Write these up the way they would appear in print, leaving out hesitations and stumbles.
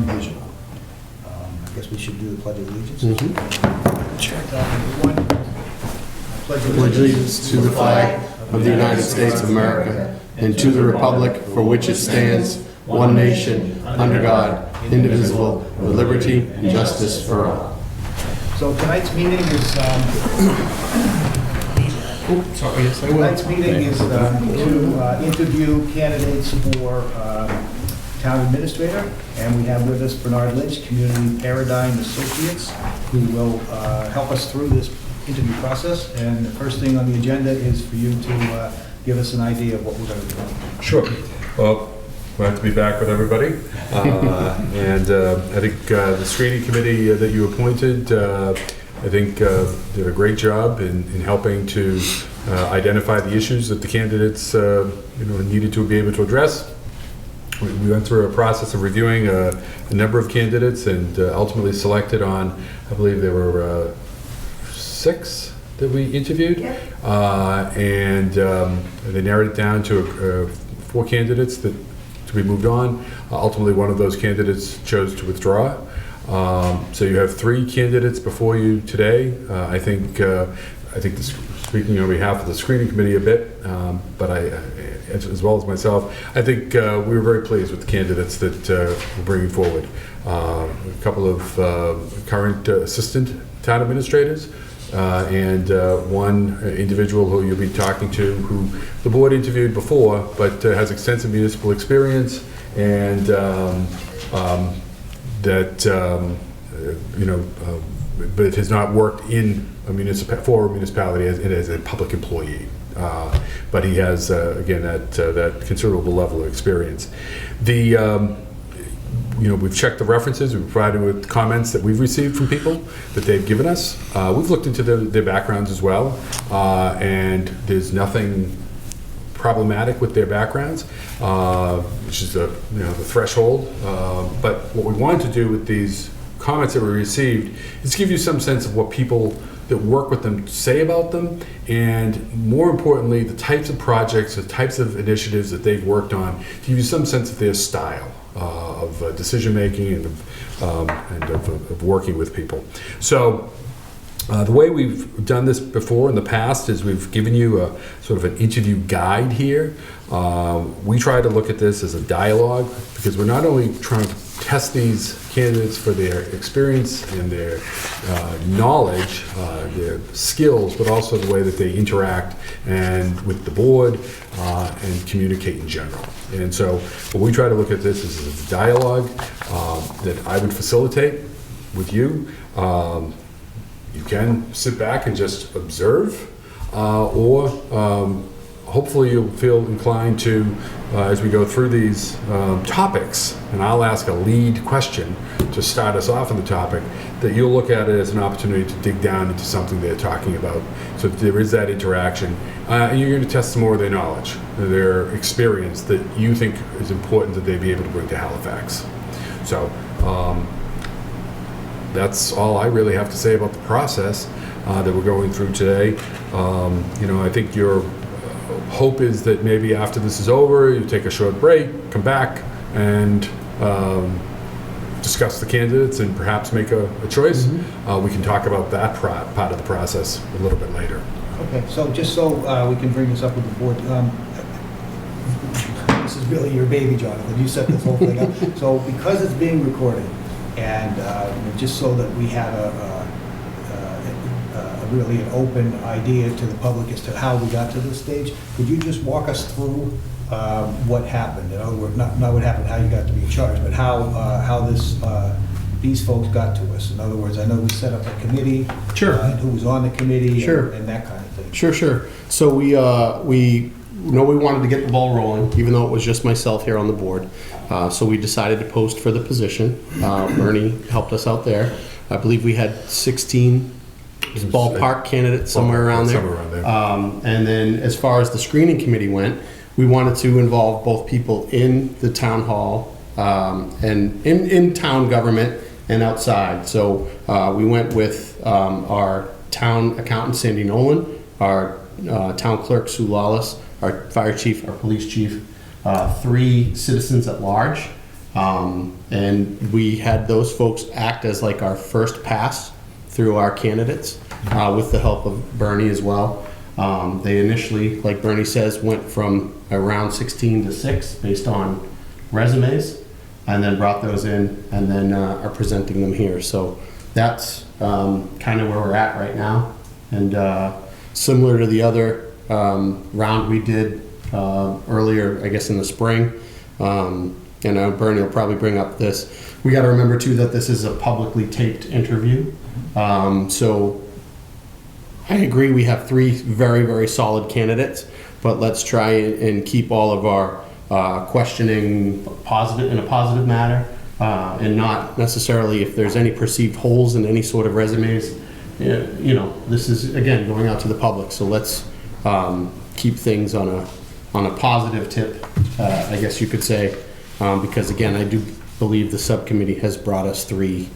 vision. I guess we should do the Pledge of Allegiance. Check. Pledge Pledge allegiance to the flag of the United States of America and to the republic for which it stands, one nation, under God, indivisible, with liberty and justice for all. So tonight's meeting is to interview candidates for town administrator, and we have with us Bernard Lynch, Community Paradigm Associates, who will help us through this interview process. And the first thing on the agenda is for you to give us an idea of what we're going to do. Sure. Well, glad to be back with everybody. And I think the screening committee that you appointed, I think did a great job in helping to identify the issues that the candidates needed to be able to address. We went through a process of reviewing a number of candidates and ultimately selected on, I believe there were 6 that we interviewed. And they narrowed it down to 4 candidates that to be moved on. Ultimately, one of those candidates chose to withdraw. So you have 3 candidates before you today. I think speaking on behalf of the screening committee a bit, but as well as myself, I think we were very pleased with the candidates that we're bringing forward. A couple of current assistant town administrators, and one individual who you'll be talking to, who the board interviewed before, but has extensive municipal experience, and but has not worked in for a municipality as a public employee. But he has, again, that considerable level of experience. We've checked the references, we've provided with comments that we've received from people that they've given us. We've looked into their backgrounds as well, and there's nothing problematic with their backgrounds, which is the threshold. But what we wanted to do with these comments that we received is give you some sense of what people that work with them say about them, and more importantly, the types of projects, the types of initiatives that they've worked on, to give you some sense of their style of decision making and of working with people. So the way we've done this before in the past is we've given you a sort of an interview guide here. We try to look at this as a dialogue, because we're not only trying to test these candidates for their experience and their knowledge, their skills, but also the way that they interact and with the board and communicate in general. And so what we try to look at this is a dialogue that I would facilitate with you. You can sit back and just observe, or hopefully you'll feel inclined to, as we go through these topics, and I'll ask a lead question to start us off on the topic, that you'll look at it as an opportunity to dig down into something they're talking about. So there is that interaction, and you're going to test some more of their knowledge, their experience that you think is important that they be able to bring to Halifax. So that's all I really have to say about the process that we're going through today. I think your hope is that maybe after this is over, you take a short break, come back, and discuss the candidates and perhaps make a choice. Mm-hmm. We can talk about that part of the process a little bit later. Okay, so just so we can bring this up with the board, this is really your baby, Jonathan. You set this whole thing up. So because it's being recorded, and just so that we have really an open idea to the public as to how we got to this stage, could you just walk us through what happened? In other words, not what happened, how you got to be in charge, but how these folks got to us. In other words, I know we set up a committee. Sure. And who was on the committee. Sure. And that kind of thing. Sure. So we wanted to get the ball rolling, even though it was just myself here on the board. So we decided to post for the position. Bernie helped us out there. I believe we had 16 ballpark candidates somewhere around there. And then as far as the screening committee went, we wanted to involve both people in the town hall and in town government and outside. So we went with our town accountant, Sandy Nolan, our town clerk, Sue Lawless, our fire chief, our police chief, 3 citizens at large, And we had those folks act as like our first pass through our candidates, with the help of Bernie as well. They initially, like Bernie says, went from around 16 to 6 based on resumes, and then brought those in, and then are presenting them here. So that's kind of where we're at right now. And similar to the other round we did earlier, I guess in the spring, and Bernie will probably bring up this. We got to remember too that this is a publicly taped interview. So I agree we have 3 very, very solid candidates, but let's try and keep all of our questioning positive, in a positive manner, and not necessarily if there's any perceived holes in any sort of resumes. You know, this is, again, going out to the public, so let's keep things on a positive tip, I guess you could say, because again, I do believe the subcommittee has brought us 3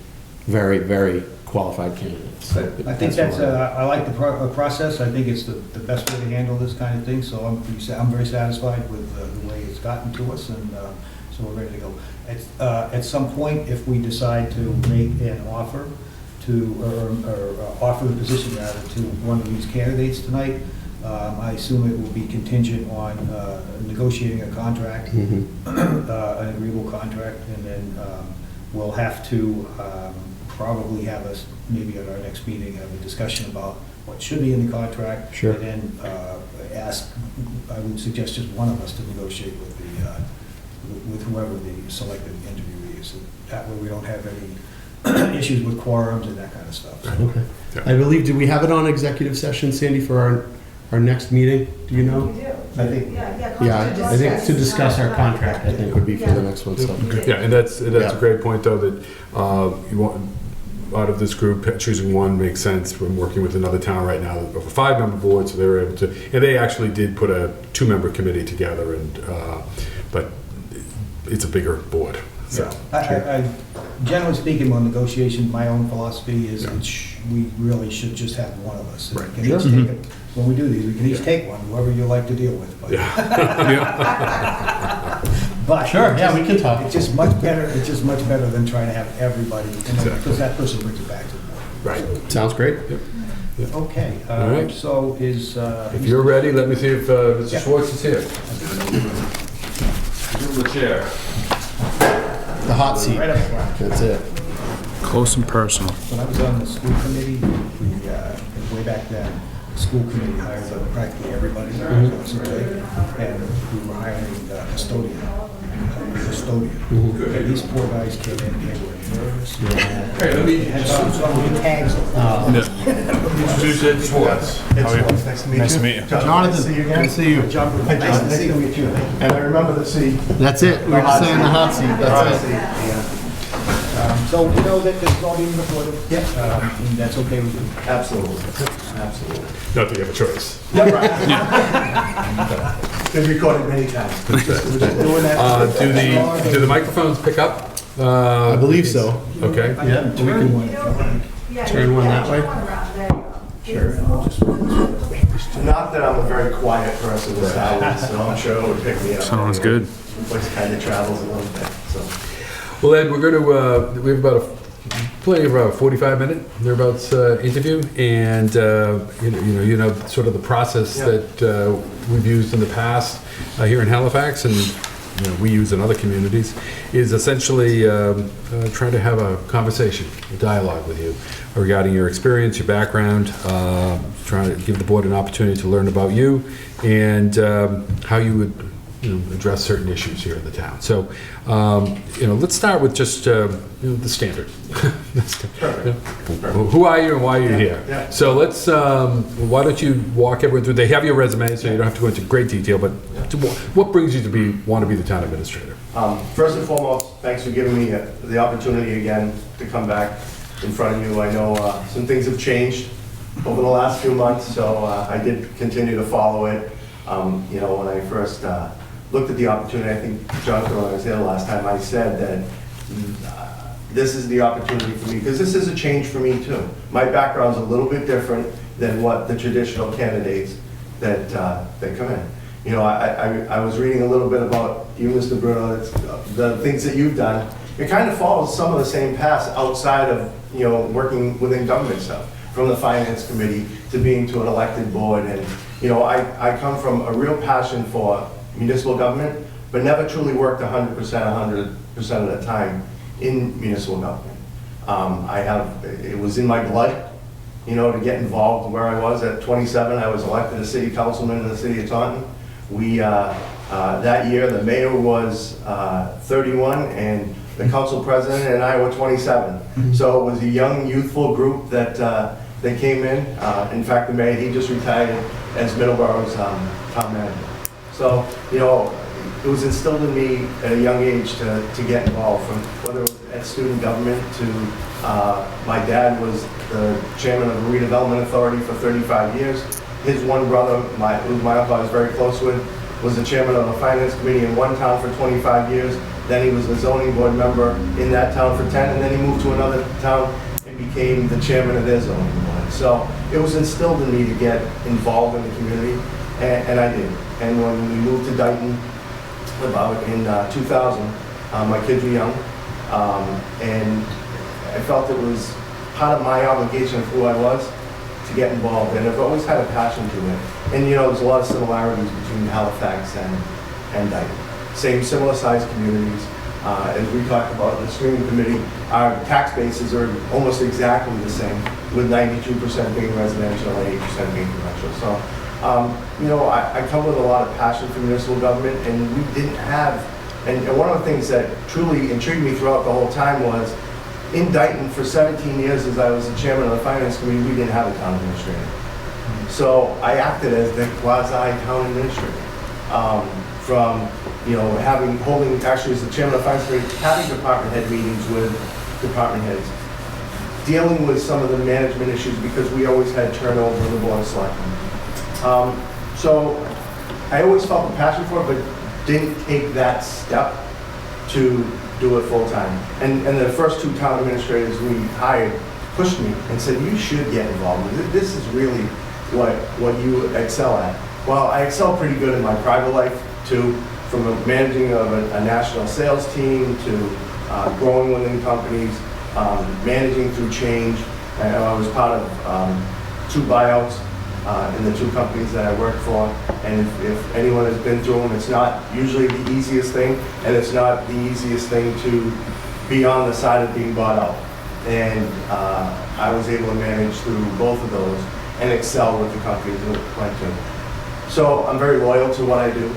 very, very qualified candidates. I think I like the process. I think it's the best way to handle this kind of thing, so I'm very satisfied with the way it's gotten to us, and so we're ready to go. At some point, if we decide to make an offer or offer the position rather to one of these candidates tonight, I assume it will be contingent on negotiating a contract, an agreeable contract, and then we'll have to probably have us, maybe at our next meeting, have a discussion about what should be in the contract. Sure. And then I would suggest just one of us to negotiate with with whoever the selected interviewee is. That way we don't have any issues with quorums and that kind of stuff. So. Okay. Yeah. I believe, do we have it on executive session, Sandy, for our next meeting? Do you know? We do. I think, Yeah, I think to discuss our contract, I think would be for the next one, so. Yeah, and that's Yeah. a great point, though, that you want, out of this group, choosing one makes sense. We're working with another town right now of a 5-member board, so they were able to, and they actually did put a 2-member committee together, and but it's a bigger board. So I generally speaking, on negotiations, my own philosophy is that we really should just have one of us. Right. We can each take it. When we do these, we can each take one, whoever you like to deal with. But, but Sure, yeah, we can talk. It's just much better. It's just much better than trying to have everybody, Exactly. because that person brings it back to the board. Right. Sounds great. Okay. All right. So is If you're ready, let me see if Mr. Yeah. Schwartz is here. Give him the chair. The hot seat. right up front. That's it. Close and personal. When I was on the school committee, way back then, the school committee hired practically everybody. And we were hiring a custodian. And these poor guys came in, they were nervous. Hey, let me They had so many tags on. introduce Ed Schwartz. How are you? Nice to meet you. Nice to meet you. Jonathan, good to see you. John, Hi, nice John. to see you. And I remember the seat. That's it. We're just saying the hot seat. That's it. So you know that this is all being recorded? Yeah. And that's okay with you? Absolutely. Absolutely. Not that you have a choice. Been recorded many times. Doing that. Do the microphones pick up? I believe so. Okay. Yeah, we can turn one that way. Sure. Not that I'm a very quiet person to start with, so I'm sure it would pick me up. Sounds good. Voice kind of travels a little bit, so. Well, Ed, we're going to, we have about plenty of 45-minute thereabouts interview, and you know sort of the process that we've used in the past here in Halifax, and we use in other communities, is essentially trying to have a conversation, a dialogue with you regarding your experience, your background, trying to give the board an opportunity to learn about you and how you would address certain issues here in the town. So, let's start with just the standard. Who are you and why are you here? Yeah. So let's. Why don't you walk everyone through? They have your resume, so you don't have to go into great detail. But what brings you to want to be the town administrator? First and foremost, thanks for giving me the opportunity again to come back in front of you. I know some things have changed over the last few months, so I did continue to follow it. When I first looked at the opportunity, I think, Jonathan, when I was there the last time, I said that this is the opportunity for me, because this is a change for me too. My background's a little bit different than what the traditional candidates that come in. I was reading a little bit about you, Mr. Bruno, the things that you've done, it kind of follows some of the same paths outside of, working within government stuff, from the finance committee to being to an elected board. And, I come from a real passion for municipal government, but never truly worked 100% of the time in municipal government. It was in my blood, to get involved where I was. At 27, I was elected a city councilman in the city of Taunton. That year, the mayor was 31, and the council president and I were 27. So it was a young, youthful group that came in. In fact, the mayor, he just retired as Middleborough's town manager. So, it was instilled in me at a young age to get involved, from whether it was at student government to, my dad was the chairman of the redevelopment authority for 35 years. His one brother, who my uncle I was very close with, was the chairman of the finance committee in one town for 25 years. Then he was the zoning board member in that town for 10, and then he moved to another town and became the chairman of their zoning board. So it was instilled in me to get involved in the community, and I did. And when we moved to Dayton, about in 2000, my kids were young, and I felt it was part of my obligation of who I was to get involved, and I've always had a passion to it. And there's a lot of similarities between Halifax and Dayton. Similar sized communities. As we talked about in the screening committee, our tax bases are almost exactly the same, with 92% being residential and 8% being commercial. So, I come with a lot of passion for municipal government, and we didn't have, and one of the things that truly intrigued me throughout the whole time was, in Dayton, for 17 years, as I was the chairman of the finance committee, we didn't have a town administrator. So I acted as the quasi-town administrator. Actually as the chairman of the finance committee, having department head meetings with department heads, dealing with some of the management issues, because we always had turnover in the board of selectmen. So I always felt a passion for it, but didn't take that step to do it full time. And the first two town administrators we hired pushed me and said, you should get involved with it. This is really what you excel at. Well, I excel pretty good in my private life too, from managing of a national sales team to growing within companies, managing through change. And I was part of 2 buyouts in the 2 companies that I worked for. And if anyone has been through them, it's not usually the easiest thing, and it's not the easiest thing to be on the side of being bought out. And I was able to manage through both of those and excel with the companies that I went to. So I'm very loyal to what I do.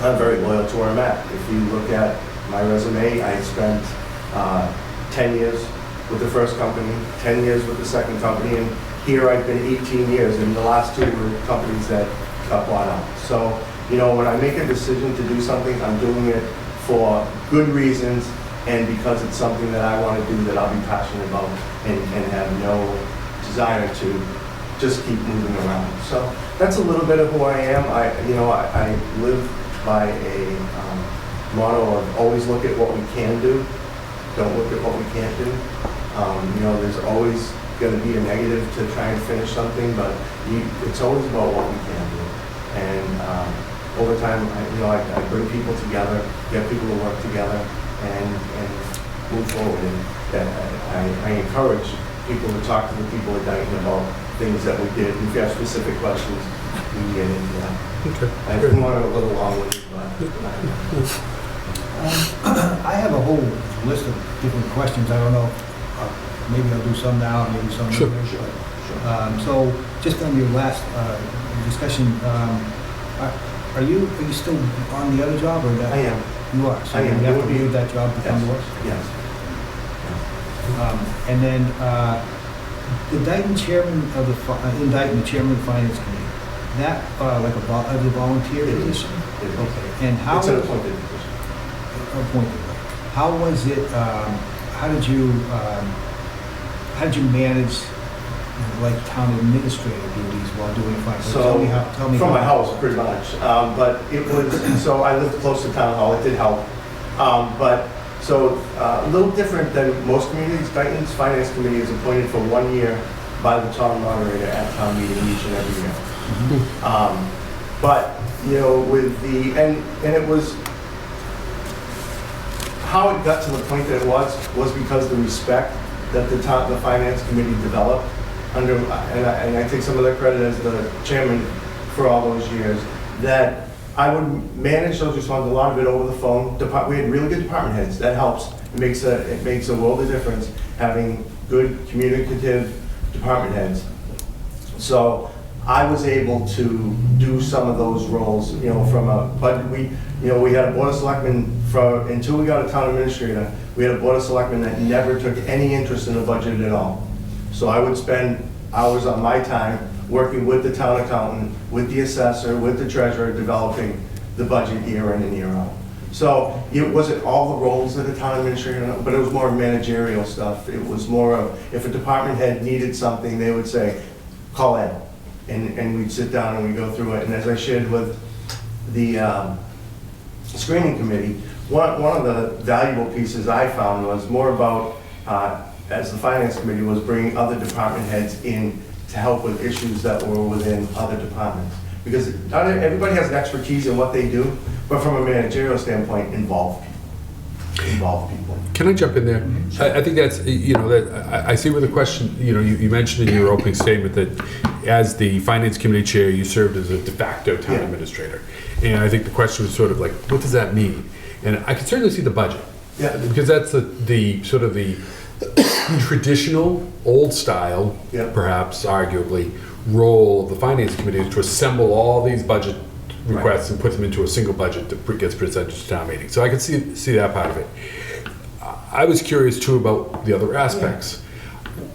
I'm very loyal to where I'm at. If you look at my resume, I spent 10 years with the first company, 10 years with the second company, and here I've been 18 years, and the last 2 were companies that got bought out. So, when I make a decision to do something, I'm doing it for good reasons and because it's something that I want to do, that I'll be passionate about, and have no desire to just keep moving around. So that's a little bit of who I am. I live by a motto of always look at what we can do, don't look at what we can't do. There's always going to be a negative to try and finish something, but it's always about what we can do. And over time, I bring people together, get people to work together, and move forward. And I encourage people to talk to the people at Dayton about things that we did. If you have specific questions, we can get into that. Okay. I didn't want to a little long with it, but I have a whole list of different questions. I don't know, maybe I'll do some now, maybe some later. Sure. So just on your last discussion, are you still on the other job, or that? I am. You are. So I am. you have to leave that job to come to us? Yes. And then the Dayton chairman of the chairman of the finance committee, that like a volunteer position? It is. Okay. And how? It's an appointed position. Appointed. How was it? How did you manage like town administrator duties while doing the finance? So, tell me from how. my house, pretty much. But it was, so I lived close to town hall, it did help. A little different than most communities. Dayton's finance committee is appointed for 1 year by the town moderator at town meeting each and every year. Mm-hmm. But, with and it was how it got to the point that it was because the respect that the finance committee developed under, and I take some of the credit as the chairman for all those years, that I would manage those responses, a lot of it over the phone. We had really good department heads. That helps. It makes a world of difference having good communicative department heads. So I was able to do some of those roles, from a budget. We had a board of selectmen until we got a town administrator. We had a board of selectmen that never took any interest in the budget at all. So I would spend hours on my time working with the town accountant, with the assessor, with the treasurer, developing the budget year in and year out. So it wasn't all the roles of the town administrator, but it was more managerial stuff. It was more of, if a department head needed something, they would say, call Ed. And we'd sit down and we'd go through it. And as I shared with the screening committee, one of the valuable pieces I found was more about, as the finance committee, was bringing other department heads in to help with issues that were within other departments. Because not everybody has an expertise in what they do, but from a managerial standpoint, involve people. Can I jump in there? I think that's, that I see where the question, you mentioned in your opening statement that as the finance committee chair, you served as a de facto town administrator. And I think the question was sort of like, what does that mean? And I can certainly see the budget. Yeah. Because that's the sort of the traditional, old style, perhaps arguably, role of the finance committee is to assemble all these budget requests and put them into a single budget that gets presented to town meeting. So I can see that part of it. I was curious too about the other aspects.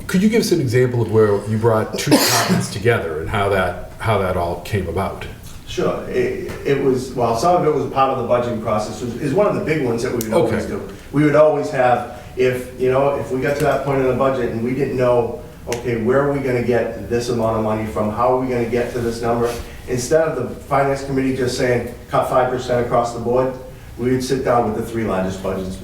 Could you give us an example of where you brought two departments together and how that all came about? Sure. It was, well, some of it was part of the budgeting process. Is one of the big ones that we would always do. We would always have, if we got to that point in the budget and we didn't know, okay, where are we going to get this amount of money from? How are we going to get to this number? Instead of the finance committee just saying, cut 5% across the board, we would sit down with the three largest budgets,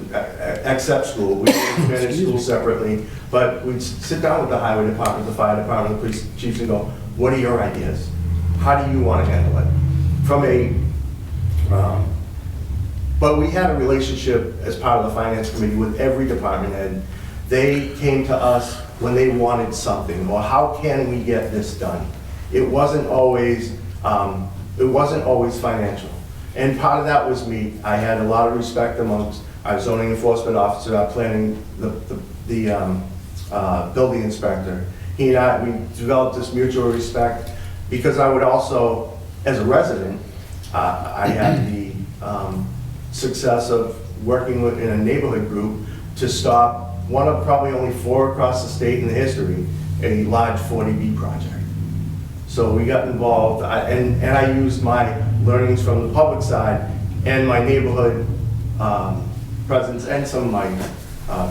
except school. We manage school separately, but we'd sit down with the highway department, the fire department, the police chiefs, and go, what are your ideas? How do you want to handle it? But we had a relationship as part of the finance committee with every department head. They came to us when they wanted something, or how can we get this done? It wasn't always financial. And part of that was me. I had a lot of respect amongst our zoning enforcement officer, our planning, the building inspector. He and I, we developed this mutual respect because I would also, as a resident, I had the success of working in a neighborhood group to stop one of probably only 4 across the state in the history, a large 40B project. So we got involved, and I used my learnings from the public side and my neighborhood presence and some of my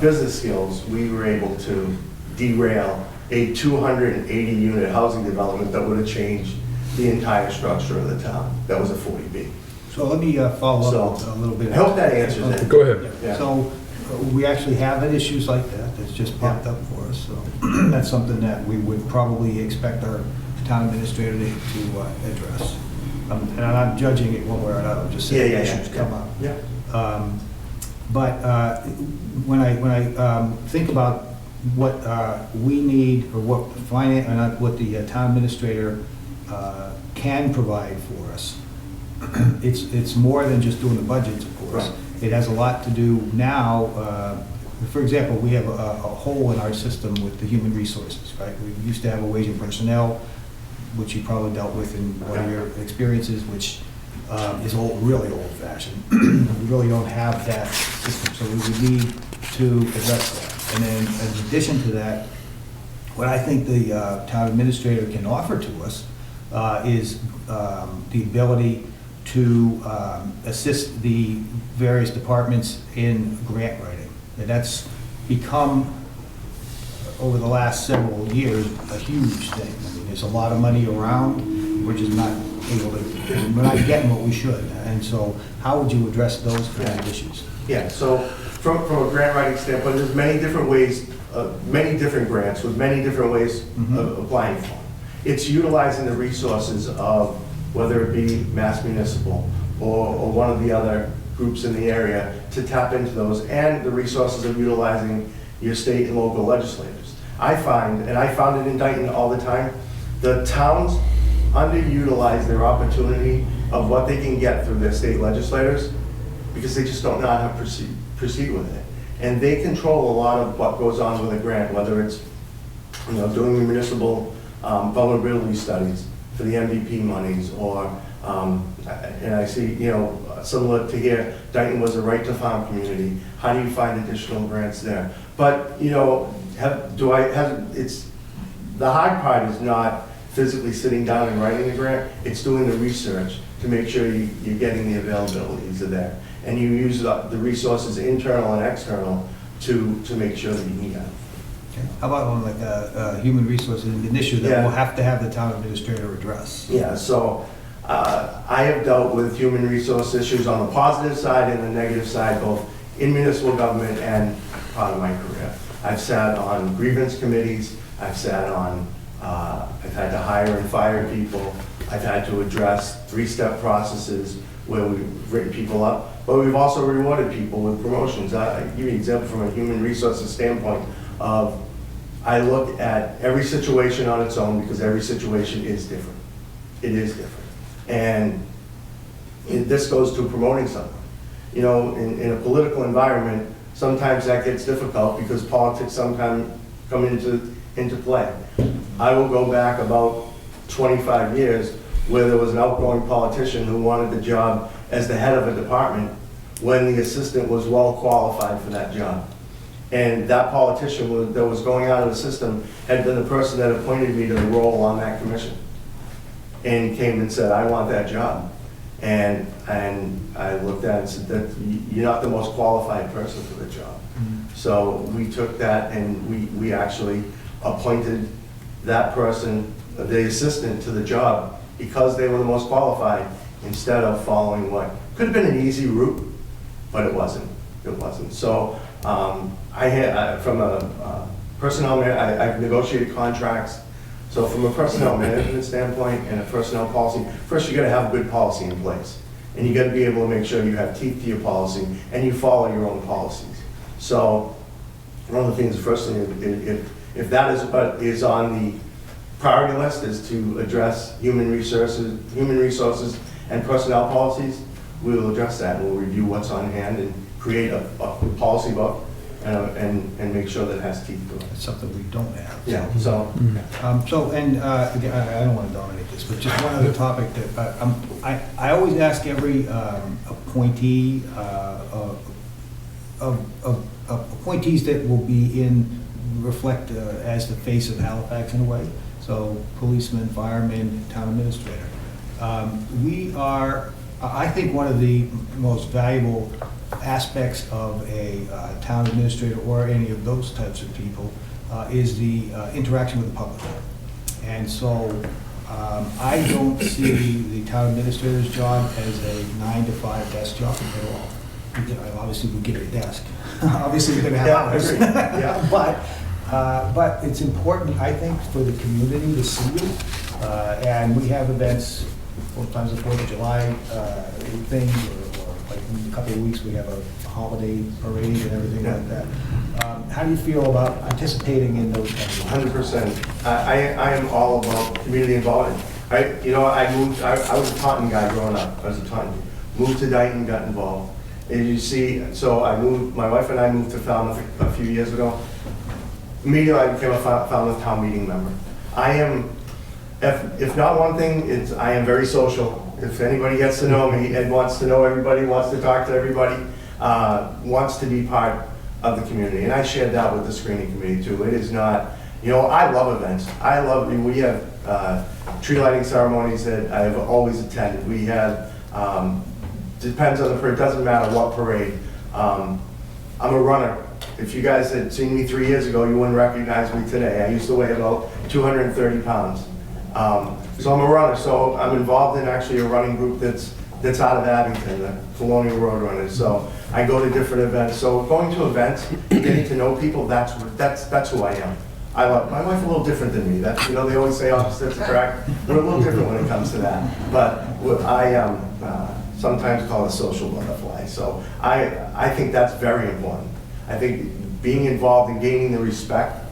business skills. We were able to derail a 280-unit housing development that would have changed the entire structure of the town. That was a 40B. So let me follow up a little bit. I hope that answers it. Go ahead. Yeah. So we actually have had issues like that that's just popped up for us. So that's something that we would probably expect our town administrator to address. And I'm not judging it one way or another, I'm just saying issues come up. Yeah. But when I think about what we need, or what what the town administrator can provide for us, it's more than just doing the budgets, of course. Right. It has a lot to do now. For example, we have a hole in our system with the human resources, right? We used to have a wage and personnel, which you probably dealt with in one of your experiences, which is really old-fashioned. We really don't have that system, so we would need to address that. And then in addition to that, what I think the town administrator can offer to us is the ability to assist the various departments in grant writing. And that's become, over the last several years, a huge thing. I mean, there's a lot of money around, we're just not able to, we're not getting what we should. And so how would you address those kind of issues? Yeah, so from a grant writing standpoint, there's many different ways, many different grants with many different ways of applying for them. It's utilizing the resources of, whether it be Mass Municipal or one of the other groups in the area to tap into those and the resources of utilizing your state and local legislators. I find, and I found it in Dayton all the time, the towns underutilize their opportunity of what they can get through their state legislators because they just don't know how to proceed with it. And they control a lot of what goes on with a grant, whether it's, doing the municipal vulnerability studies for the MVP monies, or, and I see, similar to here, Dayton was a right to farm community. How do you find additional grants there? But, it's, the hard part is not physically sitting down and writing the grant, it's doing the research to make sure you're getting the availabilities are there. And you use the resources, internal and external, to make sure that you meet that. How about on like a human resources, an issue that we'll have to have the town administrator address? Yeah, so I have dealt with human resource issues on the positive side and the negative side, both in municipal government and part of my career. I've sat on grievance committees, I've sat on, I've had to hire and fire people, I've had to address 3-step processes where we've written people up, but we've also rewarded people with promotions. I'll give you an example from a human resources standpoint of, I look at every situation on its own because every situation is different. It is different. And this goes to promoting someone. In a political environment, sometimes that gets difficult because politics sometimes come into play. I will go back about 25 years where there was an outgoing politician who wanted the job as the head of a department when the assistant was well qualified for that job. And that politician that was going out of the system had been the person that appointed me to the role on that commission. And came and said, I want that job. And I looked at it and said, that you're not the most qualified person for the job. So we took that and we actually appointed that person, the assistant, to the job because they were the most qualified, instead of following what could have been an easy route, but it wasn't. It wasn't. So I had, from a personnel, I've negotiated contracts. So from a personnel management standpoint and a personnel policy, first you got to have a good policy in place. And you got to be able to make sure you have teeth to your policy and you follow your own policies. So one of the things, the first thing, if that is what is on the priority list, is to address human resources and personnel policies, we will address that. We'll review what's on hand and create a policy book and make sure that it has teeth to it. It's something we don't have. Yeah, so. Again, I don't want to dominate this, but just one other topic that I always ask every appointee of appointees that will reflect as the face of Halifax in a way. So policemen, firemen, town administrator. We are, I think, one of the most valuable aspects of a town administrator or any of those types of people is the interaction with the public. And so I don't see the town administrator's job as a 9-to-5 desk job at all. Obviously, we give it a desk. Obviously, we're going to have hours. Yeah. But it's important, I think, for the community to see you. And we have events, sometimes the 4th of July thing, or like in a couple of weeks, we have a holiday parade and everything like that. How do you feel about participating in those kind of events? 100%. I am all about community involvement. I was a Taunton guy growing up. I was a Taunton. Moved to Dayton, got involved. And you see, so my wife and I moved to Falmouth a few years ago. Immediately I became a Falmouth town meeting member. I am, if not one thing, I am very social. If anybody gets to know me and wants to know everybody, wants to talk to everybody, wants to be part of the community. And I shared that with the screening committee too. It is not, I love events. We have tree lighting ceremonies that I have always attended. We have, depends on the parade, doesn't matter what parade. I'm a runner. If you guys had seen me 3 years ago, you wouldn't recognize me today. I used to weigh about 230 pounds. So I'm a runner, so I'm involved in actually a running group that's out of Abington, the Colonial Road Runners. So I go to different events. So going to events, getting to know people, that's who I am. I love my wife a little different than me. That's, they always say opposites attract. We're a little different when it comes to that. But I am, sometimes call a social butterfly. So I think that's very important. I think being involved and gaining the respect,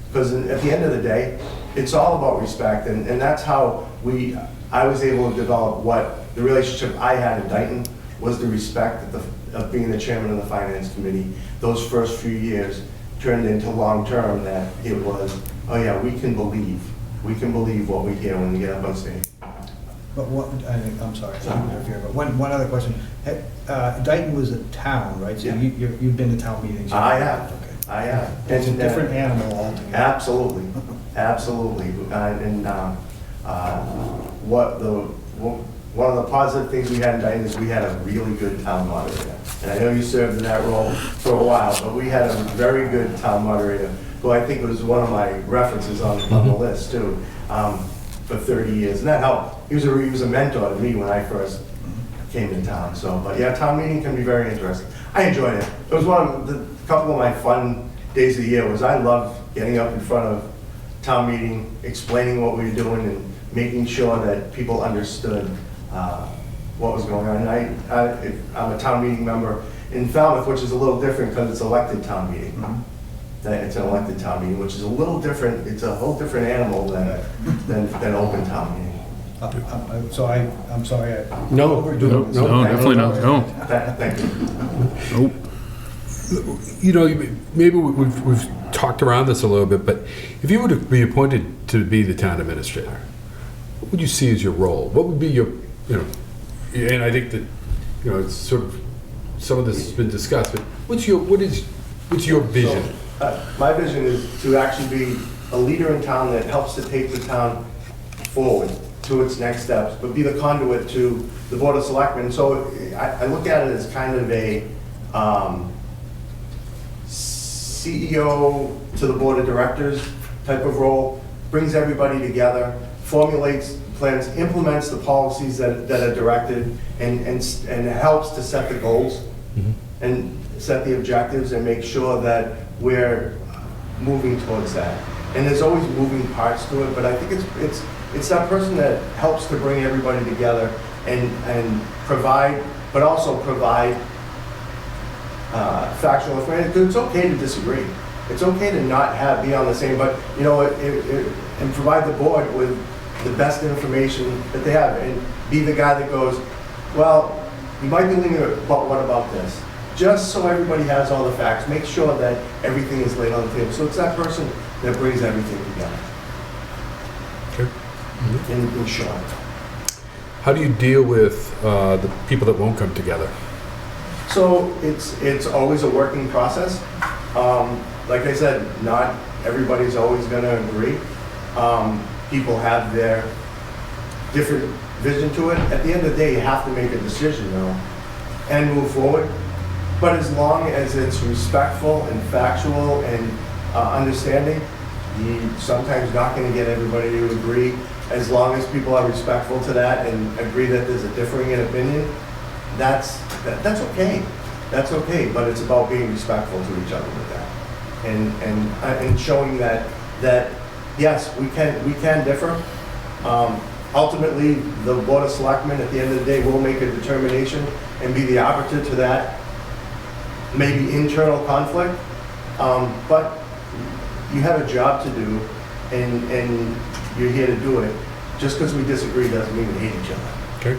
because at the end of the day, it's all about respect, and that's how I was able to develop what the relationship I had in Dayton was, the respect of being the chairman of the finance committee. Those first few years turned into long-term, that it was, oh yeah, we can believe what we hear when we get up on stage. But I'm sorry, to interfere, but one other question. Dayton was a town, right? So Yeah. you've been to town meetings? I have. Okay. I have. It's a And, different animal altogether. Absolutely, absolutely. One of the positive things we had in Dayton is we had a really good town moderator. And I know you served in that role for a while, but we had a very good town moderator, who I think was one of my references on the list too, for 30 years. And that helped. He was a mentor to me when I first came in town. So, but yeah, town meeting can be very interesting. I enjoyed it. It was couple of my fun days of the year was I loved getting up in front of town meeting, explaining what we were doing, and making sure that people understood what was going on. And I'm a town meeting member in Falmouth, which is a little different because it's elected town meeting. It's an elected town meeting, which is a little different. It's a whole different animal than open town meeting. So I'm sorry. No, overdoing this. No, definitely not, no. Thank you. Nope. You know, maybe we've talked around this a little bit, but if you were to be appointed to be the town administrator, what would you see as your role? What would be your, and I think that, it's sort of, some of this has been discussed, but what's your vision? So, my vision is to actually be a leader in town that helps to take the town forward to its next steps, but be the conduit to the Board of Selectmen. So I look at it as kind of a CEO to the Board of Directors type of role, brings everybody together, formulates plans, implements the policies that are directed, and helps to set the goals and set the objectives and make sure that we're moving towards that. And there's always moving parts to it, but I think it's that person that helps to bring everybody together and provide, but also provide factual information. It's okay to disagree. It's okay to not be on the same, but and provide the board with the best information that they have, and be the guy that goes, well, you might be leaning, but what about this? Just so everybody has all the facts, make sure that everything is laid on the table. So it's that person that brings everything together. Okay. In short. How do you deal with the people that won't come together? So it's always a working process. Like I said, not everybody's always going to agree. People have their different vision to it. At the end of the day, you have to make a decision, though, and move forward. But as long as it's respectful and factual and understanding, you're sometimes not going to get everybody to agree. As long as people are respectful to that and agree that there's a differing in opinion, that's okay. That's okay. But it's about being respectful to each other with that, and showing that yes, we can differ. Ultimately, the Board of Selectmen at the end of the day will make a determination and be the arbiter to that maybe internal conflict. But you have a job to do, and you're here to do it. Just because we disagree doesn't mean we hate each other. Okay.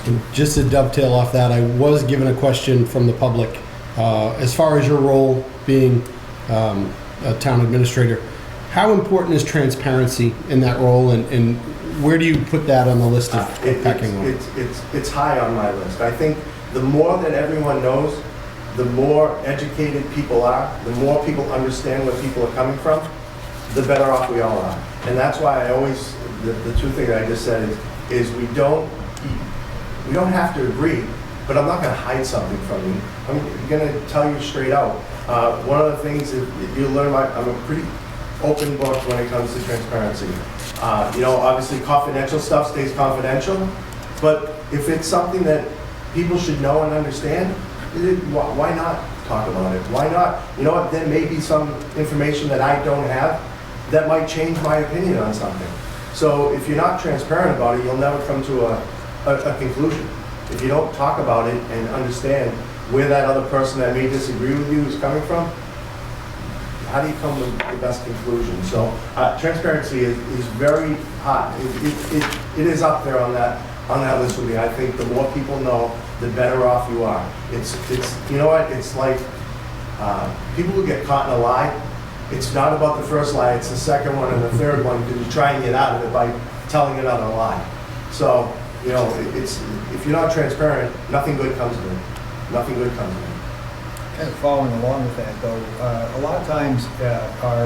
And just to dovetail off that, I was given a question from the public. As far as your role being a town administrator, how important is transparency in that role, and where do you put that on the list of pecking order? It's high on my list. I think the more that everyone knows, the more educated people are, the more people understand where people are coming from, the better off we all are. And that's why I always, the two things I just said is we don't have to agree, but I'm not going to hide something from you. I'm going to tell you straight out. One of the things that you learn, I'm a pretty open book when it comes to transparency. Obviously confidential stuff stays confidential, but if it's something that people should know and understand, why not talk about it? Why not? You know what, there may be some information that I don't have that might change my opinion on something. So if you're not transparent about it, you'll never come to a conclusion. if you don't talk about it and understand where that other person that may disagree with you is coming from, how do you come to the best conclusion? So transparency is very high. It is up there on that list with me. I think the more people know, the better off you are. It's you know what? It's like people who get caught in a lie. It's not about the first lie. It's the second one and the third one because you try and get out of it by telling another lie. So you know, it's if you're not transparent, nothing good comes of it. Nothing good comes of it. Kind of following along with that, though, a lot of times our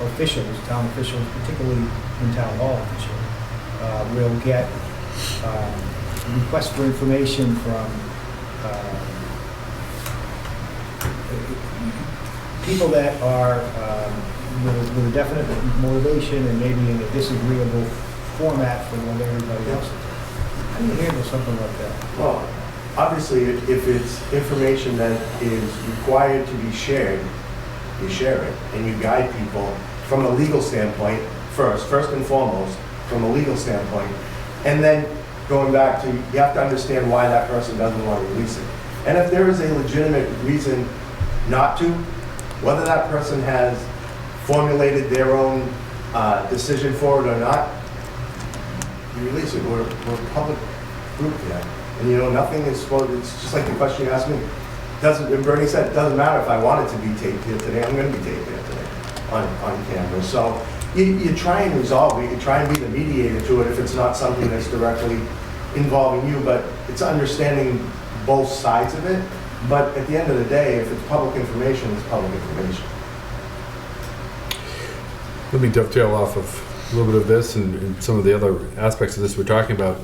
officials, town officials, particularly in town hall officials, will get requests for information from people that are with a definite motivation and maybe in a disagreeable format from what everybody else is. How do you handle something like that? Well, obviously, if it's information that is required to be shared, you share it, and you guide people from a legal standpoint first and foremost, from a legal standpoint, and then going back to, you have to understand why that person doesn't want to release it. And if there is a legitimate reason not to, whether that person has formulated their own decision for it or not, you release it. We're a public group here. And you know, nothing is supposed, it's just like the question you asked me. And Bernie said, it doesn't matter if I wanted to be taped here today, I'm going to be taped here today on camera. So you try and resolve it, you try and be the mediator to it if it's not something that's directly involving you, but it's understanding both sides of it. But at the end of the day, if it's public information, it's public information. Let me dovetail off of a little bit of this and some of the other aspects of this we're talking about.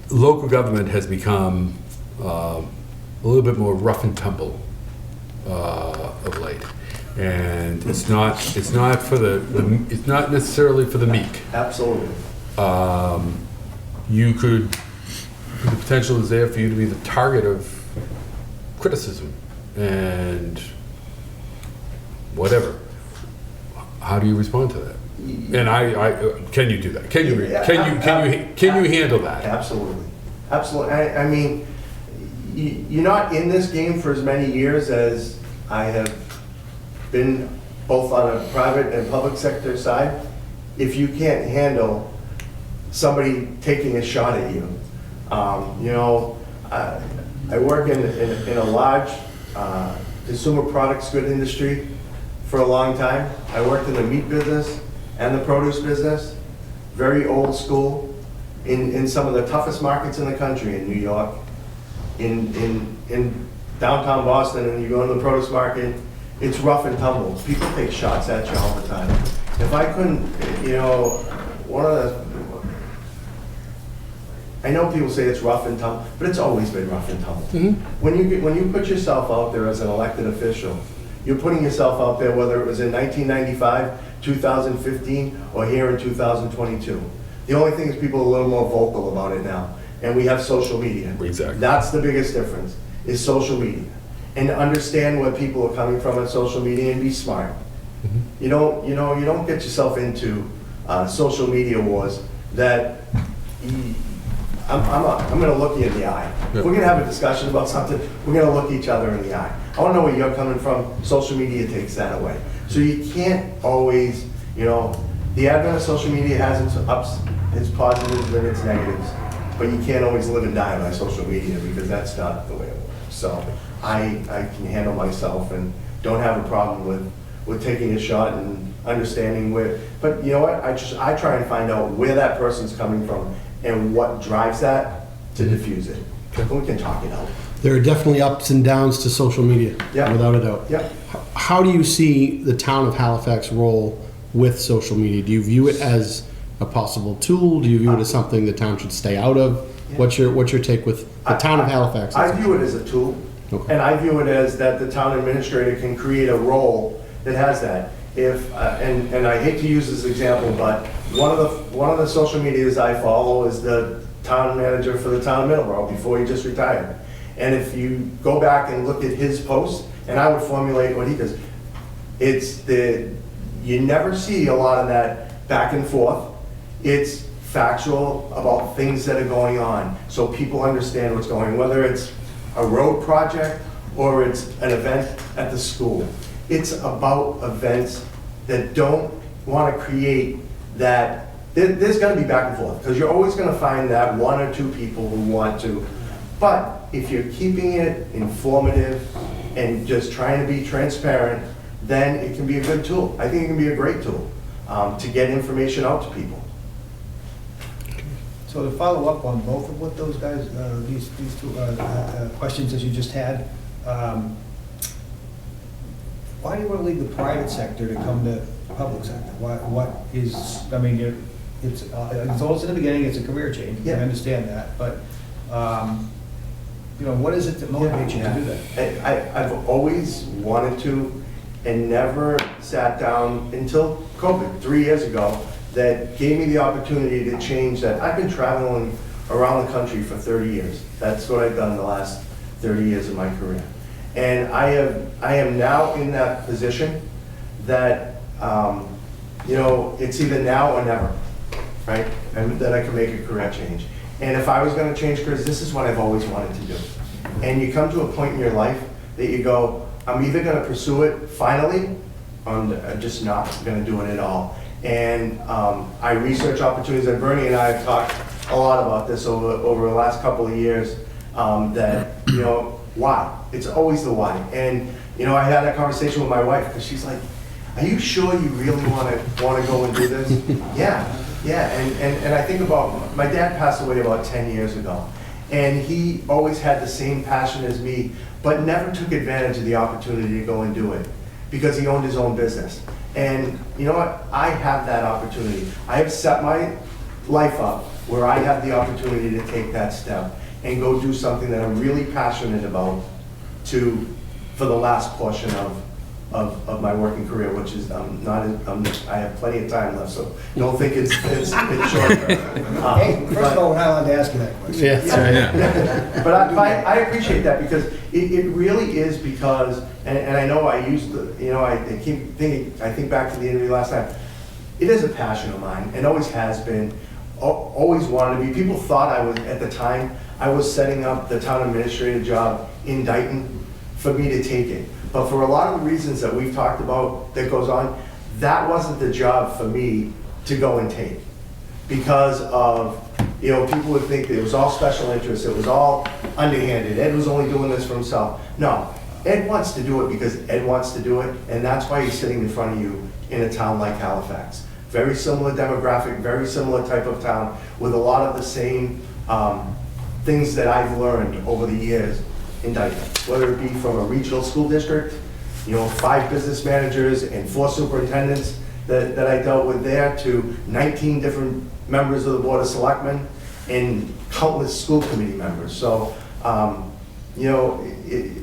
Local government has become a little bit more rough and tumble of late, and it's not for it's not necessarily for the meek. Absolutely. The potential is there for you to be the target of criticism and whatever. How do you respond to that? And can you do that? Can you handle that? Absolutely. I mean, you're not in this game for as many years as I have been, both on a private and public sector side. If you can't handle somebody taking a shot at you, you know, I work in a large consumer products good industry for a long time. I worked in the meat business and the produce business, very old school, in some of the toughest markets in the country, in New York, in downtown Boston, and you go to the produce market, it's rough and tumble. People take shots at you all the time. If I couldn't, you know, I know people say it's rough and tumble, but it's always been rough and tumble. Mm-hmm. When you put yourself out there as an elected official, you're putting yourself out there, whether it was in 1995, 2015, or here in 2022. The only thing is people are a little more vocal about it now, and we have social media. Exactly. That's the biggest difference, is social media. And understand where people are coming from on social media and be smart. Mm-hmm. You don't get yourself into social media wars that I'm going to look you in the eye. Yep. If we're going to have a discussion about something, we're going to look each other in the eye. I want to know where you're coming from. Social media takes that away. So you can't always, you know, the advent of social media has its ups, its positives, and its negatives. But you can't always live and die by social media because that's not the way it works. So I can handle myself and don't have a problem with taking a shot and understanding where, but you know what, I try and find out where that person's coming from and what drives that to diffuse it. And we can talk it out. There are definitely ups and downs to social media, Yeah. without a doubt. Yeah. How do you see the town of Halifax role with social media? Do you view it as a possible tool? Do you view it as something the town should stay out of? Yeah. What's your take with the town of Halifax? I view it as a tool, Okay. and I view it as that the town administrator can create a role that has that. If and I hate to use this example, but one of the social medias I follow is the town manager for the town of Middleborough before he just retired. And if you go back and look at his posts, and I would formulate what he does, you never see a lot of that back and forth. It's factual about things that are going on, so people understand what's going on, whether it's a road project or it's an event at the school. It's about events that don't want to create that, there's going to be back and forth, because you're always going to find that one or two people who want to. But if you're keeping it informative and just trying to be transparent, then it can be a good tool. I think it can be a great tool to get information out to people. So to follow up on both of what those guys, these two questions that you just had, why do you want to leave the private sector to come to the public sector? What is, I mean, it's always in the beginning, it's a career change, I Yeah. understand that, but, you know, what is it that motivates you to do that? I've always wanted to, and never sat down until COVID, 3 years ago, that gave me the opportunity to change that. I've been traveling around the country for 30 years. That's what I've done the last 30 years of my career. And I am now in that position that, you know, it's either now or never, right? And that I can make a career change. And if I was gonna change careers, this is what I've always wanted to do. And you come to a point in your life that you go, I'm either gonna pursue it finally, or I'm just not gonna do it at all. And I research opportunities, and Bernie and I have talked a lot about this over the last couple of years, that, you know, why? It's always the why. And, you know, I had that conversation with my wife, because she's like, are you sure you really want to go and do this? Yeah. And I think about, my dad passed away about 10 years ago, and he always had the same passion as me, but never took advantage of the opportunity to go and do it, because he owned his own business. And you know what? I have that opportunity. I have set my life up where I have the opportunity to take that step and go do something that I'm really passionate about for the last portion of my working career, which is I have plenty of time left, so don't think it's short. Hey, first of all, we're not allowed to ask you that question. Yeah. But I appreciate that, because it really is, because, and I know I used the, you know, I keep thinking, I think back to the interview last time, it is a passion of mine, and always has been, always wanted to be. People thought I was, at the time, I was setting up the town administrator job in Dayton for me to take it. But for a lot of the reasons that we've talked about that goes on, that wasn't the job for me to go and take. Because of, you know, people would think that it was all special interests, it was all underhanded, Ed was only doing this for himself. No, Ed wants to do it because Ed wants to do it, and that's why he's sitting in front of you in a town like Halifax. Very similar demographic, very similar type of town, with a lot of the same things that I've learned over the years in Dayton, whether it be from a regional school district, you know, 5 business managers and 4 superintendents that I dealt with there, to 19 different members of the Board of Selectmen and countless school committee members. So, you know,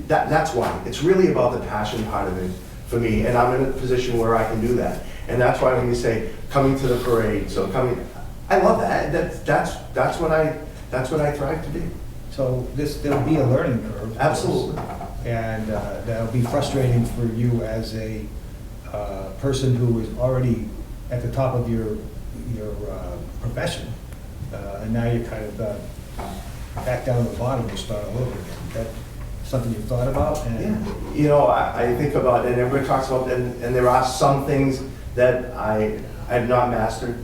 that's why. It's really about the passion part of it for me, and I'm in a position where I can do that. And that's why when you say coming to the parade, so coming, I love that. That's what I thrive to be. So there'll be a learning curve. of course, Absolutely. And that'll be frustrating for you as a person who is already at the top of your profession, and now you're kind of back down to the bottom and start all over again. That something you've thought about? And Yeah, you know, I think about, and everybody talks about, and there are some things that I have not mastered,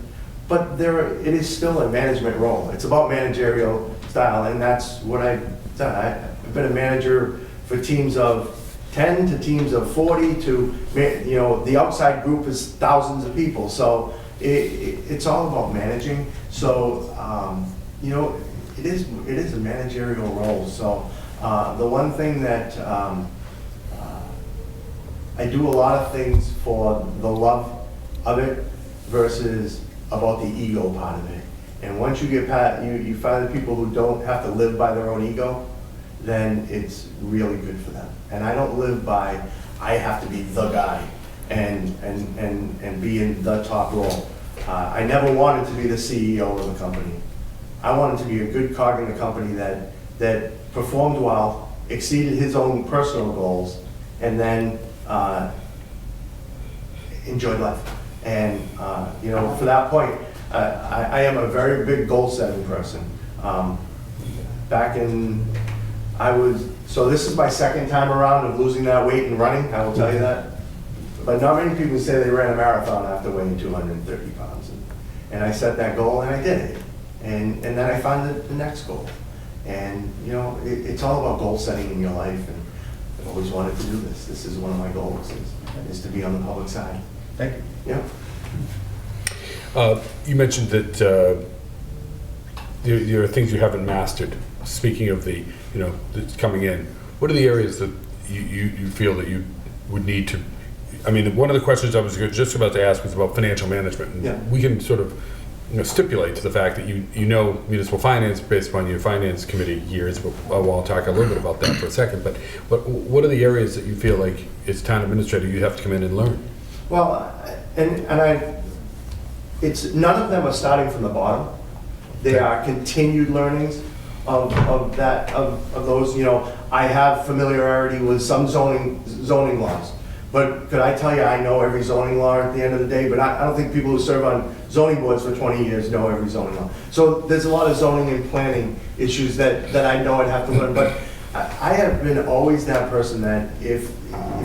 but it is still a management role. It's about managerial style, and that's what I've done. I've been a manager for teams of 10 to teams of 40 to, you know, the outside group is thousands of people. So it's all about managing. So, you know, it is a managerial role. So the one thing that I do a lot of things for the love of it versus about the ego part of it. And once you get past, you find the people who don't have to live by their own ego, then it's really good for them. And I don't live by, I have to be the guy and be in the top role. I never wanted to be the CEO of the company. I wanted to be a good cog in the company that performed well, exceeded his own personal goals, and then enjoyed life. And you know, for that point, I am a very big goal-setting person. Back in, so this is my second time around of losing that weight and running, I will tell you that. But not many people say they ran a marathon after weighing 230 pounds. And I set that goal and I did it. And then I found the next goal. And, you know, it's all about goal setting in your life. And I've always wanted to do this. This is one of my goals, is to be on the public side. Thank you. Yeah. You mentioned that there are things you haven't mastered. Speaking of the, you know, that's coming in, what are the areas that you feel that you would need to, I mean, one of the questions I was just about to ask was about financial management. And yeah. We can sort of, you know, stipulate to the fact that you know municipal finance based upon your finance committee years, but I'll talk a little bit about that for a second. But what are the areas that you feel like as town administrator you have to come in and learn? Well, it's none of them are starting from the bottom. They are continued learnings of those. You know, I have familiarity with some zoning laws, but could I tell you I know every zoning law at the end of the day? But I don't think people who serve on zoning boards for 20 years know every zoning law. So there's a lot of zoning and planning issues that I know I'd have to learn. But I have been always that person that if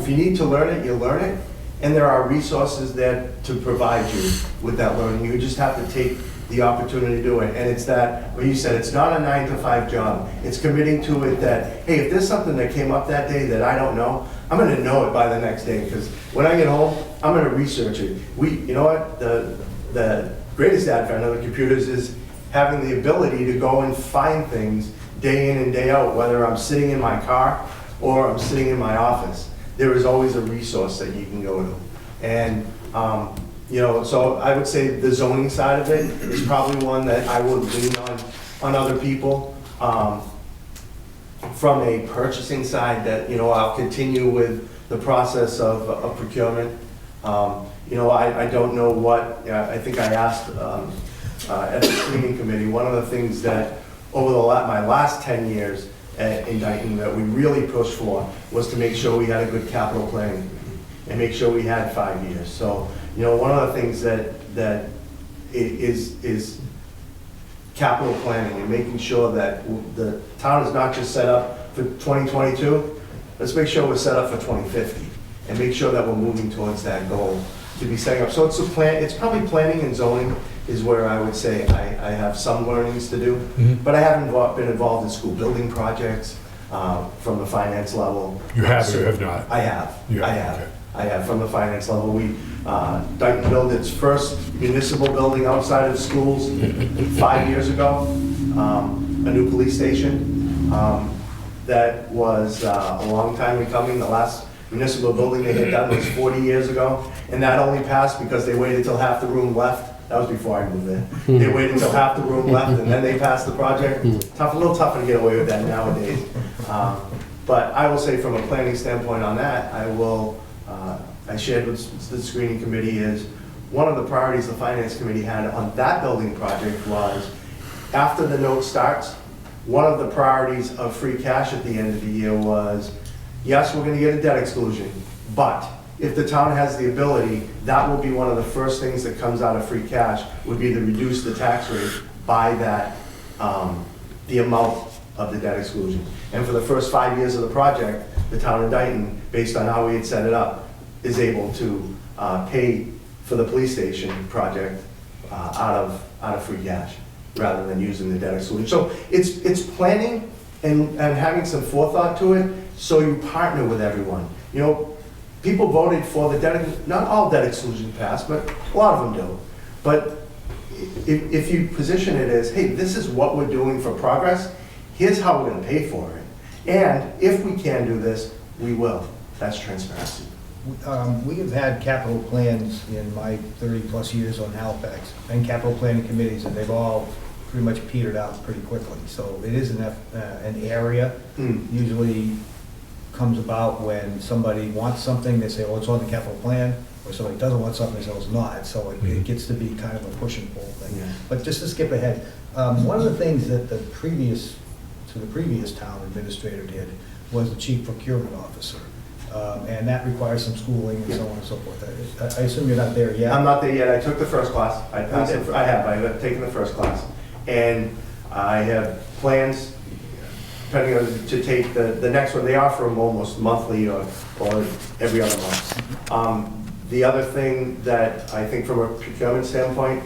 you need to learn it, you learn it. And there are resources there to provide you with that learning. You just have to take the opportunity to do it. And it's that, what you said, it's not a 9-to-5 job. It's committing to it that, hey, if there's something that came up that day that I don't know, I'm gonna know it by the next day, because when I get home, I'm gonna research it. You know what, the greatest advent of the computers is having the ability to go and find things day in and day out, whether I'm sitting in my car or I'm sitting in my office. There is always a resource that you can go to. And, you know, so I would say the zoning side of it is probably one that I would lean on other people. From a purchasing side, that, you know, I'll continue with the process of procurement. You know, I don't know what, I think I asked at the screening committee, one of the things that over my last 10 years in Dayton that we really pushed for was to make sure we had a good capital planning and make sure we had 5 years. So, you know, one of the things that is capital planning and making sure that the town is not just set up for 2022, let's make sure we're set up for 2050 and make sure that we're moving towards that goal to be setting up. So it's a plan, it's probably planning and zoning is where I would say I have some learnings to do, but I haven't been involved in school building projects from the finance level. You have or you have not? I have. You have, I have. okay. I have from the finance level. Dayton built its first municipal building outside of schools 5 years ago, a new police station. That was a long time in coming. The last municipal building they had done was 40 years ago, and that only passed because they waited till half the room left. That was before I moved there. They waited till half the room left, and then they passed the project. A little tougher to get away with that nowadays. But I will say from a planning standpoint on that, I shared with the screening committee is one of the priorities the finance committee had on that building project was after the note starts, one of the priorities of free cash at the end of the year was, yes, we're gonna get a debt exclusion, but if the town has the ability, that will be one of the first things that comes out of free cash, would be to reduce the tax rate by that, the amount of the debt exclusion. And for the first 5 years of the project, the town of Dayton, based on how we had set it up, is able to pay for the police station project out of free cash, rather than using the debt exclusion. So it's planning and having some forethought to it, so you partner with everyone. You know, people voted for the debt, not all debt exclusion passed, but a lot of them do. But if you position it as, hey, this is what we're doing for progress, here's how we're gonna pay for it. And if we can do this, we will. That's transparency. We have had capital plans in my 30-plus years on Halifax, and capital planning committees, and they've all pretty much petered out pretty quickly. So it is an area, usually comes about when somebody wants something, they say, oh, it's on the capital plan, or somebody doesn't want something, they say, oh, it's not. So it gets to be kind of a push and pull thing. Yeah. But just to skip ahead, one of the things that the previous town administrator did was the chief procurement officer. And that requires some schooling and so on and so forth. I assume you're not there yet? I'm not there yet. I took the first class. I passed it. I have taken the first class. And I have plans, depending on, to take the next one. They offer them almost monthly or every other month. The other thing that I think from a procurement standpoint,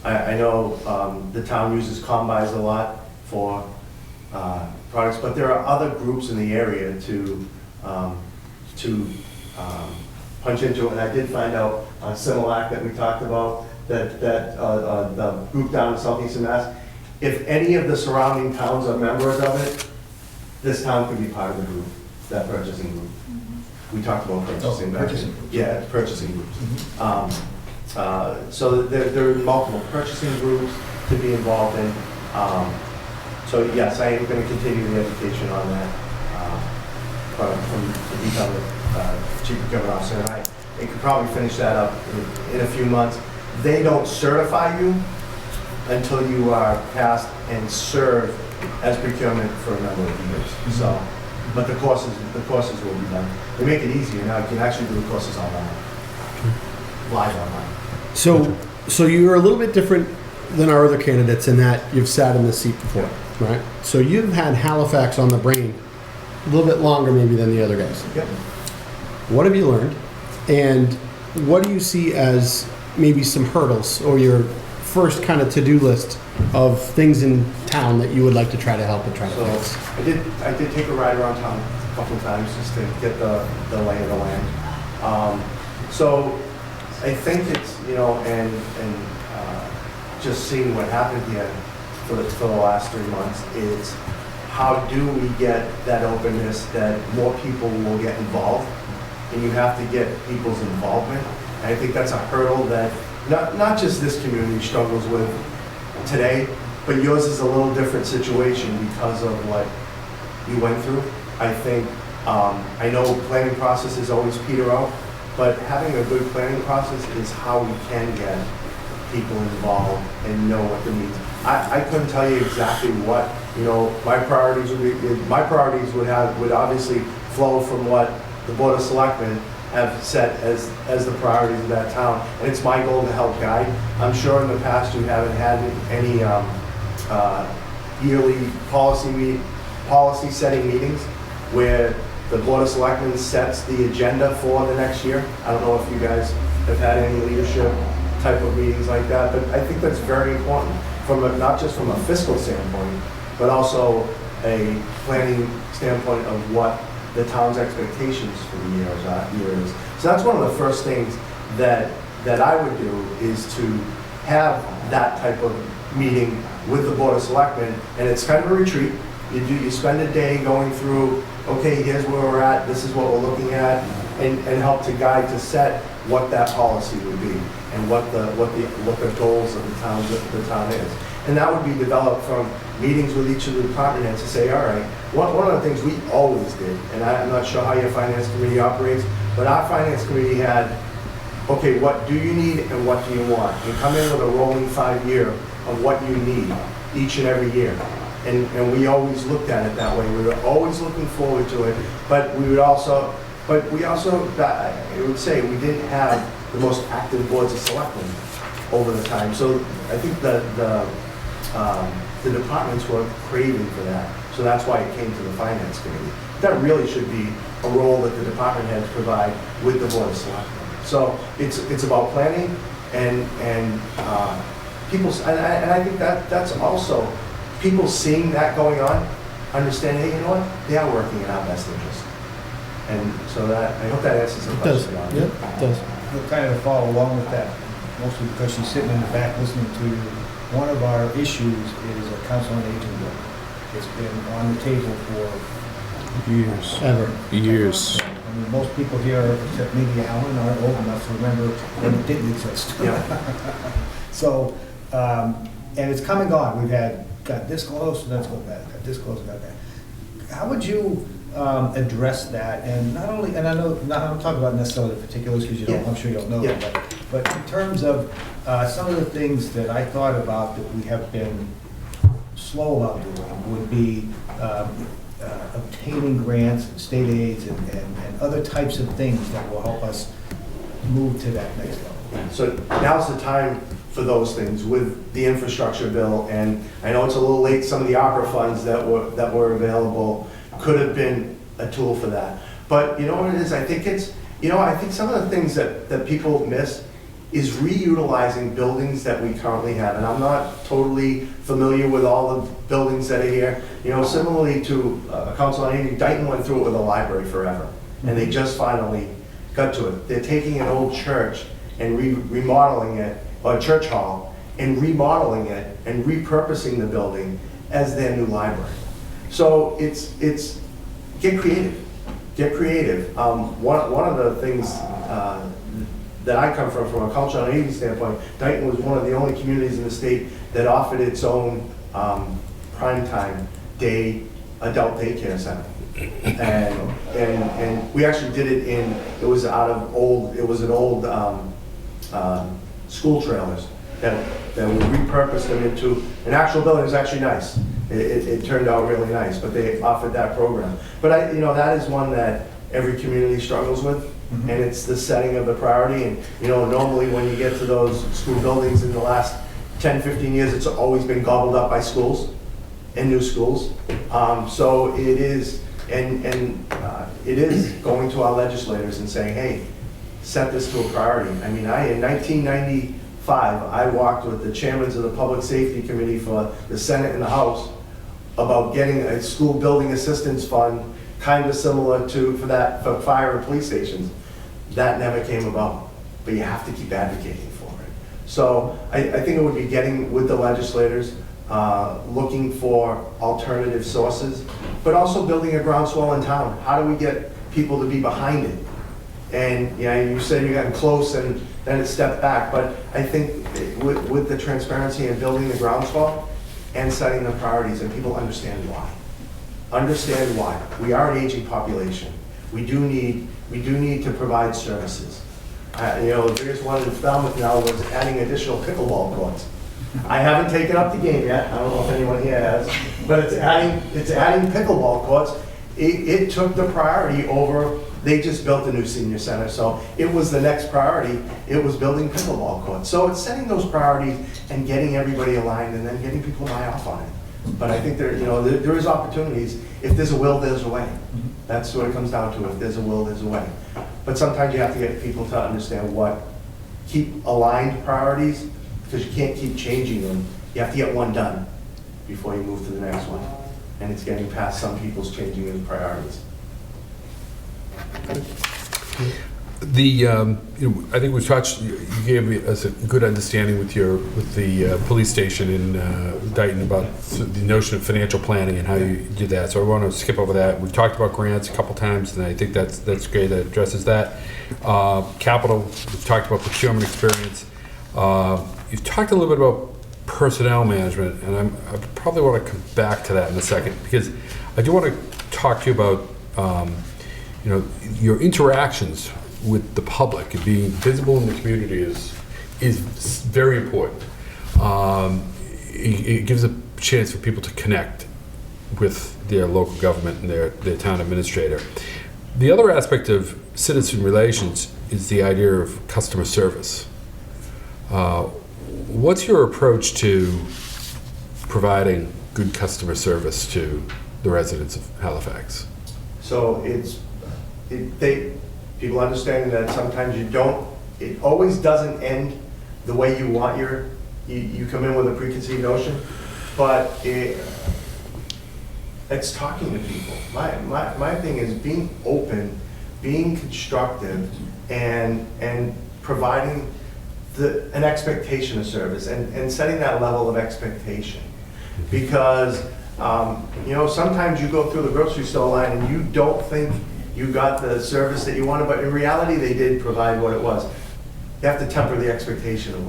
I know the town uses combines a lot for products, but there are other groups in the area to punch into. And I did find out on Similac that we talked about, that the group down in southeastern Mass, if any of the surrounding towns are members of it, this town could be part of the group, that purchasing group. We talked about purchasing. Purchasing groups. Yeah, purchasing groups. So there are multiple purchasing groups to be involved in. So yes, I am going to continue the education on that from the become chief procurement officer, and I could probably finish that up in a few months. They don't certify you until you are passed and served as procurement for a number of years. So, but the courses will be done. They make it easier now. You can actually do the courses online, live online. So you're a little bit different than our other candidates in that you've sat in this seat before, right? So you've had Halifax on the brain a little bit longer maybe than the other guys. Yep. What have you learned? And what do you see as maybe some hurdles or your first kind of to-do list of things in town that you would like to try to help and try to So fix? I did take a ride around town a couple of times just to get the lay of the land. So I think it's, and just seeing what happened here for the last 3 months is how do we get that openness that more people will get involved, and you have to get people's involvement. And I think that's a hurdle that not just this community struggles with today, but yours is a little different situation because of what you went through. I think, I know planning processes always peter out, but having a good planning process is how we can get people involved and know what the needs. I couldn't tell you exactly what, my priorities would be. My priorities would obviously flow from what the Board of Selectmen have set as the priorities of that town. And it's my goal to help guide. I'm sure in the past you haven't had any yearly policy setting meetings where the Board of Selectmen sets the agenda for the next year. I don't know if you guys have had any leadership type of meetings like that, but I think that's very important not just from a fiscal standpoint, but also a planning standpoint of what the town's expectations for the year is. So that's one of the first things that I would do is to have that type of meeting with the Board of Selectmen, and it's kind of a retreat. You spend a day going through, okay, here's where we're at, this is what we're looking at, and help to guide to set what that policy would be and what the goals of the town is. And that would be developed from meetings with each of the department heads to say, all right, one of the things we always did, and I'm not sure how your finance committee operates, but our finance committee had, okay, what do you need and what do you want? And come in with a rolling 5-year of what you need each and every year. And we always looked at it that way. We were always looking forward to it, but we also, I would say we didn't have the most active boards of selectmen over the time. So I think the departments were craving for that. So that's why it came to the finance committee. That really should be a role that the department heads provide with the Board of Selectmen. So it's about planning and people, and I think that's also people seeing that going on, understanding, hey, you know what, they are working in our best interest. And so that, I hope that answers the question. Yeah, it does. We'll kind of follow along with that, mostly because she's sitting in the back listening to you. One of our issues is a council on aging bill. It's been on the table for Years. Ever. Years. I mean, most people here, except maybe Alan, aren't old enough to remember when it didn't exist. Yeah. So, and it's come and gone. We've got this close, and let's go back, got this close, got that. How would you address that? And not only, and I know, not, I'm talking about necessarily the particulars, because you don't, I'm sure you don't know them, but in terms of some of the things that I thought about that we have been slow about doing would be obtaining grants, and state aids, and other types of things that will help us move to that next level. So now's the time for those things with the infrastructure bill, and I know it's a little late, some of the ARPA funds that were available could have been a tool for that. But you know what it is, I think I think some of the things that people miss is reutilizing buildings that we currently have. And I'm not totally familiar with all the buildings that are here. You know, similarly to Council on Aging, Dayton went through it with a library forever, and they just finally got to it. They're taking an old church and remodeling it, or a church hall, and remodeling it and repurposing the building as their new library. So it's get creative. Get creative. One of the things that I come from a culture and aging standpoint, Dayton was one of the only communities in the state that offered its own primetime day adult daycare center. And we actually did it it was an old school trailers that we repurposed them into an actual building. It was actually nice. It turned out really nice, but they offered that program. But that is one that every community struggles with, and it's the setting of the priority. And normally when you get to those school buildings in the last 10, 15 years, it's always been gobbled up by schools and new schools. So it is, and it is going to our legislators and saying, hey, set this to a priority. I mean, in 1995, I walked with the chairmans of the Public Safety Committee for the Senate and the House about getting a school building assistance fund, kind of similar for fire and police stations. That never came about, but you have to keep advocating for it. So I think it would be getting with the legislators, looking for alternative sources, but also building a groundswell in town. How do we get people to be behind it? And you said you got close and then it stepped back, but I think with the transparency and building the groundswell and setting the priorities, and people understand why. Understand why. We are an aging population. We do need to provide services. The biggest one in Falmouth now was adding additional pickleball courts. I haven't taken up the game yet. I don't know if anyone here has, but it's adding pickleball courts. It took the priority over. They just built a new senior center, so it was the next priority. It was building pickleball courts. So it's setting those priorities and getting everybody aligned, and then getting people to buy off on it. But I think there is opportunities. If there's a will, there's a way. That's what it comes down to. If there's a will, there's a way. But sometimes you have to get people to understand keep aligned priorities, because you can't keep changing them. You have to get one done before you move to the next one. And it's getting past some people's changing of priorities. I think we touched. You gave us a good understanding with the police station in Dayton about the notion of financial planning and how you do that. So I want to skip over that. We talked about grants a couple times, and I think that's great. That addresses that. Capital. We've talked about procurement experience. You've talked a little bit about personnel management, and I probably want to come back to that in a second, because I do want to talk to you about your interactions with the public and being visible in the community is very important. It gives a chance for people to connect with their local government and their town administrator. The other aspect of citizen relations is the idea of customer service. What's your approach to providing good customer service to the residents of Halifax? So people understanding that sometimes it always doesn't end the way you want you come in with a preconceived notion, but it's talking to people. My thing is being open, being constructive, and providing an expectation of service and setting that level of expectation. Because sometimes you go through the grocery store line and you don't think you got the service that you wanted, but in reality they did provide what it was. You have to temper the expectation of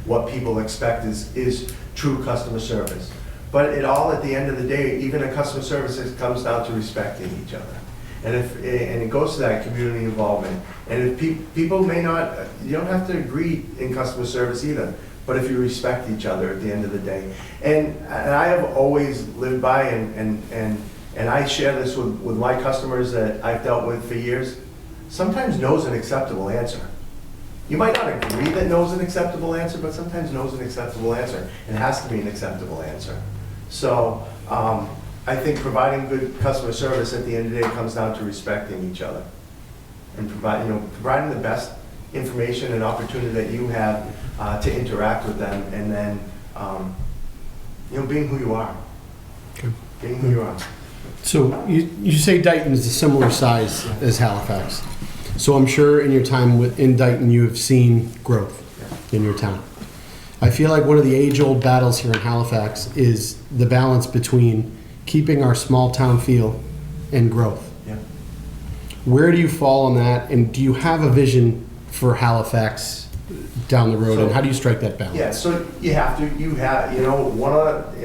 what people expect is true customer service. But at the end of the day, even a customer service comes down to respecting each other. And it goes to that community involvement. And if people may not, you don't have to agree in customer service either, but if you respect each other at the end of the day. And I have always lived by, and I share this with my customers that I've dealt with for years, sometimes no's an acceptable answer. You might not agree that no's an acceptable answer, but sometimes no's an acceptable answer. It has to be an acceptable answer. So I think providing good customer service at the end of the day comes down to respecting each other and providing the best information and opportunity that you have to interact with them, and then being who you are. Okay. Being who you are. So you say Dayton is a similar size as Halifax. So I'm sure in your time in Dayton, you have seen growth in your town. I feel like one of the age-old battles here in Halifax is the balance between keeping our small town feel and growth. Yeah. Where do you fall on that, and do you have a vision for Halifax down the road, and how do you strike that balance? Yeah, so in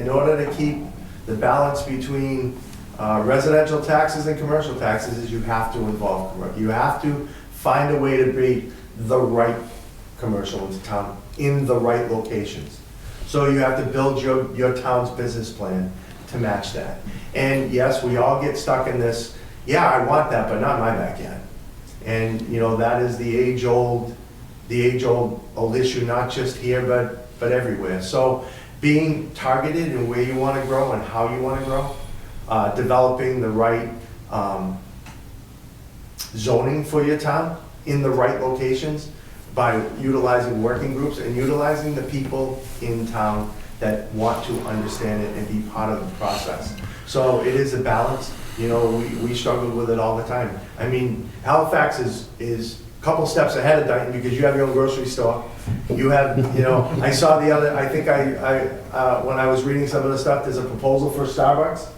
order to keep the balance between residential taxes and commercial taxes is you have to involve, you have to find a way to be the right commercial into town in the right locations. So you have to build your town's business plan to match that. And yes, we all get stuck in this, yeah, I want that, but not in my backyard. And that is the age-old issue, not just here, but everywhere. So being targeted in where you want to grow and how you want to grow, developing the right zoning for your town in the right locations by utilizing working groups and utilizing the people in town that want to understand it and be part of the process. So it is a balance. We struggle with it all the time. I mean, Halifax is a couple steps ahead of Dayton because you have your own grocery store. You have, I saw the other, I think when I was reading some of the stuff, there's a proposal for Starbucks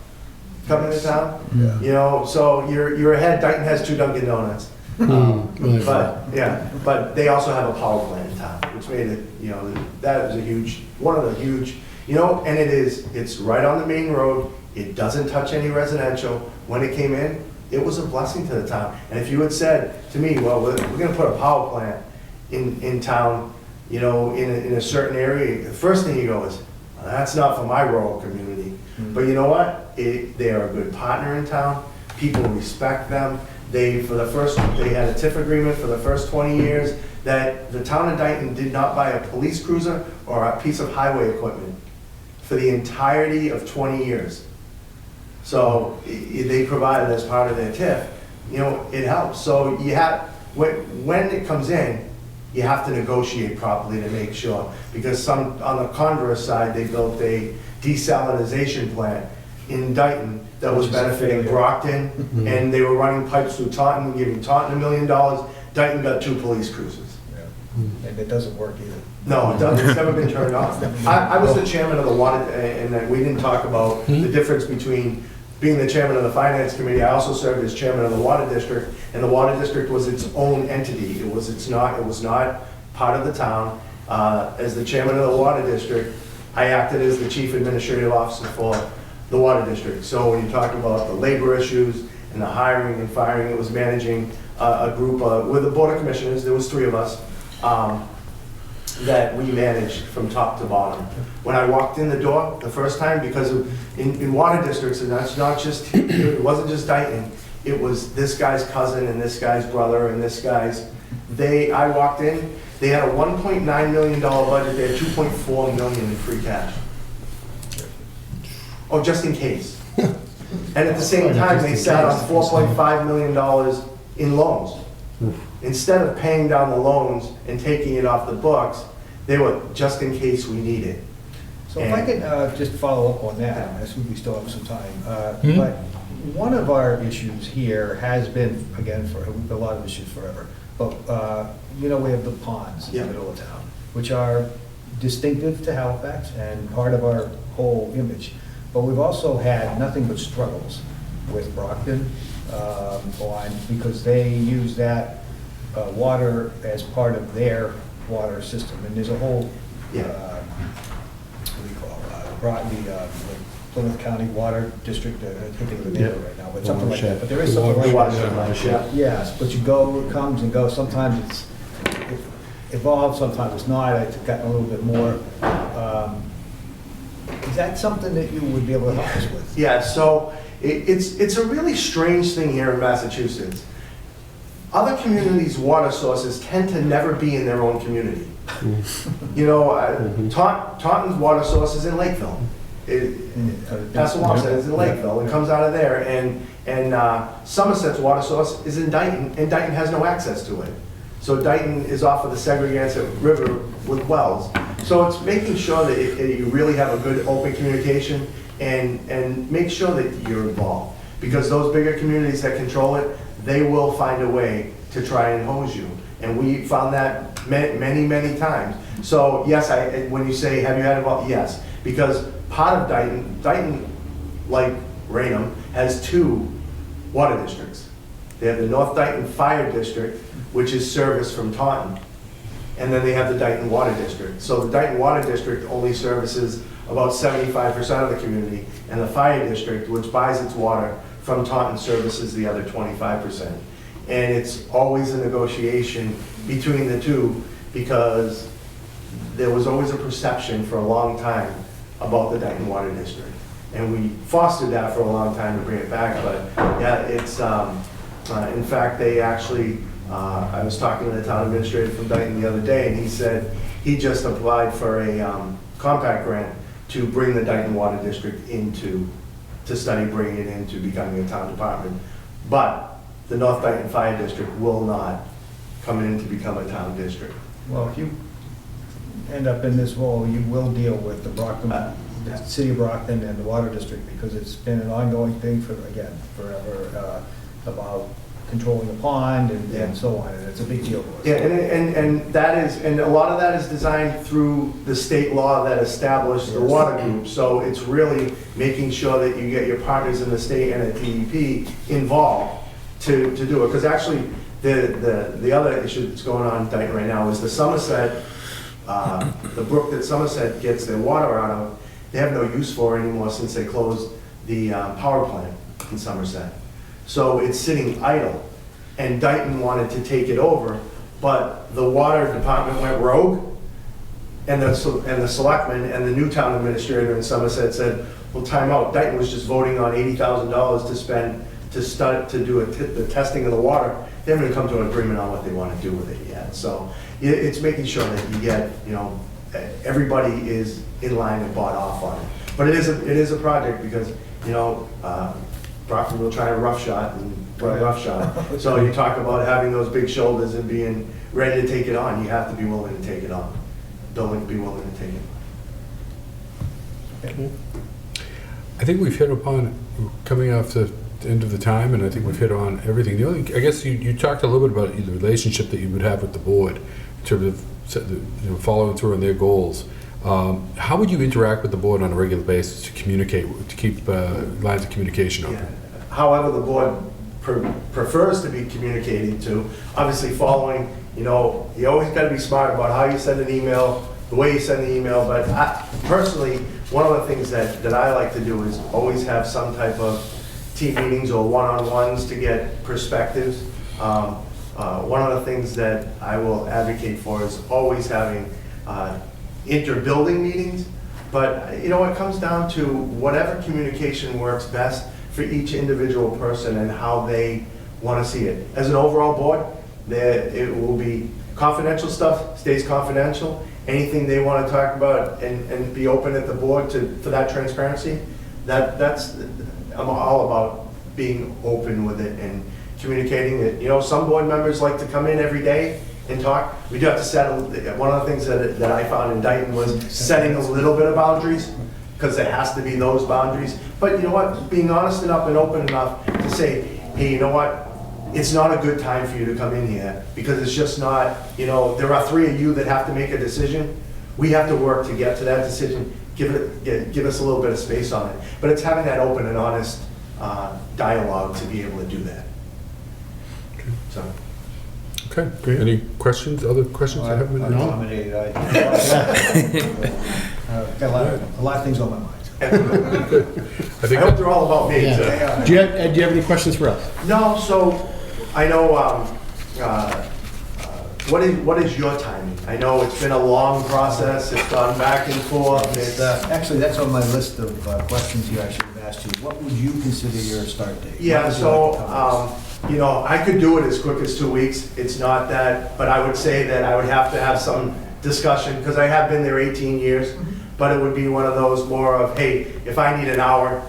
coming to town. Yeah. So you're ahead. Dayton has 2 Dunkin' Donuts. But they also have a power plant in town, which made it, that is one of the huge, and it's right on the main road. It doesn't touch any residential. When it came in, it was a blessing to the town. And if you had said to me, well, we're gonna put a power plant in town, in a certain area, the first thing you go is, well, that's not for my rural community. But you know what? They are a good partner in town. People respect them. They had a TIF agreement for the first 20 years that the town of Dayton did not buy a police cruiser or a piece of highway equipment for the entirety of 20 years. So they provided as part of their TIF, it helps. So when it comes in, you have to negotiate properly to make sure, because on the converse side, they built a desalinization plant in Dayton that was benefiting Brockton, and they were running pipes through Taunton, giving Taunton $1 million. Dayton got 2 police cruisers. Yeah. And it doesn't work either. No, it doesn't. It's never been turned off. I was the chairman of the water, and we didn't talk about the difference between being the chairman of the finance committee. I also served as chairman of the water district, and the water district was its own entity. It was not part of the town. As the chairman of the water district, I acted as the chief administrative officer for the water district. So when you talk about the labor issues and the hiring and firing, it was managing a group with the board of commissioners. There was 3 of us that we managed from top to bottom. When I walked in the door the first time, because in water districts, and that's not just, it wasn't just Dayton, it was this guy's cousin and this guy's brother and this guy's, I walked in, they had a $1.9 million budget, they had $2.4 million in free cash. Oh, just in case. And at the same time, they sat on $4.5 million in loans. Instead of paying down the loans and taking it off the books, they were just in case we need it. So if I could just follow up on that, I assume we still have some time. But one of our issues here has been, again, for a lot of issues forever, but we have the ponds in the middle of town, which are distinctive to Halifax and part of our whole image. But we've also had nothing but struggles with Brockton because they use that water as part of their water system. And there's a whole, what do you call it, the Plymouth County Water District, I can't think of the name of it right now, but something like that. But there is something like that. Yes, but it comes and goes. Sometimes evolved, sometimes it's not, it's gotten a little bit more. Is that something that you would be able to help us with? Yeah, so it's a really strange thing here in Massachusetts. Other communities' water sources tend to never be in their own community. You know, Taunton's water source is in Lakeville. Passawampset is in Lakeville and comes out of there, and Somerset's water source is in Dayton, and Dayton has no access to it. So Dayton is off of the Segregated River with wells. So it's making sure that you really have a good open communication and make sure that you're involved. Because those bigger communities that control it, they will find a way to try and hose you. And we found that many, many times. So yes, when you say, have you had involved? Yes, because part of Dayton, like Raynham, has 2 water districts. They have the North Dayton Fire District, which is serviced from Taunton. And then they have the Dayton Water District. So the Dayton Water District only services about 75% of the community, and the Fire District, which buys its water from Taunton, services the other 25%. And it's always a negotiation between the two, because there was always a perception for a long time about the Dayton Water District. And we fostered that for a long time to bring it back, but yeah, it's, in fact, they actually, I was talking to the town administrator from Dayton the other day, and he said he just applied for a compact grant to bring the Dayton Water District to study bringing it into becoming a town department. But the North Dayton Fire District will not come in to become a town district. Well, if you end up in this role, you will deal with the Brockton, the city of Brockton and the water district, because it's been an ongoing thing forever, about controlling the pond and so on, and it's a big deal for us. Yeah, and that is, and a lot of that is designed through the state law that established the water group. So it's really making sure that you get your partners in the state and the DEP involved to do it. Because actually, the other issue that's going on in Dayton right now is the Somerset, the brook that Somerset gets their water out of, they have no use for anymore since they closed the power plant in Somerset. So it's sitting idle, and Dayton wanted to take it over, but the water department went rogue, and the selectmen and the new town administrator in Somerset said, well, time out. Dayton was just voting on $80,000 to spend to start to do the testing of the water. They haven't even come to an agreement on what they want to do with it yet. So it's making sure that you get, everybody is in line and bought off on it. But it is a project because, Brockton will try a roughshod and run a roughshod. So you talk about having those big shoulders and being ready to take it on. You have to be willing to take it on. Don't be willing to take it. I think we've hit upon, coming off the end of the time, and I think we've hit on everything. The only, I guess you talked a little bit about the relationship that you would have with the board in terms of following through on their goals. How would you interact with the board on a regular basis to communicate, to keep lines of communication open? Yeah. However the board prefers to be communicated to, obviously following, you always got to be smart about how you send an email, the way you send the email, but personally, one of the things that I like to do is always have some type of team meetings or one-on-ones to get perspectives. One of the things that I will advocate for is always having inter-building meetings, but it comes down to whatever communication works best for each individual person and how they want to see it. As an overall board, it will be confidential stuff, stays confidential. Anything they want to talk about and be open at the board for that transparency, that's I'm all about being open with it and communicating it. Some board members like to come in every day and talk. We do have to settle. One of the things that I found in Dayton was setting a little bit of boundaries, because there has to be those boundaries. But you know what? Being honest enough and open enough to say, hey, you know what? It's not a good time for you to come in here, because it's just not, there are 3 of you that have to make a decision. We have to work to get to that decision. Give us a little bit of space on it. But it's having that open and honest dialogue to be able to do that. So. Okay, great. Any questions, other questions that haven't been I'm asked? nominated. I've got a lot of things on my mind. I I think hope they're all about me. Yeah. So. Do you have any questions for us? No, so I know what is your timing? I know it's been a long process, it's gone back and forth, it's, Actually, that's on my list of questions here I should have asked you. What would you consider your start date? yeah, When would you like to so, cover this? you know, I could do it as quick as 2 weeks. It's not that, but I would say that I would have to have some discussion, because I have been there 18 years, but it would be one of those more of, hey, if I need an hour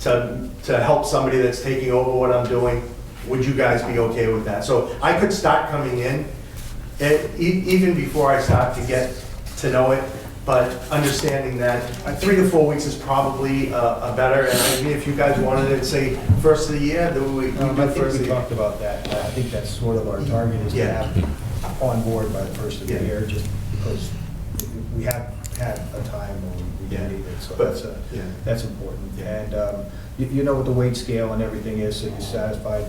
to help somebody that's taking over what I'm doing, would you guys be okay with that? So I could start coming in, even before I start to get to know it, but understanding that 3 to 4 weeks is probably a better, and I mean, if you guys wanted it, say, first of the year, then we do I think first of we the year. talked about that. I think that's sort of our target is to Yeah. have on board by the first of the Yeah. year, just because we have had a time when we Yeah. didn't need it, so But- that's, yeah. that's important. Yeah. And you know what the wage scale and everything is, so you're satisfied?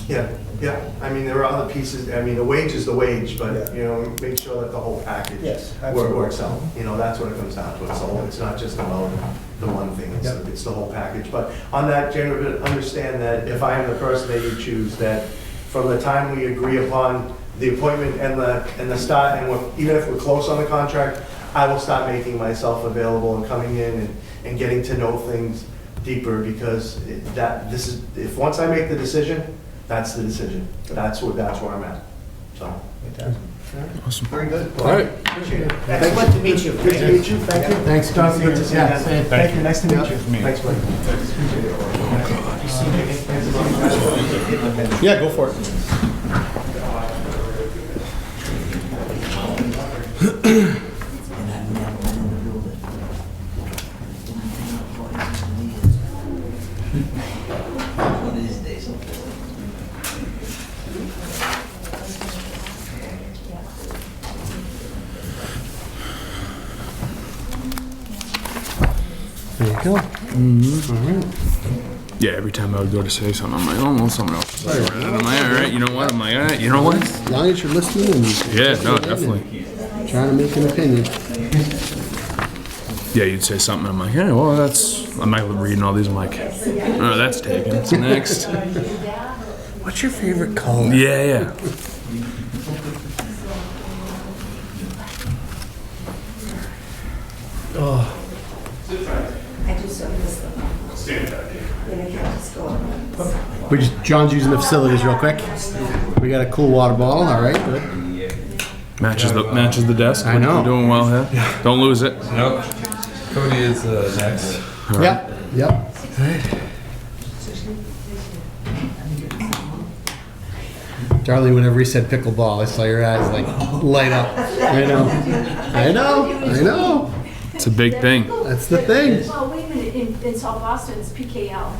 Yeah, yeah, I mean, there are other pieces, I mean, the wage is the wage, but, Yeah. you know, make sure that the whole package Yes, absolutely. works out. You know, that's what it comes down to, so it's not just about the one thing, Yep. it's the whole package. But on that, Jennifer, understand that if I am the person that you choose, that from the time we agree upon the appointment and the start, and even if we're close on the contract, I will start making myself available and coming in and getting to know things deeper, because if once I make the decision, that's the decision. That's where I'm at, so. Fantastic. Very good. All right. Appreciate it. Excellent to meet you. Good to meet you, thank you. Thanks, John. Good to see you Yeah, again. same. Thank you, nice to meet you. Yeah. Thanks, buddy. Yeah, go for it. There you go. Yeah, every time I would go to say something, I'm like, oh, well, someone else is saying it. I'm like, all right, you know what? I'm like, all right, you know what? As long as you're listening and Yeah, no, definitely. trying to make an opinion. Yeah, you'd say something, I'm like, yeah, well, that's, I'm not reading all these, I'm like, oh, that's taken. It's next. What's your favorite color? Yeah, yeah. I just saw this. And I can't just go on. John's using the facilities real quick. We got a cool water bottle, all right, good. Matches the desk. I know. You're doing well here. Don't lose it. Nope. Cody is next. Yep, yep. Darlene, whenever he said pickleball, I saw your eyes like light up. I know. I know. I know. It's a big thing. That's the thing. Well, wait a minute, in South Boston, it's PKL.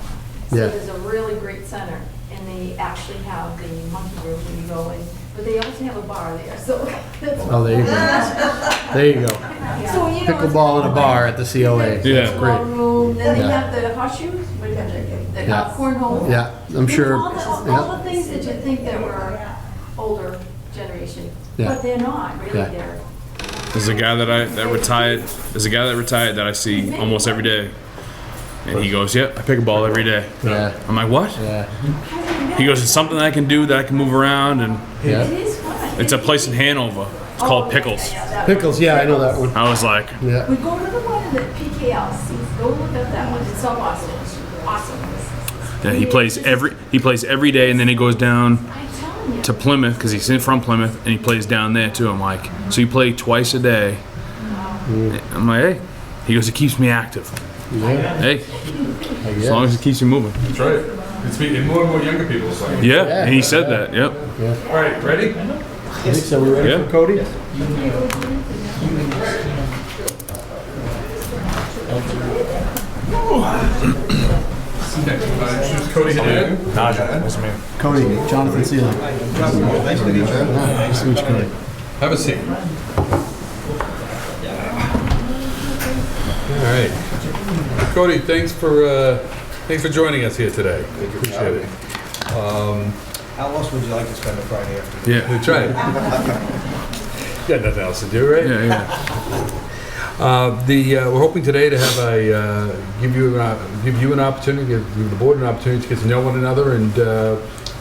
So Yeah. there's a really great center, and they actually have the monkey room when you go in, but they also have a bar there, so. that's- Oh, there you go. There you go. So, you know, Pickleball in a bar at the COA. Yeah. That's great. Room, then they Yeah. have the horseshoes, what do you have, the Yeah. cornhole. Yeah, I'm sure. All Yeah. the things that you think that were older generation, Yeah. but they're not, really, Yeah. they're. There's a guy that retired. There's a guy that retired that I see almost every day, and he goes, "Yep, I pick a ball every day." Yeah. I'm like, "What?" Yeah. He goes, "It's something that I can do, that I can move around, and Yeah. It is fun. it's a place in Hanover. It's called Pickles." Pickles, yeah, I know that one. I was like, Yeah. We go to the one in the PKL, see, go look at that one, it's South Boston, awesome. "Yeah, he plays every day, and then he goes down I'm telling you. to Plymouth because he's from Plymouth, and he plays down there too." I'm like, "So you play twice a day?" I'm like, "Hey," he goes, "It keeps me active." Yeah. Hey, I as long as it keeps you moving. That's right. It's and more and more younger people are saying. Yeah, and he said that. Yep. All right, ready? So we ready Yeah. for Cody? Introduce Cody Haddad. Cody, Jonathan Seelig. Nice to meet you. Nice to meet you, Cody. Have a seat. All right. Cody, thanks for joining us here today. Appreciate it. How else would you like to spend a Friday afternoon? Yeah. That's right. Got nothing else to do, right? Yeah, yeah. We're hoping today to have give you an opportunity, give the board an opportunity to get to know one another and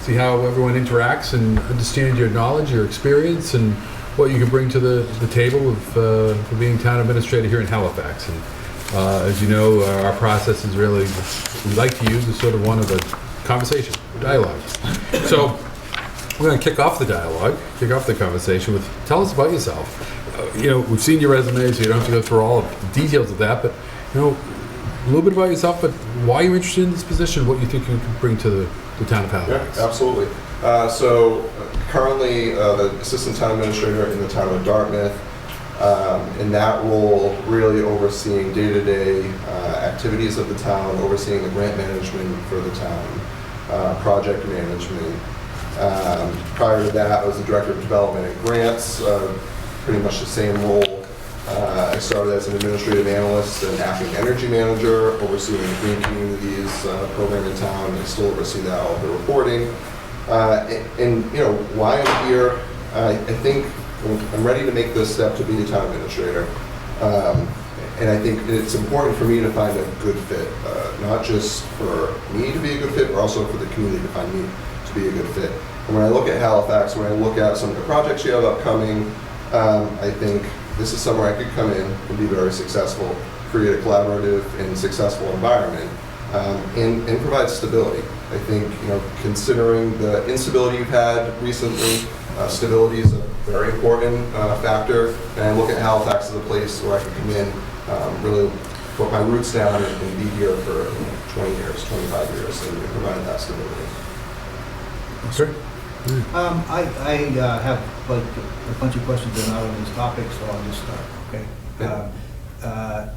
see how everyone interacts and understand your knowledge, your experience, and what you can bring to the table of for being town administrator here in Halifax. And as you know, our process is really, we like to use is sort of one of the conversation, dialogue. So we're going to kick off the dialogue, kick off the conversation with, tell us about yourself. We've seen your resume, so you don't have to go through all of the details of that, but, a little bit about yourself, but why you're interested in this position, what you think you can bring to the town of Halifax. Yeah, absolutely. So currently the assistant town administrator in the town of Dartmouth. In that role, really overseeing day-to-day activities of the town, overseeing the grant management for the town, project management. Prior to that, I was the director of development and grants, pretty much the same role. I started as an administrative analyst and acting energy manager, overseeing the Green Communities program in town. I still oversee that, all the reporting. And why I'm here, I think I'm ready to make this step to be the town administrator. And I think it's important for me to find a good fit, not just for me to be a good fit, but also for the community to find me to be a good fit. And when I look at Halifax, when I look at some of the projects you have upcoming, I think this is somewhere I could come in and be very successful, create a collaborative and successful environment, and provide stability. I think, considering the instability you've had recently, stability is a very important factor, and I look at Halifax as a place where I can come in, really put my roots down and be here for 20 years, 25 years, and provide that stability. Sure. I have like a bunch of questions on all of these topics, so I'll just start, okay? Yeah.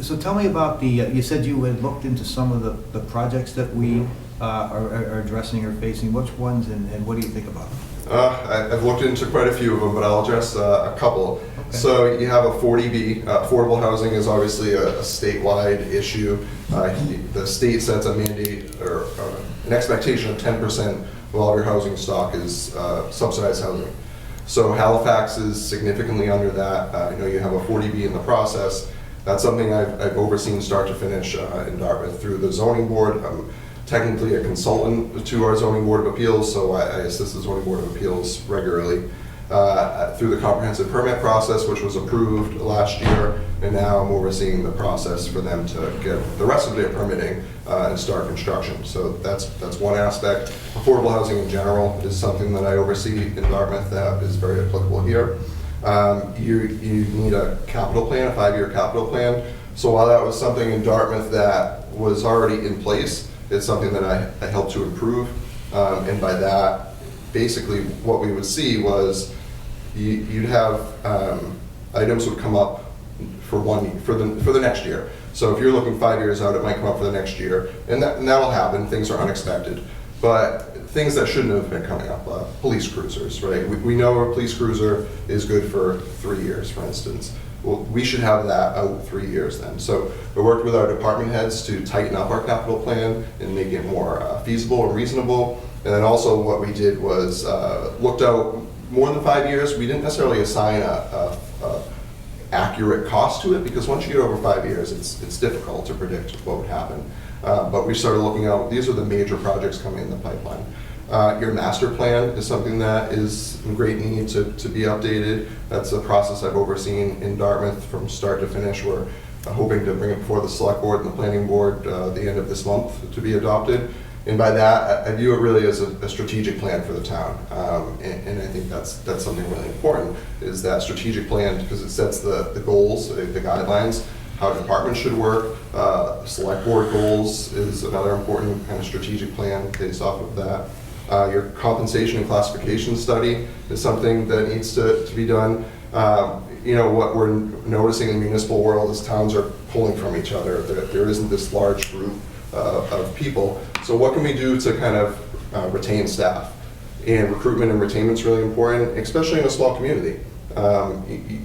So tell me about you said you had looked into some of the projects that we are addressing or facing. Which ones and what do you think about them? I've looked into quite a few of them, but I'll address a couple. Okay. So you have a 40B. Affordable housing is obviously a statewide issue. The state sets a mandate or an expectation of 10% of all of your housing stock is subsidized housing. So Halifax is significantly under that. I know you have a 40B in the process. That's something I've overseen start to finish in Dartmouth through the zoning board. I'm technically a consultant to our zoning board of appeals, so I assist the zoning board of appeals regularly through the comprehensive permit process, which was approved last year, and now I'm overseeing the process for them to get the rest of their permitting and start construction. So that's one aspect. Affordable housing in general is something that I oversee in Dartmouth that is very applicable here. You need a capital plan, a 5-year capital plan. So while that was something in Dartmouth that was already in place, it's something that I helped to improve. And by that, basically what we would see was you'd have items would come up for the next year. So if you're looking 5 years out, it might come up for the next year, and that'll happen. Things are unexpected, but things that shouldn't have been coming up, police cruisers, right? We know a police cruiser is good for 3 years, for instance. Well, we should have that out 3 years then. So we worked with our department heads to tighten up our capital plan and make it more feasible and reasonable. And then also what we did was looked out more than 5 years. We didn't necessarily assign a accurate cost to it, because once you get over 5 years, it's difficult to predict what would happen. But we started looking out, these are the major projects coming in the pipeline. Your master plan is something that is in great need to be updated. That's a process I've overseen in Dartmouth from start to finish. We're hoping to bring it before the select board and the planning board the end of this month to be adopted. And by that, I view it really as a strategic plan for the town. And I think that's something really important, is that strategic plan, because it sets the goals, the guidelines, how departments should work. Select board goals is another important kind of strategic plan based off of that. Your compensation and classification study is something that needs to be done. What we're noticing in the municipal world is towns are pulling from each other. There isn't this large group of people. So what can we do to kind of retain staff? And recruitment and retainment is really important, especially in a small community.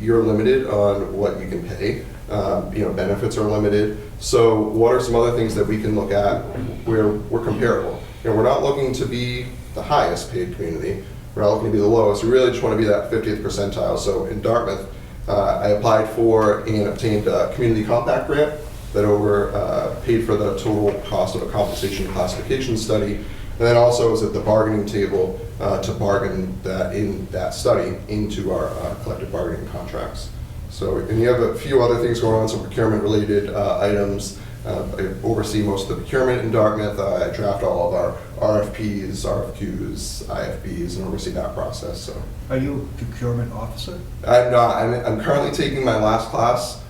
You're limited on what you can pay. Benefits are limited. So what are some other things that we can look at where we're comparable? We're not looking to be the highest paid community. We're not looking to be the lowest. We really just want to be that 50th percentile. So in Dartmouth, I applied for and obtained a community compact grant that paid for the total cost of a compensation classification study. And then also is at the bargaining table to bargain that in that study into our collective bargaining contracts. So, and you have a few other things going on, some procurement-related items. I oversee most of the procurement in Dartmouth. I draft all of our RFPs, RFQs, IFBs, and oversee that process. So, Are you a procurement officer? I'm not. I'm currently taking my last class,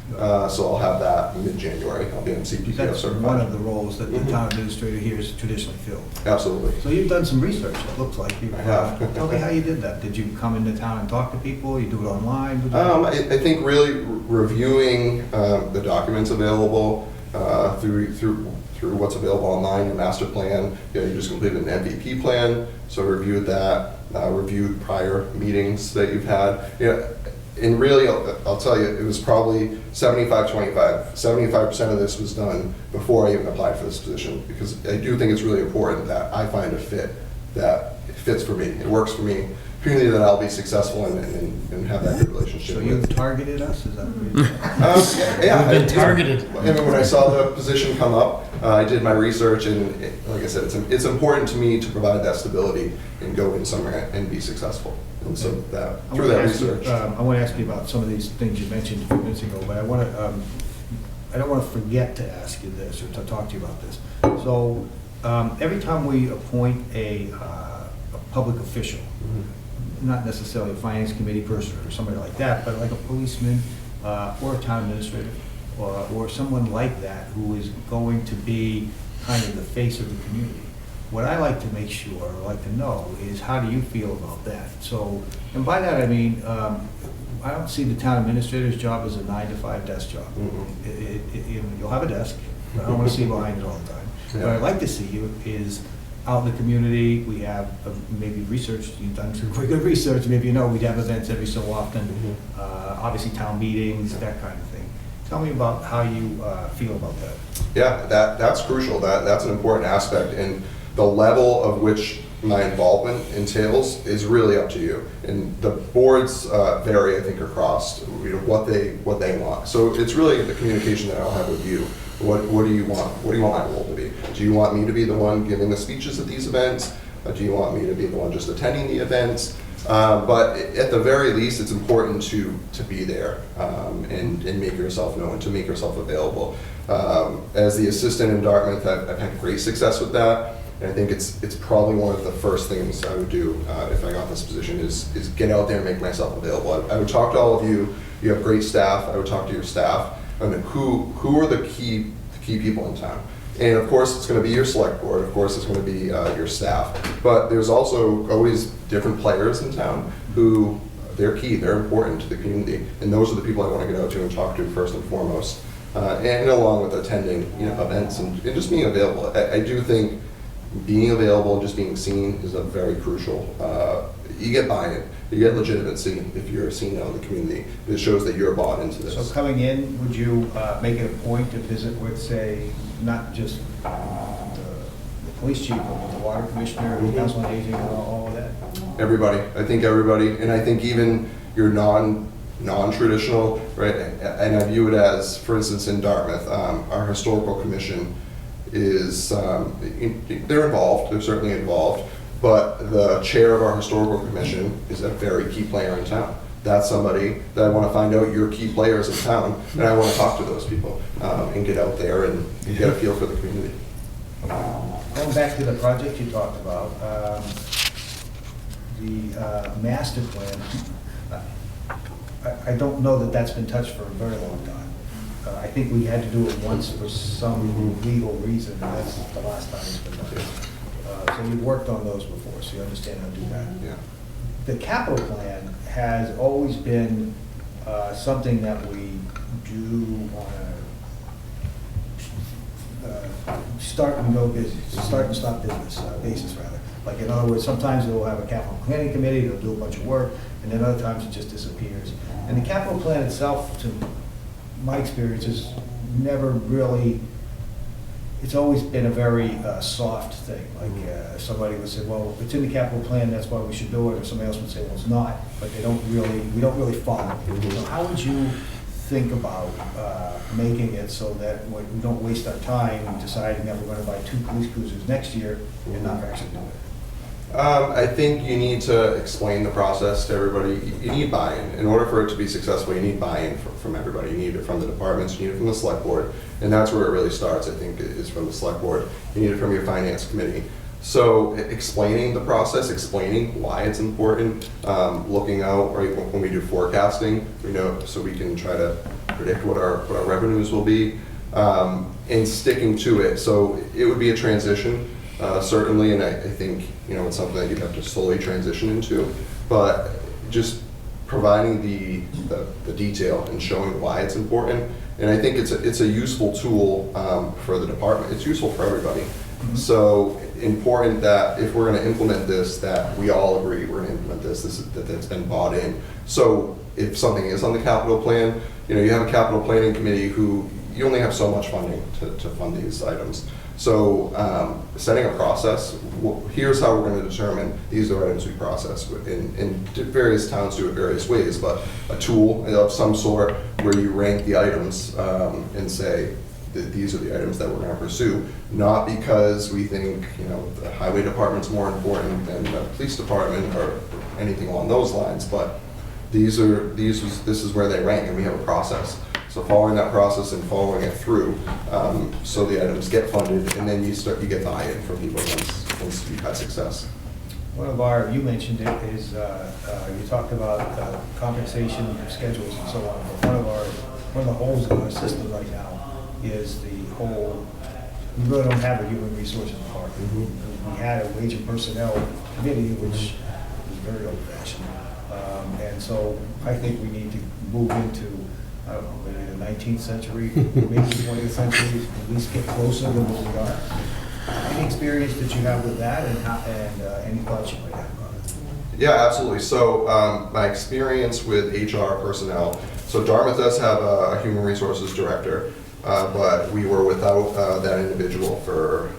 so I'll have that mid-January. I'll be CPPO That's certified. one of the roles that the town administrator here has traditionally filled. Absolutely. So you've done some research, it looks like. I have. Tell me how you did that. Did you come into town and talk to people? You do it online? I think really reviewing the documents available through what's available online, your master plan. You just completed an MVP plan, so I reviewed that, reviewed prior meetings that you've had. And really, I'll tell you, it was probably 75-25. 75% of this was done before I even applied for this position, because I do think it's really important that I find a fit that fits for me, it works for me, community that I'll be successful in and have that good relationship So with. you targeted us, is that what Yeah, We've been targeted. And when I saw the position come up, I did my research, and like I said, it's important to me to provide that stability and go in somewhere and be successful. And so that through that research. I want to ask you about some of these things you mentioned a few minutes ago, but I don't want to forget to ask you this or to talk to you about this. So every time we appoint a public official, not necessarily a finance committee person or somebody like that, but like a policeman or a town administrator or someone like that who is going to be kind of the face of the community. What I like to make sure, or like to know, is how do you feel about that? So, and by that I mean, I don't see the town administrator's job as a 9-to-5 desk job. You'll have a desk, but I don't want to see you behind it all the time. Yeah. What I'd like to see you is out in the community. We have maybe research, you've done some pretty good research, maybe you know we'd have events every so often, obviously town meetings, that kind of thing. Tell me about how you feel about that. Yeah, that's crucial. That's an important aspect, and the level of which my involvement entails is really up to you. And the boards vary, I think, across what they want. So it's really the communication that I'll have with you. What do you want? What do you want my role to be? Do you want me to be the one giving the speeches at these events? Do you want me to be the one just attending the events? But at the very least, it's important to be there and make yourself known, to make yourself available. As the assistant in Dartmouth, I've had great success with that. And I think it's probably one of the first things I would do if I got this position is get out there and make myself available. I would talk to all of you. You have great staff. I would talk to your staff. And who are the key people in town? And of course, it's going to be your select board. Of course, it's going to be your staff. But there's also always different players in town who they're key. They're important to the community, and those are the people I want to get out to and talk to first and foremost. And along with attending events and just being available. I do think being available and just being seen is a very crucial. You get buy-in, you get legitimacy if you're seen out in the community. It shows that you're bought into this. So coming in, would you make it a point to visit with, say, not just the police chief, but the water commissioner, the council on aging, and all of that? Everybody, I think everybody, and I think even your non-traditional, right? And I view it as, for instance, in Dartmouth, our historical commission is they're involved. They're certainly involved. But the chair of our historical commission is a very key player in town. That's somebody that I want to find out your key players in town, and I want to talk to those people and get out there and get a feel for the community. Going back to the project you talked about, the master plan, I don't know that that's been touched for a very long time. I think we had to do it once for some legal reason, and that's the last time it's been done. So you've worked on those before, so you understand how to do that. Yeah. The capital plan has always been something that we do on a start and go business, start and stop business basis rather. Like in other words, sometimes we'll have a capital planning committee, they'll do a bunch of work, and then other times it just disappears. And the capital plan itself, to my experience, is never really, it's always been a very soft thing. Like somebody would say, well, it's in the capital plan, that's why we should do it, or somebody else would say, well, it's not, but we don't really follow. So how would you think about making it so that we don't waste our time deciding that we're going to buy 2 police cruisers next year and not actually do it? I think you need to explain the process to everybody. You need buy-in. In order for it to be successful, you need buy-in from everybody. You need it from the departments, you need it from the select board, and that's where it really starts, I think, is from the select board. You need it from your finance committee. So explaining the process, explaining why it's important, looking out, right, when we do forecasting, we know, so we can try to predict what our revenues will be, and sticking to it. So it would be a transition. Certainly, and I think, you know, it's something that you'd have to slowly transition into, but just providing the detail and showing why it's important. And I think it's a useful tool for the department. It's useful for everybody. Mm-hmm. So important that if we're going to implement this, that we all agree we're going to implement this, that's been bought in. So if something is on the capital plan, you know, you have a capital planning committee who you only have so much funding to fund these items. So setting a process, here's how we're going to determine these are items we process. And various towns do it various ways, but a tool of some sort where you rank the items and say that these are the items that we're going to pursue, not because we think, you know, the highway department's more important than the police department or anything along those lines, but this is where they rank, and we have a process. So following that process and following it through, so the items get funded, and then you get buy-in from people once you've had success. One of you mentioned it, is you talked about compensation schedules and so on, but one of the holes in our system right now is the whole, we really don't have a human resources department. Mm-hmm. We had a wage and personnel committee, which is very old-fashioned. And so I think we need to move into, I don't know, maybe the 19th century, maybe the 20th century, at least get closer than what we are. Any experience that you have with that, and any thoughts you might have about it? Yeah, absolutely. So my experience with HR personnel, so Dartmouth does have a human resources director, but we were without that individual for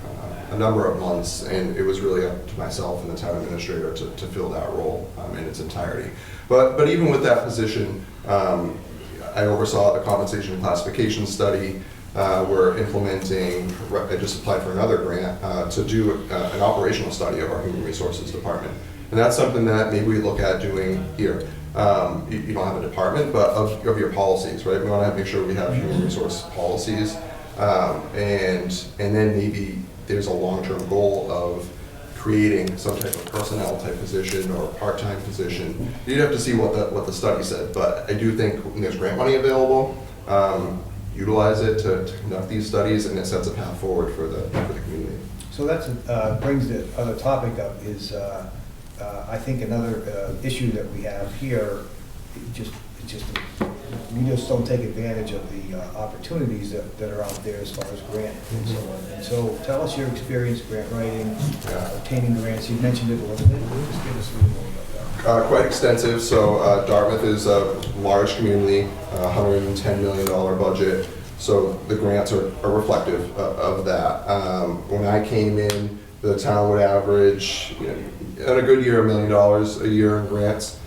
a number of months, and it was really up to myself and the town administrator to fill that role in its entirety. But even with that position, I oversaw the compensation classification study. We're implementing, I just applied for another grant to do an operational study of our human resources department. And that's something that maybe we look at doing here. You don't have a department, but of your policies, right? We want to make sure we have human resource policies. And then maybe there's a long-term goal of creating some type of personnel type position or part-time position. You'd have to see what the study said, but I do think when there's grant money available, utilize it to conduct these studies, and it sets a path forward for the community. So that brings the other topic up is, I think another issue that we have here, we just don't take advantage of the opportunities that are out there as far as grant and so on. And so tell us your experience grant writing, obtaining grants. You mentioned it a little bit. Just give us a little more about that. Quite extensive. So Dartmouth is a large community, $110 million budget. So the grants are reflective of that. When I came in, the town would average, in a good year, $1 million a year in grants.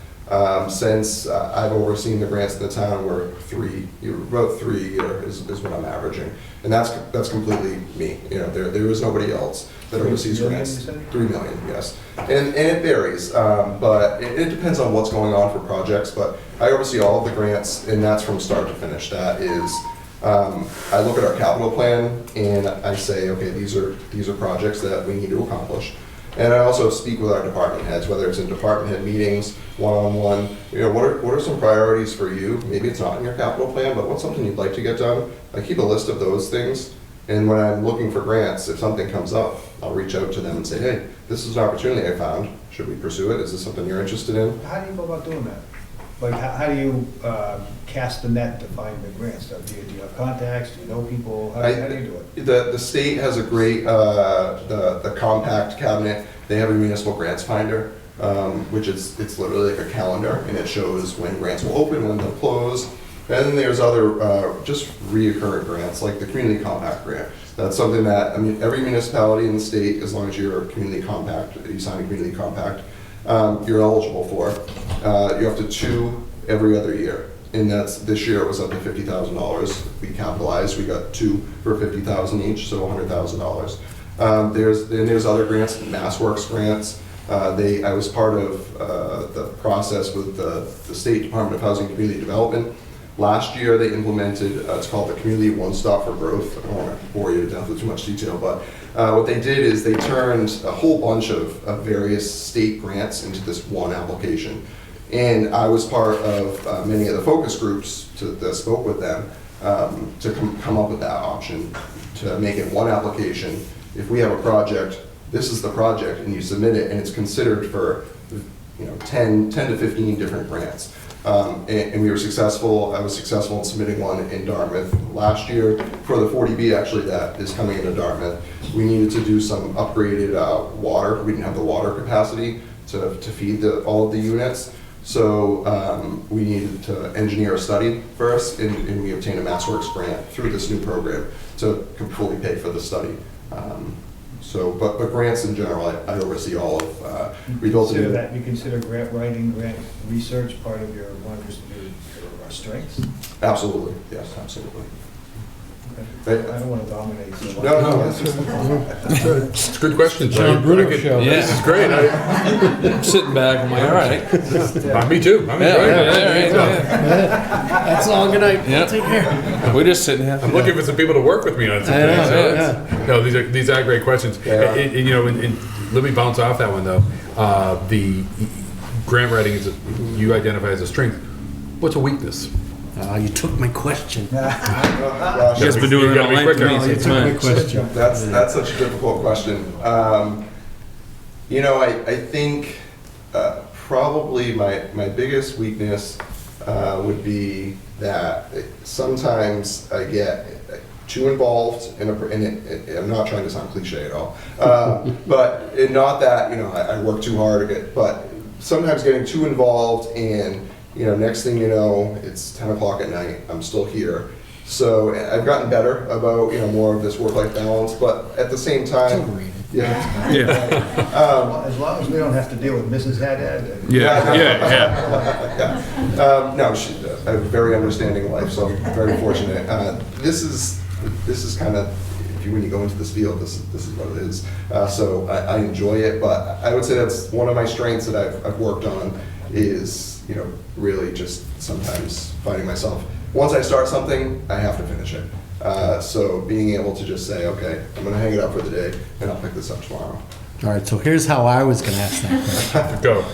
Since I've overseen the grants in the town, we're about 3 a year is what I'm averaging, and that's completely me. There is nobody else that oversees grants. 3 million, yes, and it varies, but it depends on what's going on for projects. But I oversee all of the grants, and that's from start to finish. That is, I look at our capital plan and I say, okay, these are projects that we need to accomplish. And I also speak with our department heads, whether it's in department head meetings, one-on-one. What are some priorities for you? Maybe it's not in your capital plan, but what's something you'd like to get done? I keep a list of those things. And when I'm looking for grants, if something comes up, I'll reach out to them and say, hey, this is an opportunity I found. Should we pursue it? Is this something you're interested in? How do you go about doing that? Like, how do you cast the net to find the grants? Do you have contacts? Do you know people? How do you do it? The state has a great, the compact cabinet. They have a municipal grants finder, which it's literally like a calendar, and it shows when grants will open, when they'll close. And then there's other just reoccurring grants, like the community compact grant. That's something that, every municipality in the state, as long as you're a community compact, you sign a community compact, you're eligible for. You have to 2 every other year. and that's, this year it was up to $50,000. We capitalized, we got 2 for $50,000 each, so $100,000. There's other grants, MassWorks grants. I was part of the process with the State Department of Housing and Community Development. Last year, they implemented, it's called the Community One Stop for Growth. I don't want to bore you to death with too much detail, but what they did is they turned a whole bunch of various state grants into this one application. And I was part of many of the focus groups that spoke with them to come up with that option, to make it one application. If we have a project, this is the project, and you submit it, and it's considered for 10 to 15 different grants. And we were successful. I was successful in submitting one in Dartmouth last year. For the 40B, actually, that is coming into Dartmouth, we needed to do some upgraded water. We didn't have the water capacity to feed all of the units. So we needed to engineer a study first, and we obtained a MassWorks grant through this new program to fully pay for the study. But grants in general, I oversee all of. We built Consider that, you consider grant writing, grant research part of one of your strengths? Absolutely, yes, absolutely. Okay. I don't want to dominate. So No, It's a good question. John Bruno show. Yeah. This is great. I'm sitting back, I'm like, all right. Me too. I'm enjoying it. That's all. Good night. Yeah. Take care. We're just sitting here. I'm looking for some people to work with me on some I know, things. So yeah. it's- No, these are great questions. Yeah. And let me bounce off that one though. The grant writing is you identify as a strength. What's a weakness? You took my question. You guys been doing You that gotta all be night quicker. for me, so You it's took my mine. question. That's such a difficult question. I think probably my biggest weakness would be that sometimes I get too involved in I'm not trying to sound cliche at all, but not that I work too hard, but sometimes getting too involved, and next thing you know, it's 10 o'clock at night, I'm still here. So I've gotten better about more of this work-life balance, but at the same time, yeah. Yeah. As long as we don't have to deal with Mrs. Haddad. Yeah. No, she I have a very understanding wife, so I'm very fortunate. This is kind of, when you go into this field, this is what it is. So I enjoy it, but I would say that's one of my strengths that I've worked on is really just sometimes finding myself. Once I start something, I have to finish it. So being able to just say, okay, I'm going to hang it up for the day, and I'll pick this up tomorrow. All right, so here's how I was going to ask that question. Go.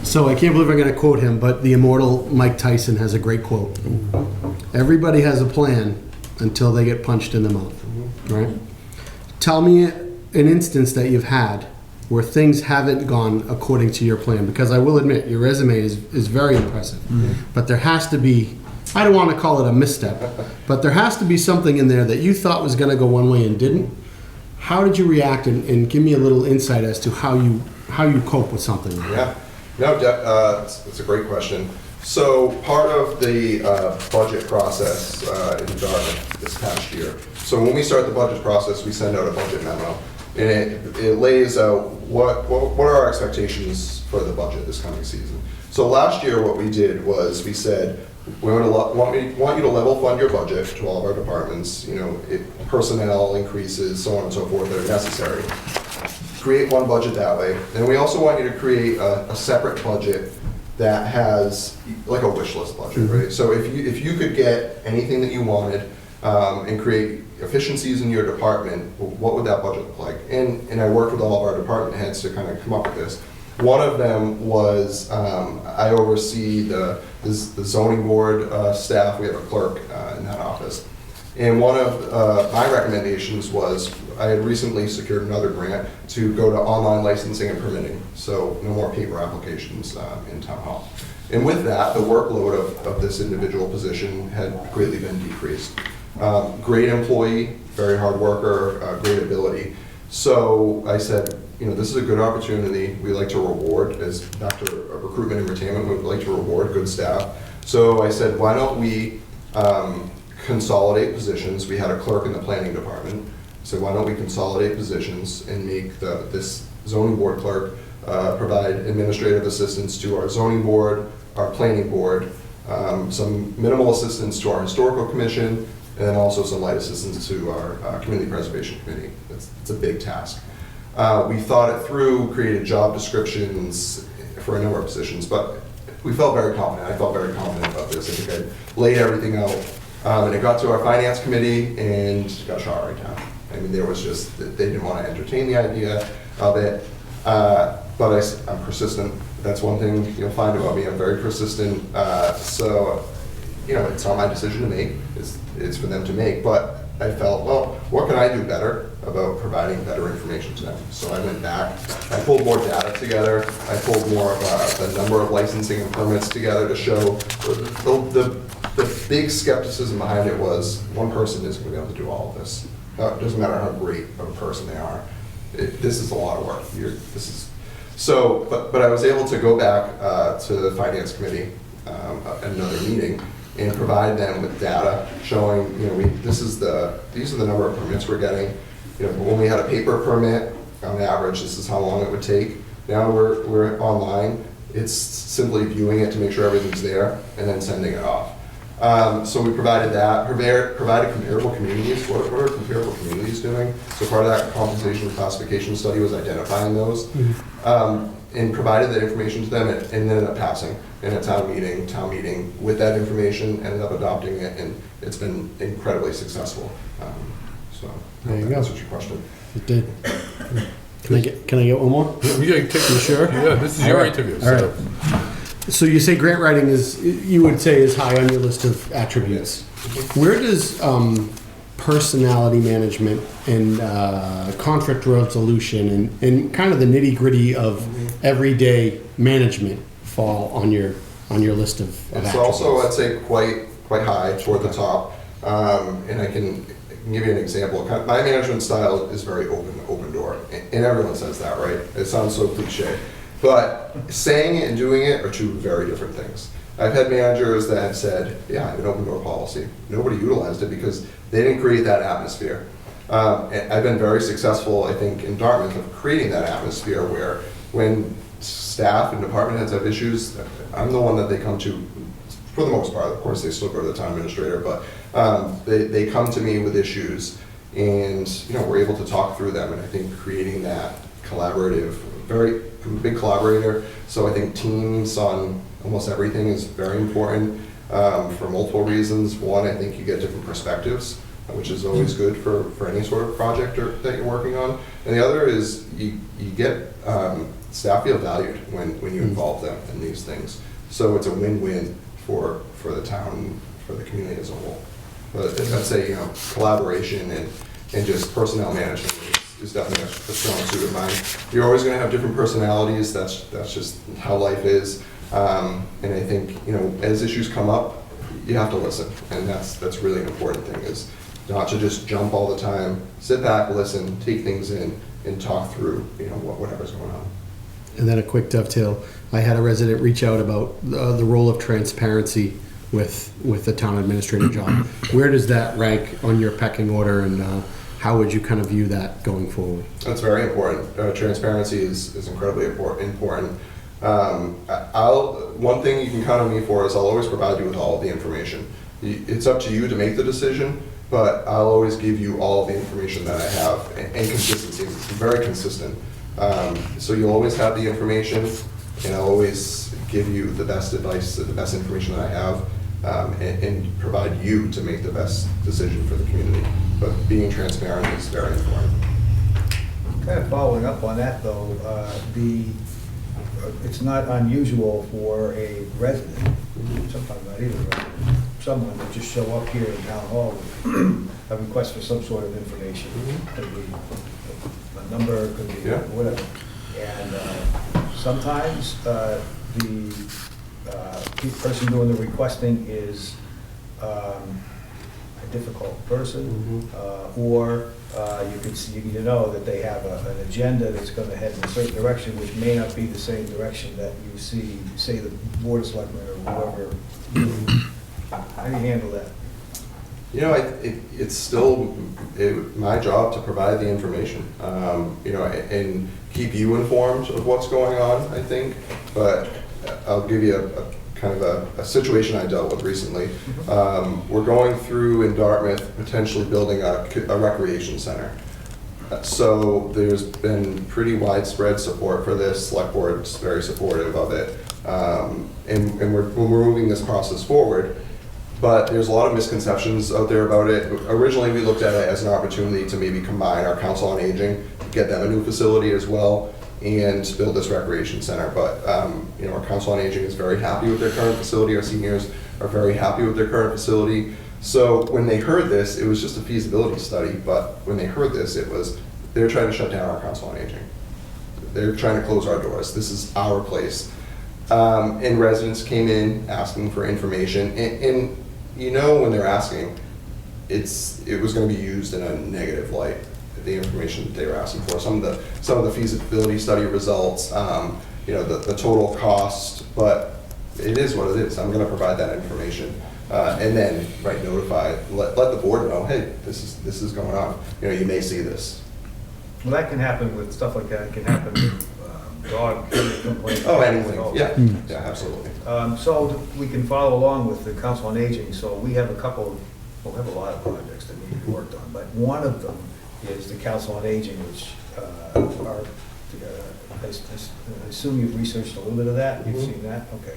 So I can't believe I'm going to quote him, but the immortal Mike Tyson has a great quote. Everybody has a plan until they get punched in the mouth, right? Tell me an instance that you've had where things haven't gone according to your plan, because I will admit your resume is very impressive, but there has to be, I don't want to call it a misstep, but there has to be something in there that you thought was going to go one way and didn't. How did you react, and give me a little insight as to how you cope with something like that? Yeah, no, it's a great question. So part of the budget process in Dartmouth this past year. So when we start the budget process, we send out a budget memo, and it lays out what are our expectations for the budget this coming season. So last year, what we did was we said, we want you to level fund your budget to all of our departments, personnel increases, so on and so forth that are necessary. Create one budget that way. And we also want you to create a separate budget that has like a wish list budget, right? So if you could get anything that you wanted and create efficiencies in your department, what would that budget look like? And I worked with all of our department heads to kind of come up with this. One of them was I oversee the zoning board staff. We have a clerk in that office. And one of my recommendations was I had recently secured another grant to go to online licensing and permitting. So no more paper applications in town hall. And with that, the workload of this individual position had greatly been decreased. Great employee, very hard worker, great ability. So I said, this is a good opportunity. We like to reward, as back to recruitment and retainment, we like to reward good staff. So I said, why don't we consolidate positions? We had a clerk in the planning department. So why don't we consolidate positions and make this zoning board clerk provide administrative assistance to our zoning board, our planning board, some minimal assistance to our historical commission, and then also some light assistance to our community preservation committee. It's a big task. We thought it through, created job descriptions for a number of positions, but we felt very confident. I felt very confident about this. I think I laid everything out. And it got to our finance committee and got shot right down. I mean, there was just, they didn't want to entertain the idea of it. But I'm persistent. That's one thing you'll find about me. I'm very persistent. So, it's not my decision to make. It's for them to make. But I felt, well, what can I do better about providing better information to them? So I went back. I pulled more data together. I pulled more of the number of licensing and permits together to show the big skepticism behind it was one person isn't going to be able to do all of this. It doesn't matter how great of a person they are. This is a lot of work. But I was able to go back to the finance committee at another meeting and provide them with data showing, these are the number of permits we're getting. When we had a paper permit, on average, this is how long it would take. Now we're online. It's simply viewing it to make sure everything's there and then sending it off. So we provided that, provided comparable communities. What are comparable communities doing? So part of that compensation classification study was identifying those, and provided that information to them, and ended up passing in a town meeting with that information, ended up adopting it, and it's been incredibly successful. So There you that go. answers your question. It did. Can I get one more? We gotta take you sure? Yeah, this is your interview. All So. right. So you say grant writing you would say is high on your list of attributes. Where does personality management and conflict resolution and kind of the nitty gritty of everyday management fall on your list of It's attributes? also, I'd say, quite high toward the top. And I can give you an example. My management style is very open door. And everyone says that, right? It sounds so cliche. But saying it and doing it are two very different things. I've had managers that have said, yeah, I have an open door policy. Nobody utilized it because they didn't create that atmosphere. And I've been very successful, I think, in Dartmouth of creating that atmosphere where when staff and department heads have issues, I'm the one that they come to for the most part. Of course, they still go to the town administrator, but they come to me with issues, and we're able to talk through them. And I think creating that collaborative, I'm a big collaborator, so I think teams on almost everything is very important for multiple reasons. One, I think you get different perspectives, which is always good for any sort of project that you're working on. And the other is you get staff feel valued when you involve them in these things. So it's a win-win for the town, for the community as a whole. But I'd say collaboration and just personnel management is definitely a strong suit of mine. You're always going to have different personalities. That's just how life is. And I think as issues come up, you have to listen, and that's really an important thing, is not to just jump all the time. Sit back, listen, take things in, and talk through whatever's going on. And then a quick dovetail. I had a resident reach out about the role of transparency with the town administrator job. Where does that rank on your pecking order, and how would you kind of view that going forward? That's very important. Transparency is incredibly important. One thing you can count on me for is I'll always provide you with all of the information. It's up to you to make the decision, but I'll always give you all of the information that I have, and consistency. It's very consistent. So you'll always have the information, and I'll always give you the best advice, the best information that I have, and provide you to make the best decision for the community. But being transparent is very important. Kind of following up on that, though, it's not unusual for a resident, sometimes not even a resident, someone to just show up here in town hall with a request for some sort of information. Could be a number, could be whatever. And sometimes the person doing the requesting is a difficult person, or you know that they have an agenda that's going to head in a certain direction, which may not be the same direction that you see, say, the Board of Selectmen or whoever. How do you handle that? It's still my job to provide the information, and keep you informed of what's going on, I think. But I'll give you a kind of a situation I dealt with recently. We're going through in Dartmouth, potentially building a recreation center. So there's been pretty widespread support for this. Select Board's very supportive of it. And we're moving this process forward. But there's a lot of misconceptions out there about it. Originally, we looked at it as an opportunity to maybe combine our Council on Aging, get them a new facility as well, and build this recreation center. But you know, our Council on Aging is very happy with their current facility. Our seniors are very happy with their current facility. So when they heard this, it was just a feasibility study. But when they heard this, they're trying to shut down our Council on Aging. They're trying to close our doors. This is our place. And residents came in asking for information, and you know, when they're asking, it was going to be used in a negative light. The information that they were asking for, some of the feasibility study results, you know, the total cost, but it is what it is. I'm going to provide that information, and then notify, let the board know, hey, this is going on. You know, you may see this. Well, that can happen with stuff like that. It can happen with dog complaints. Oh, anything. Yeah, yeah, absolutely. So we can follow along with the Council on Aging. So we have we have a lot of projects that need to be worked on, but one of them is the Council on Aging, which I assume you've researched a little bit of that. You've seen that? Okay.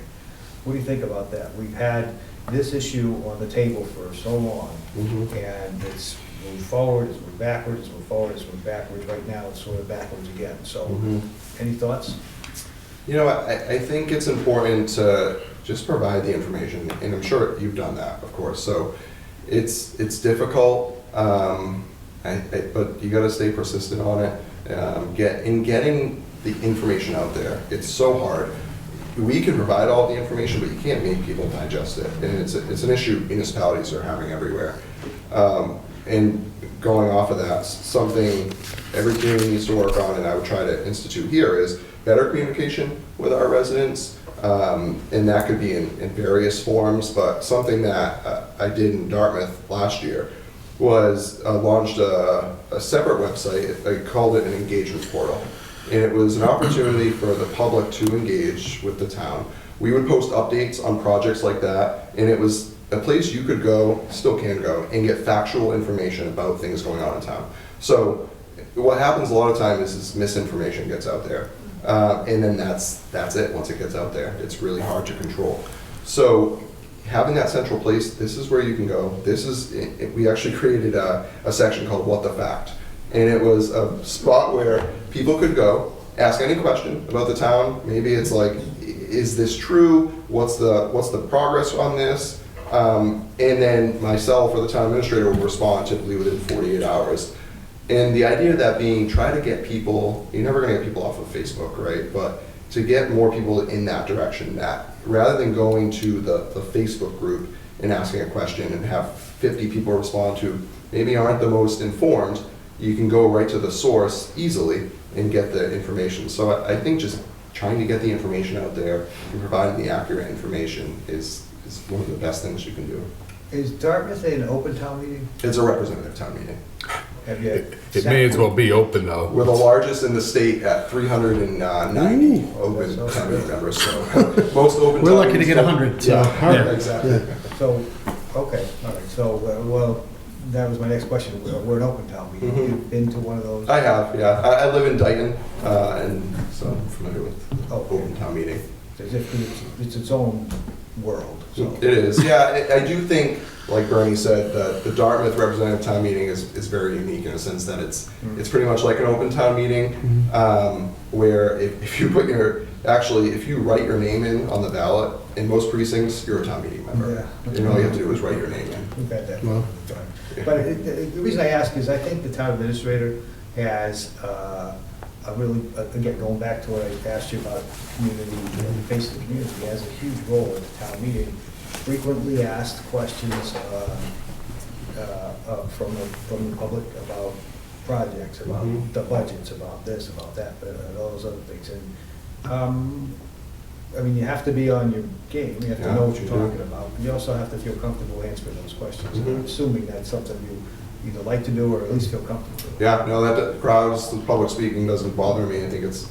What do you think about that? We've had this issue on the table for so long, and it's moved forward, it's moved backwards, it's moved forward, it's moved backwards. Right now, it's sort of backwards again. So, any thoughts? You know, I think it's important to just provide the information, and I'm sure you've done that, of course. So it's difficult, but you got to stay persistent on it. Getting the information out there. It's so hard. We can provide all the information, but you can't make people digest it, and it's an issue municipalities are having everywhere. And going off of that, something every community needs to work on, and I would try to institute here, is better communication with our residents, and that could be in various forms, but something that I did in Dartmouth last year was launched a separate website. I called it an engagement portal, and it was an opportunity for the public to engage with the town. We would post updates on projects like that, and it was a place you could go, still can go, and get factual information about things going on in town. So what happens a lot of times is misinformation gets out there, and then that's it. Once it gets out there, it's really hard to control. So having that central place, this is where you can go. We actually created a section called What the Fact, and it was a spot where people could go, ask any question about the town. Maybe it's like, is this true? What's the progress on this? And then myself or the town administrator will respond typically within 48 hours. And the idea of that being, try to get people, you're never going to get people off of Facebook, right? But to get more people in that direction, that rather than going to the Facebook group and asking a question and have 50 people respond to maybe aren't the most informed, you can go right to the source easily and get the information. So I think just trying to get the information out there and providing the accurate information is one of the best things you can do. Is Dartmouth an open town meeting? It's a representative town meeting. Have you? It may as well be open, though. We're the largest in the state at 390 open town meeting members. So most open. We're lucky to get 100. So. Yeah, exactly. So, okay, all right. So, well, that was my next question. We're an open town meeting. You've been to one of those? I have, yeah. I live in Dayton, and so I'm familiar with open town meeting. As if it's its own world. So. It is, yeah. I do think, like Bernie said, that the Dartmouth representative town meeting is very unique in a sense that it's pretty much like an open town meeting, where if you put if you write your name in on the ballot, in most precincts, you're a town meting member. Yeah. And all you have to do is write your name in. We've had that all the time. But the reason I ask is I think the town administrator has again, going back to what I asked you about community, the face of the community, he has a huge role at the town meeting. Frequently asked questions from the public about projects, about the budgets, about this, about that, all those other things. And I mean, you have to be on your game. You have to know what you're talking about. But you also have to feel comfortable answering those questions. And I'm assuming that's something you either like to do or at least feel comfortable with. Yeah, no, that crowds, the public speaking doesn't bother me. I think it's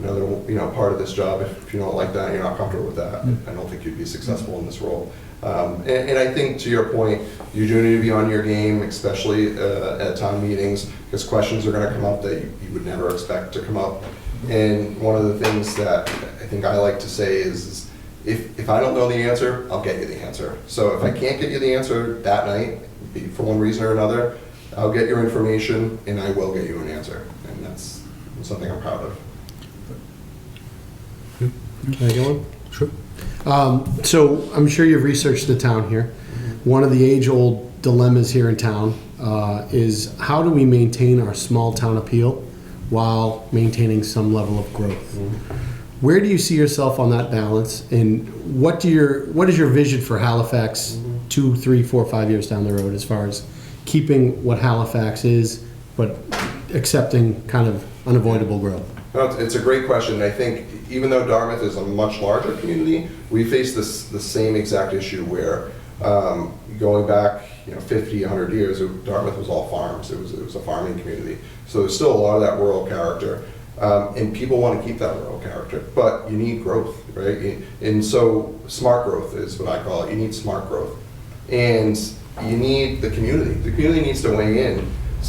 part of this job. If you don't like that, you're not comfortable with that, I don't think you'd be successful in this role. And I think, to your point, you do need to be on your game, especially at town meetings, because questions are going to come up that you would never expect to come up. And one of the things that I think I like to say is if I don't know the answer, I'll get you the answer. So if I can't get you the answer that night, for one reason or another, I'll get your information and I will get you an answer. And that's something I'm proud of. Can I go on? Sure. So I'm sure you've researched the town here. One of the age-old dilemmas here in town is how do we maintain our small town appeal while maintaining some level of growth? Where do you see yourself on that balance, and what is your vision for Halifax 2, 3, 4, 5 years down the road as far as keeping what Halifax is, but accepting kind of unavoidable growth? No, it's a great question. I think even though Dartmouth is a much larger community, we face the same exact issue where going back 50, 100 years, Dartmouth was all farms. It was a farming community. So there's still a lot of that rural character. And people want to keep that rural character, but you need growth, right? And so smart growth is what I call it. You need smart growth. And you need the community. The community needs to weigh in.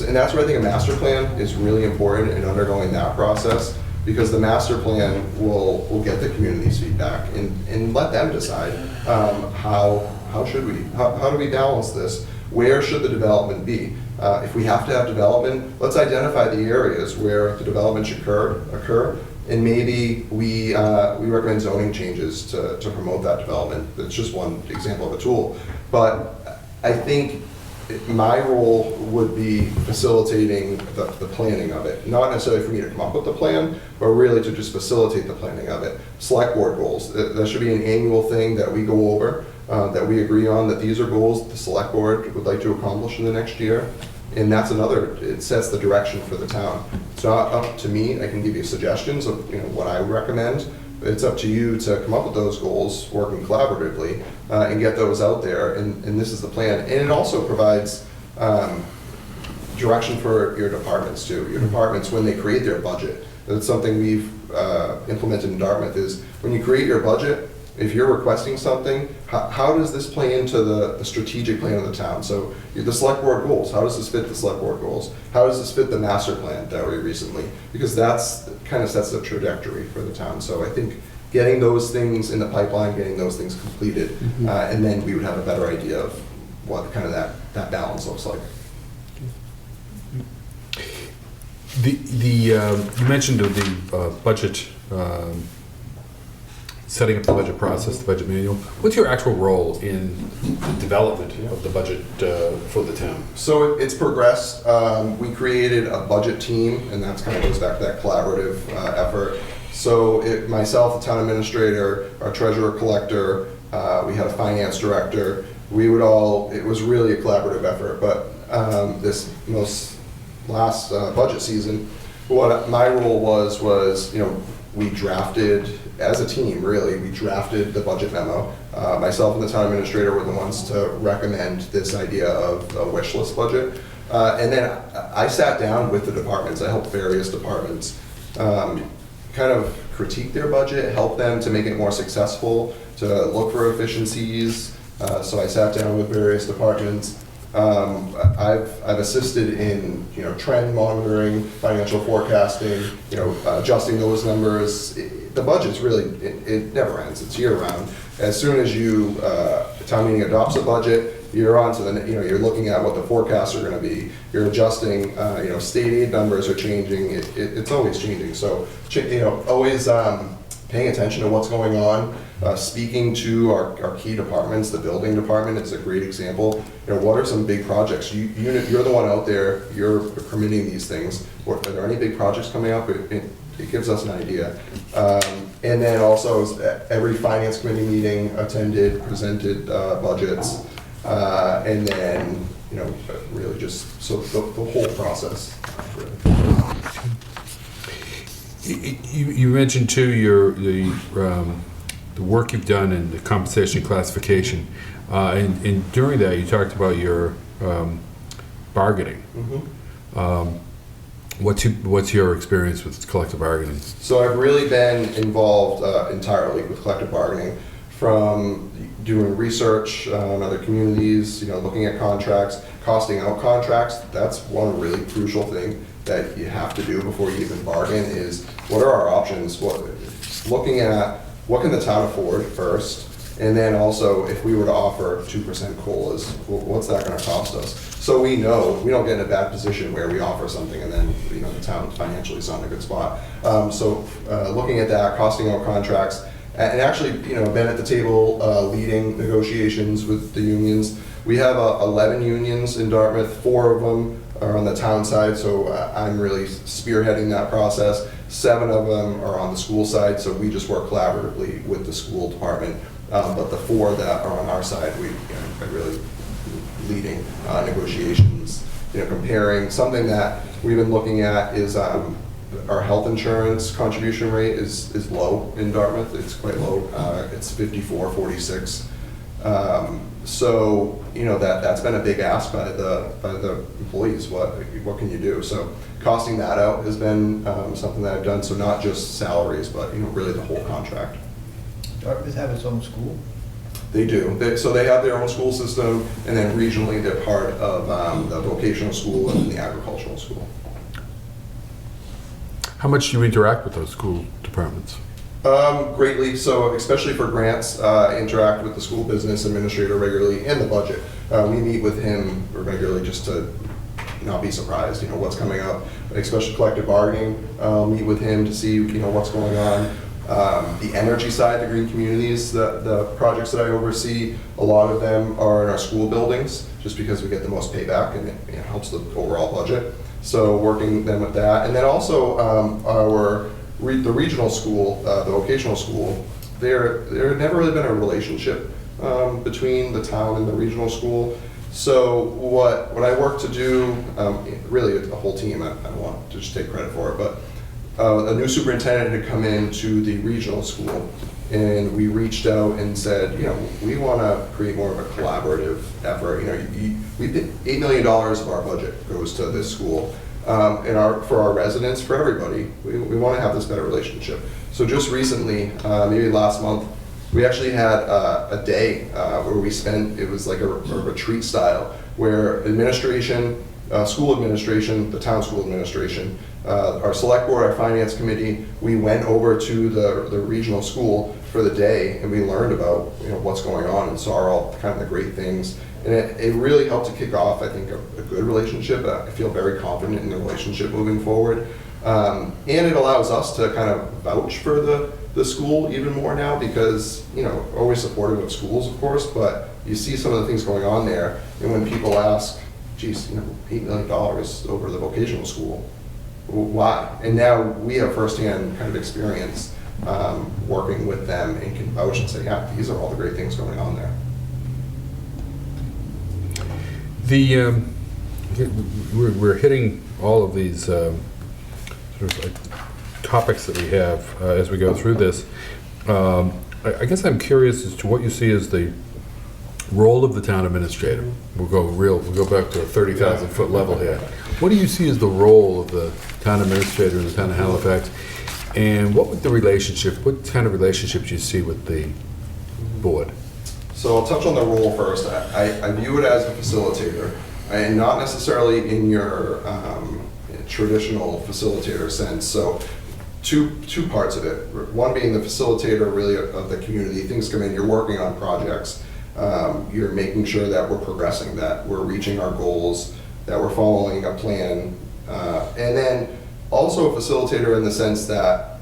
And that's where I think a master plan is really important in undergoing that process, because the master plan will get the community's feedback and let them decide how do we balance this? Where should the development be? If we have to have development, let's identify the areas where the development should occur, and maybe we recommend zoning changes to promote that development. That's just one example of a tool. But I think my role would be facilitating the planning of it. Not necessarily for me to come up with the plan, but really to just facilitate the planning of it. Select board goals. That should be an annual thing that we go over, that we agree on, that these are goals the select board would like to accomplish in the next year. And that's it sets the direction for the town. It's not up to me. I can give you suggestions of what I recommend. It's up to you to come up with those goals, working collaboratively, and get those out there. And this is the plan. And it also provides direction for your departments too. Your departments, when they create their budget, that's something we've implemented in Dartmouth, is when you create your budget, if you're requesting something, how does this play into the strategic plan of the town? So the select board goals, how does this fit the select board goals? How does this fit the master plan that we recently? Because that's kind of sets the trajectory for the town. So I think getting those things in the pipeline, getting those things completed, and then we would have a better idea of what kind of that balance looks like. You mentioned the budget, setting up the budget process, the budget manual. What's your actual role in the development of the budget for the town? So it's progressed. We created a budget team, and that kind of goes back to that collaborative effort. So myself, the town administrator, our treasurer collector, we had a finance director. It was really a collaborative effort. But this last budget season, what my role was we drafted, as a team, really, we drafted the budget memo. Myself and the town administrator were the ones to recommend this idea of a wish list budget. And then I sat down with the departments. I helped various departments kind of critique their budget, help them to make it more successful, to look for efficiencies. So I sat down with various departments. I've assisted in trend monitoring, financial forecasting, adjusting those numbers. The budget's really it never ends. It's year round. As soon as town meeting adopts a budget, you're on to you're looking at what the forecasts are going to be. You're adjusting. State aid numbers are changing. It's always changing. So always paying attention to what's going on. Speaking to our key departments. The building department is a great example. What are some big projects? You're the one out there. You're permitting these things. Are there any big projects coming up? It gives us an idea. And then also every finance committee meeting attended, presented budgets, and then really just so the whole process. You mentioned too the work you've done in the compensation classification, and during that you talked about your bargaining. What's your experience with collective bargaining? So I've really been involved entirely with collective bargaining, from doing research on other communities, looking at contracts, costing out contracts. That's one really crucial thing that you have to do before you even bargain is what are our options? Looking at what can the town afford first, and then also if we were to offer 2% COLAs, what's that going to cost us? So we know we don't get in a bad position where we offer something and then the town financially is not in a good spot. Looking at that, costing out contracts, and actually been at the table leading negotiations with the unions. We have 11 unions in Dartmouth. 4 of them are on the town side, so I'm really spearheading that process. 7 of them are on the school side, so we just work collaboratively with the school department. But the 4 that are on our side, we are really leading negotiations. Comparing something that we've been looking at is our health insurance contribution rate is low in Dartmouth. It's quite low. It's 54.46. So that's been a big ask by the employees. What can you do? So costing that out has been something that I've done. So not just salaries, but really the whole contract. Dartmouth have its own school? They do. So they have their own school system, and then regionally they're part of the vocational school and the agricultural school. How much do you interact with those school departments? Greatly. So especially for grants, interact with the school business administrator regularly and the budget. We meet with him regularly just to not be surprised, what's coming up, especially collective bargaining. Meet with him to see, what's going on. The energy side, the green communities, the projects that I oversee, a lot of them are in our school buildings, just because we get the most payback and it helps the overall budget. So working them with that, and then also the regional school, the vocational school, there never really been a relationship between the town and the regional school. So what I work to do, really a whole team, I don't want to just take credit for it, but a new superintendent had come in to the regional school, and we reached out and said, we want to create more of a collaborative effort. We did $8 million of our budget goes to this school, and for our residents, for everybody, we want to have this better relationship. So just recently, maybe last month, we actually had a day where we spent. It was like a retreat style, where administration, school administration, the town school administration, our select board, our finance committee, we went over to the regional school for the day, and we learned about what's going on and saw all kind of the great things. And it really helped to kick off, I think, a good relationship. I feel very confident in the relationship moving forward. And it allows us to kind of vouch for the school even more now, because, always supportive of schools, of course, but you see some of the things going on there. And when people ask, geez, $8 million over the vocational school, why? And now we have firsthand kind of experience working with them and can vouch and say, yeah, these are all the great things going on there. We're hitting all of these sort of like topics that we have as we go through this. I guess I'm curious as to what you see as the role of the town administrator. We'll go back to a 30,000-foot level here. What do you see as the role of the town administrator in the town of Halifax? And what kind of relationship do you see with the board? So I'll touch on the role first. I view it as a facilitator, and not necessarily in your traditional facilitator sense. So two parts of it. One being the facilitator really of the community. Things come in, you're working on projects. You're making sure that we're progressing, that we're reaching our goals, that we're following a plan. And then also a facilitator in the sense that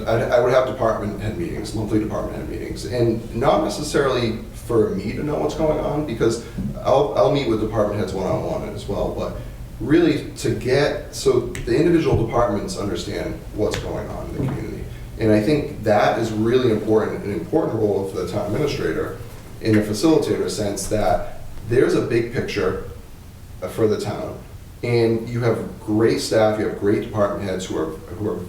I would have department head meetings, monthly department head meetings, and not necessarily for me to know what's going on, because I'll meet with department heads one-on-one as well, but really so the individual departments understand what's going on in the community. And I think that is really important, an important role for the town administrator in a facilitator sense, that there's a big picture for the town, and you have great staff, you have great department heads who are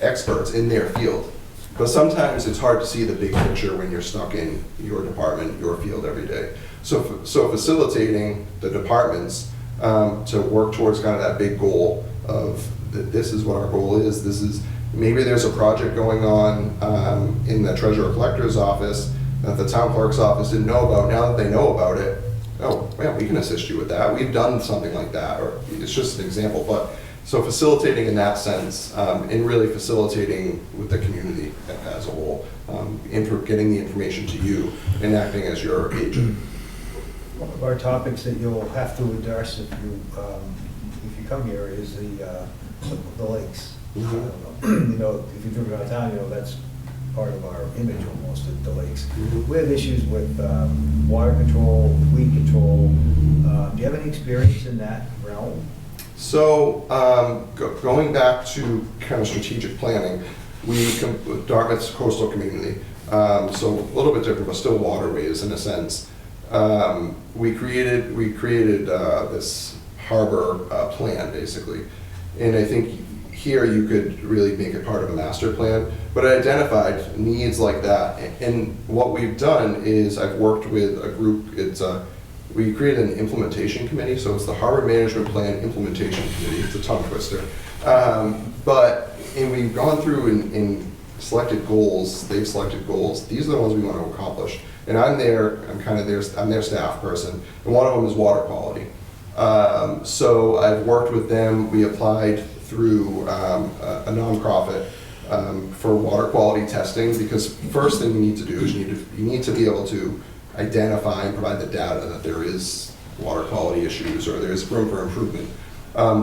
experts in their field. But sometimes it's hard to see the big picture when you're stuck in your department, your field every day. So facilitating the departments to work towards kind of that big goal of this is what our goal is. This is, maybe there's a project going on in the treasurer collector's office that the town clerk's office didn't know about. Now that they know about it, oh, yeah, we can assist you with that. We've done something like that, or it's just an example. But so facilitating in that sense, and really facilitating with the community as a whole, getting the information to you and acting as your agent. One of our topics that you'll have to address if you come here is the lakes. You know, if you've driven around town, you know, that's part of our image almost, the lakes. We have issues with water control, weed control. Do you have any experience in that realm? So going back to kind of strategic planning, Dartmouth's coastal community, so a little bit different, but still waterways in a sense. We created this harbor plan basically, and I think here you could really make it part of a master plan, but I identified needs like that. And what we've done is I've worked with a group, we created an implementation committee, so it's the Harbor Management Plan Implementation Committee. It's a tongue twister. And we've gone through and selected goals, they've selected goals. These are the ones we want to accomplish. And I'm their staff person, and one of them is water quality. So I've worked with them, we applied through a nonprofit for water quality testing, because first thing you need to do is you need to be able to identify and provide the data that there is water quality issues or there's room for improvement.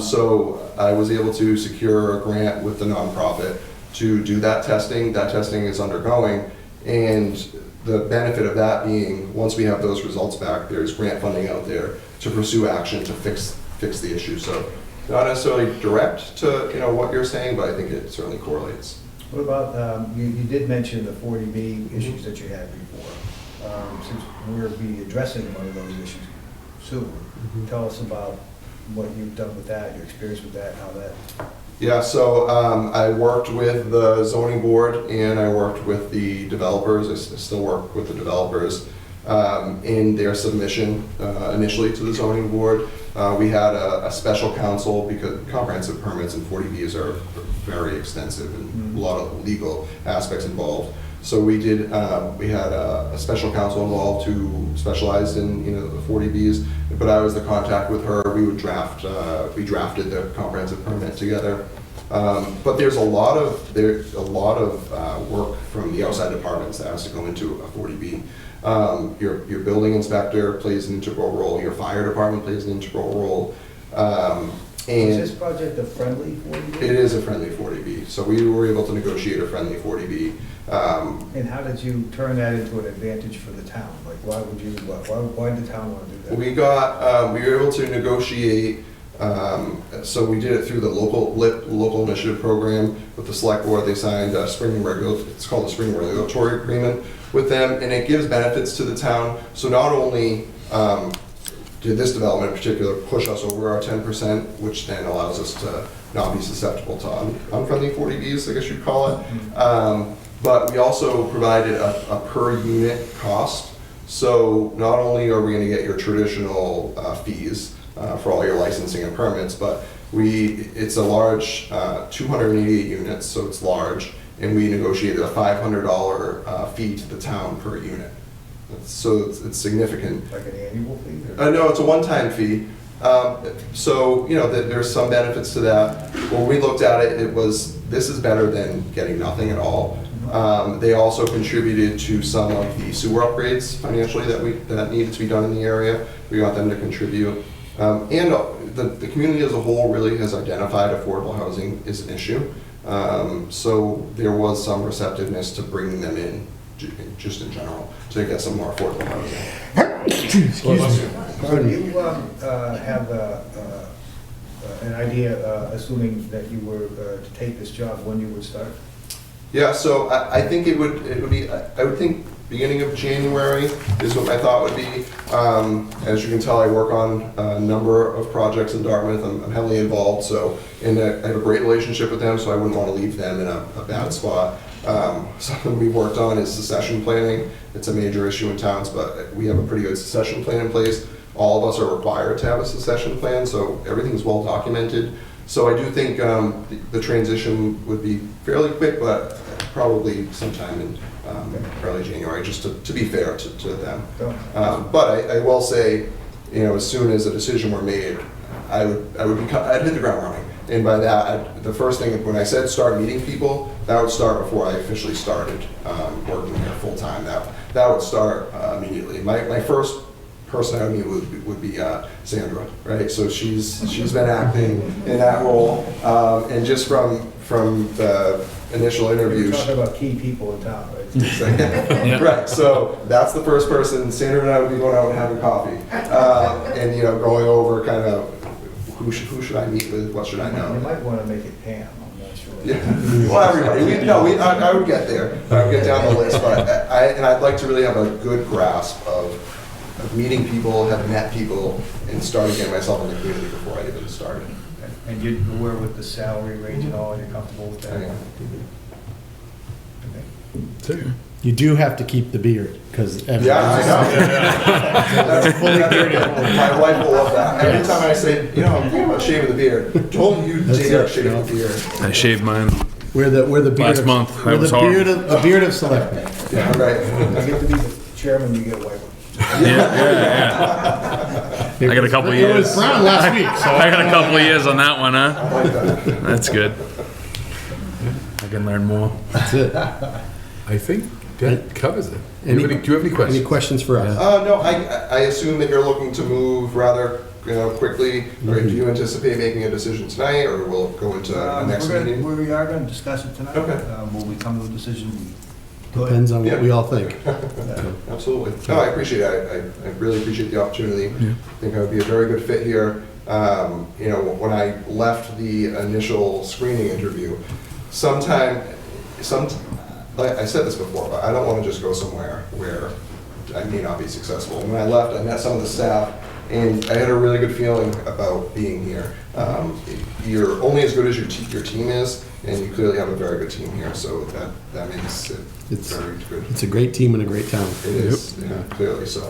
So I was able to secure a grant with the nonprofit to do that testing. That testing is undergoing, and the benefit of that being, once we have those results back, there's grant funding out there to pursue action to fix the issue. So not necessarily direct to what you're saying, but I think it certainly correlates. What about, you did mention the 40B issues that you had before. Since we'll be addressing one of those issues soon, tell us about what you've done with that, your experience with that, how that... Yeah, so I worked with the zoning board and I worked with the developers. I still work with the developers in their submission initially to the zoning board. We had a special counsel because comprehensive permits and 40Bs are very extensive and a lot of legal aspects involved. So we had a special counsel involved who specialized in the 40Bs, but I was the contact with her. We drafted the comprehensive permit together. But there's a lot of work from the outside departments that has to go into a 40B. Your building inspector plays an integral role. Your fire department plays an integral role. Is this project a friendly 40B? It is a friendly 40B. So we were able to negotiate a friendly 40B. And how did you turn that into an advantage for the town? Like, why did the town want to do that? We were able to negotiate. So we did it through the local initiative program with the select board. They signed it's called the spring regulatory agreement with them, and it gives benefits to the town. So not only did this development in particular push us over our 10%, which then allows us to not be susceptible to unfriendly 40Bs, I guess you'd call it. But we also provided a per unit cost. So not only are we going to get your traditional fees for all your licensing and permits, but it's a large 288 units, so it's large, and we negotiated a $500 fee to the town per unit. So it's significant. Like an annual fee? No, it's a one-time fee. So there's some benefits to that. When we looked at it, this is better than getting nothing at all. They also contributed to some of the sewer upgrades financially that needed to be done in the area. We got them to contribute. And the community as a whole really has identified affordable housing is an issue. So there was some receptiveness to bringing them in, just in general, to get some more affordable housing. Excuse me. Do you have an idea, assuming that you were to take this job, when you would start? Yeah, so I think it would be, I would think beginning of January is what my thought would be. As you can tell, I work on a number of projects in Dartmouth. I'm heavily involved, and I have a great relationship with them, so I wouldn't want to leave them in a bad spot. Something we've worked on is succession planning. It's a major issue in towns, but we have a pretty good succession plan in place. all of us are required to have a succession plan, so everything's well documented. So I do think the transition would be fairly quick, but probably sometime in early January, just to be fair to them. But I will say, as soon as a decision were made, I'd hit the ground running. And by that, the first thing, when I said start meeting people, that would start before I officially started working there full time. That would start immediately. My first person I would meet would be Sandra, right? So she's been acting in that role, and just from the initial interview. You're talking about key people in town, right? Right, so that's the first person. Sandra and I would be going out and having coffee, and going over kind of who should I meet with, what should I know. You might want to make it Pam, I'm not sure. Yeah, well, everybody. I would get there. I would get down the list, but I'd like to really have a good grasp of meeting people, have met people, and starting getting myself in the community before I even started. And you're aware with the salary range and all, you're comfortable with that? Okay. You do have to keep the beard, because Yeah, I know. That's fully bearded. My wife will love that. Every time I say, I'm thinking about shaving the beard, told you dare shave the beard. I shaved mine. we're the beard Last month. We're That was the beard of selectmen. Yeah, right. I get to be the chairman, you get a white one. Yeah. I got a couple It years. was brown last week, so I got a couple of years on that one, huh? I like that. That's good. I can learn more. that's it. I think that covers it. Do Any- you have any questions? Any questions for us? No, I assume that you're looking to move rather quickly, or do you anticipate making a decision tonight, or will it go into the next meeting? We are going to discuss it tonight. Okay. Will we come to a decision? Go ahead. Depends on what Yeah. we all think. Absolutely. No, I appreciate it. I really appreciate the opportunity. I think I would be a very good fit here. When I left the initial screening interview, like I said this before, but I don't want to just go somewhere where I may not be successful. When I left, I met some of the staff, and I had a really good feeling about being here. You're only as good as your team is, and you clearly have a very good team here, so that makes it very good. It's a great team and a great town. It is, clearly. So,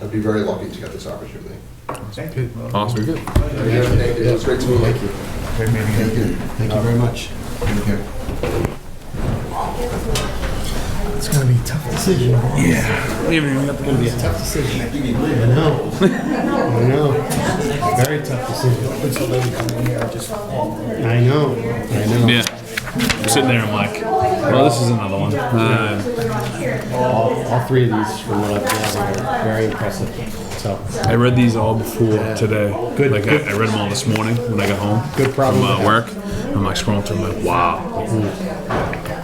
I'd be very lucky to get this opportunity. Thank you. Well, Awesome. Very good. Thank you. It was great to meet you. Thank you. Thank you very much. Thank you. It's gonna be a tough decision. Yeah. We haven't even got It's gonna be a tough decision. I know. I know. Very tough decision. I know. Yeah. I'm sitting there, I'm like, well, this is another one. All three of these from what I've gathered are very impressive. So, I read these all before today. Good- Like, good. I read them all this morning when I got home Good problem from to have. work. I'm like scrolling through, I'm like, wow.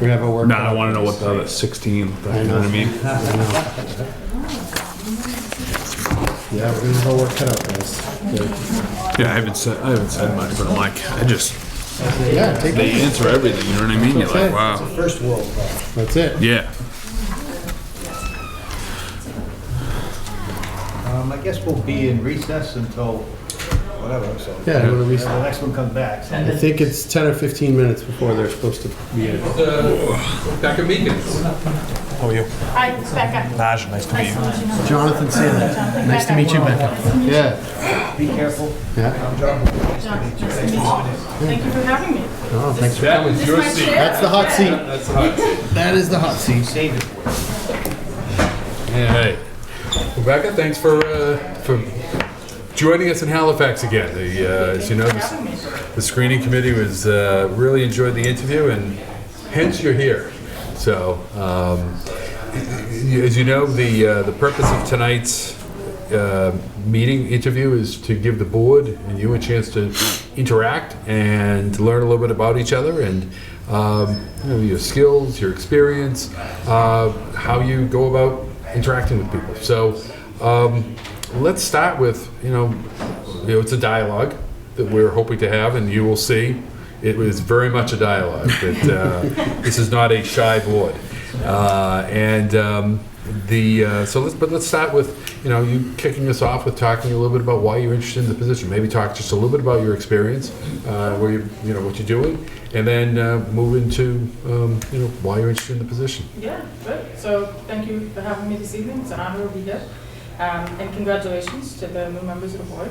we have our work. Now I want to know what the other 16 look like, you know what I mean? Yeah, we're gonna have our work cut out, guys. Yeah, I haven't said much, but I'm like, Yeah, take they it. answer everything, you know what I mean? You're like, wow. First world problem. That's it. Yeah. I guess we'll be in recess until whatever, so. Yeah, go to The recess. next one comes back. So. I think it's 10 or 15 minutes before they're supposed to be in. Becca Meekins. How are you? Hi, Becca. Naj, nice to meet you. Jonathan Sandler. Nice to meet you, Becca. Yeah. Be careful. Yeah. John, nice to meet you. Thank you for having me. Oh, thanks for That coming. was your my seat. chair? That's the hot seat. That's hot. That is the hot seat. Save it. Hey, Rebecca, thanks for joining us in Halifax again. As you know, the screening committee was really enjoyed the interview, and hence you're here. So, as you know, the purpose of tonight's meeting interview is to give the board and you a chance to interact and to learn a little bit about each other and your skills, your experience, how you go about interacting with people. So let's start with, it's a dialogue that we're hoping to have, and you will see it was very much a dialogue. That this is not a shy board, let's start with you kicking us off with talking a little bit about why you're interested in the position. Maybe talk just a little bit about your experience, where what you're doing, and then move into why you're interested in the position. Yeah, good. So thank you for having me this evening. It's an honor to be here. And congratulations to the new members of the board.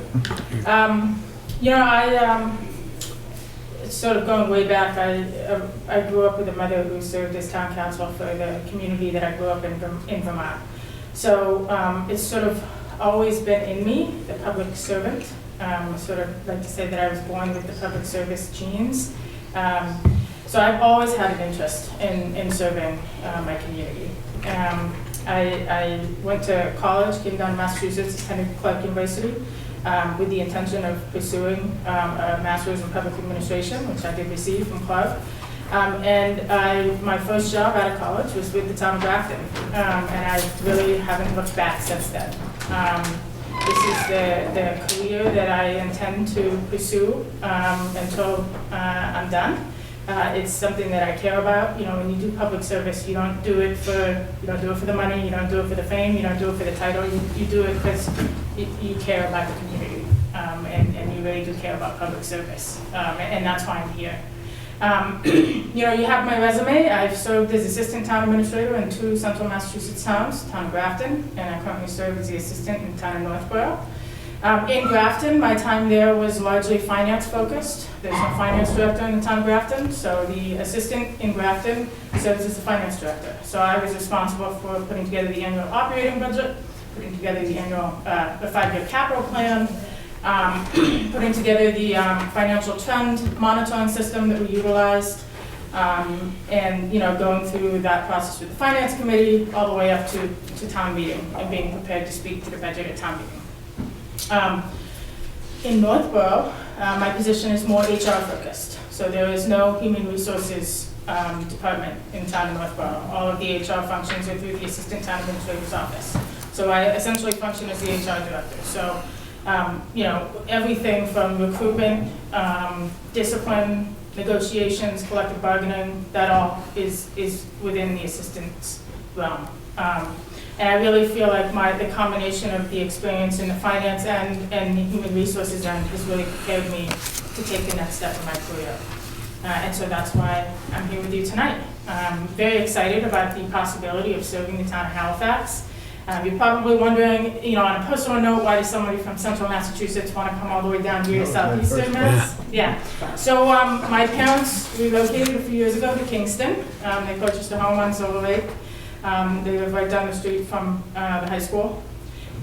It's sort of going way back. I grew up with a mother who served as town council for the community that I grew up in Vermont. So it's sort of always been in me, the public servant. I sort of like to say that I was born with the public service genes. So I've always had an interest in serving my community. I went to college, came down to Massachusetts, attended Clark University with the intention of pursuing a master's in public administration, which I did receive from Clark. My first job out of college was with the town of Grafton, and I really haven't looked back since then. This is the career that I intend to pursue until I'm done. It's something that I care about. You know, when you do public service, you don't do it for the money, you don't do it for the fame, you don't do it for the title. You do it because you care about the community, and you really do care about public service, and that's why I'm here. You have my resume. I've served as assistant town administrator in 2 central Massachusetts towns, town of Grafton, and I currently serve as the assistant in the town of Northborough. In Grafton, my time there was largely finance focused. There's no finance director in the town of Grafton, so the assistant in Grafton serves as the finance director. So I was responsible for putting together the annual operating budget, putting together the annual, the 5-year capital plan, putting together the financial trend monitoring system that we utilized, and going through that process with the finance committee all the way up to town meeting and being prepared to speak to the budget at town meeting. In Northborough, my position is more HR focused. So there is no human resources department in town of Northborough. All of the HR functions are through the assistant town administrator's office. So I essentially function as the HR director. So, everything from recruitment, discipline, negotiations, collective bargaining, that all is within the assistant's realm. And I really feel like the combination of the experience in the finance end and the human resources end has really prepared me to take the next step in my career. And so that's why I'm here with you tonight. I'm very excited about the possibility of serving the town of Halifax. You're probably wondering, on a personal note, why does somebody from central Massachusetts want to come all the way down here to southeastern Mass? Yeah. So my parents relocated a few years ago to Kingston. They purchased a home on Silver Lake. They live right down the street from the high school.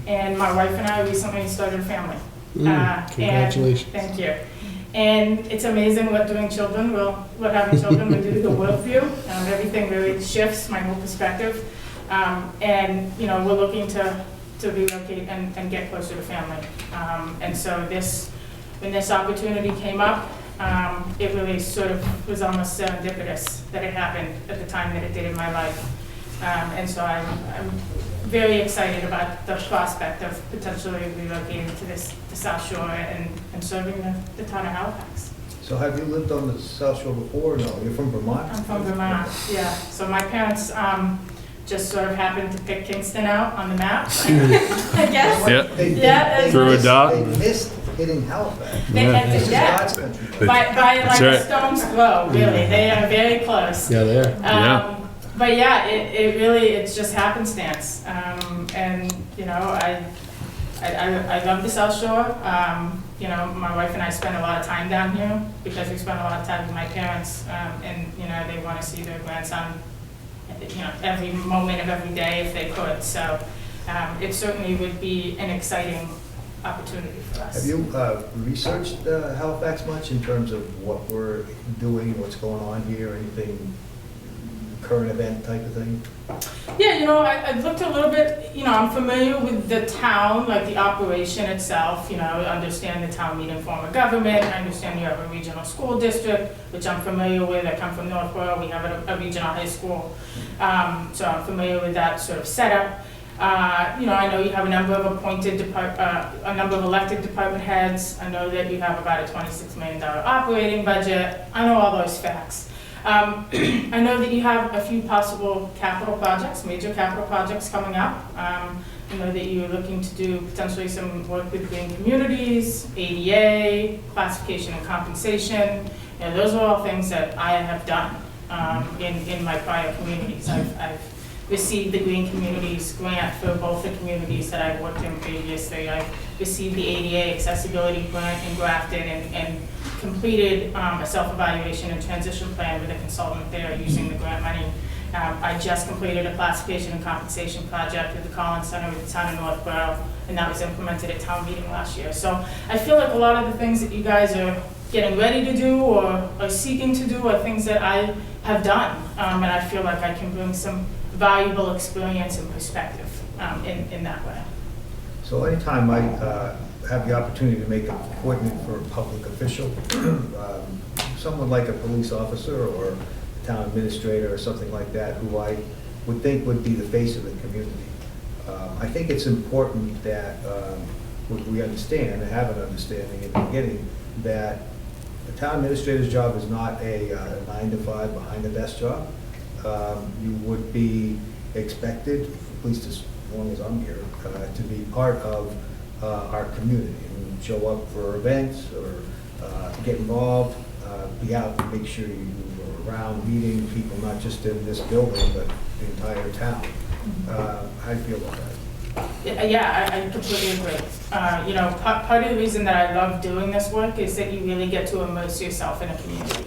And my wife and I recently started a family. Congratulations. Thank you. And it's amazing what having children will do to the worldview. Everything really shifts my whole perspective. We're looking to relocate and get closer to family. And so when this opportunity came up, it really sort of was almost serendipitous that it happened at the time that it did in my life. And so I'm very excited about the prospect of potentially relocating to the South Shore and serving the town of Halifax. So have you lived on the South Shore before? No, you're from Vermont? I'm from Vermont, yeah. So my parents just sort of happened to pick Kingston out on the map, I guess. Yeah. Through a dot. They missed hitting Halifax. They had to, This is God's country. by like a stone's throw, really. They are very close. Yeah, they are. But yeah, it's just happenstance. I love the South Shore. My wife and I spend a lot of time down here because we spend a lot of time with my parents, and they want to see their grandson, every moment of every day if they could. So it certainly would be an exciting opportunity for us. Have you researched Halifax much in terms of what we're doing, what's going on here, anything current event type of thing? Yeah, I've looked a little bit, I'm familiar with the town, like the operation itself, I understand the town meeting form of government, I understand you have a regional school district, which I'm familiar with. I come from Northborough, we have a regional high school, so I'm familiar with that sort of setup. I know you have a number of a number of elected department heads. I know that you have about a $26 million operating budget. I know all those facts. I know that you have a few possible capital projects, major capital projects coming up. I know that you're looking to do potentially some work with green communities, ADA, classification and compensation. Those are all things that I have done in my prior communities. I've received the Green Communities grant for both the communities that I've worked in previously. I've received the ADA accessibility grant in Grafton and completed a self-evaluation and transition plan with a consultant there using the grant money. I just completed a classification and compensation project with the Collins Center with the town of Northborough, and that was implemented at town meeting last year. So I feel like a lot of the things that you guys are getting ready to do or are seeking to do are things that I have done, and I feel like I can bring some valuable experience and perspective in that way. So anytime I have the opportunity to make an appointment for a public official, someone like a police officer or town administrator or something like that, who I would think would be the face of the community, I think it's important that we understand and have an understanding in the beginning that the town administrator's job is not a 9-to-5 behind the desk job. You would be expected, at least as long as I'm here, to be part of our community and show up for events or get involved, be out and make sure you are around meeting people, not just in this building, but the entire town. How do you feel about that? Yeah, I completely agree. You know, part of the reason that I love doing this work is that you really get to immerse yourself in a community.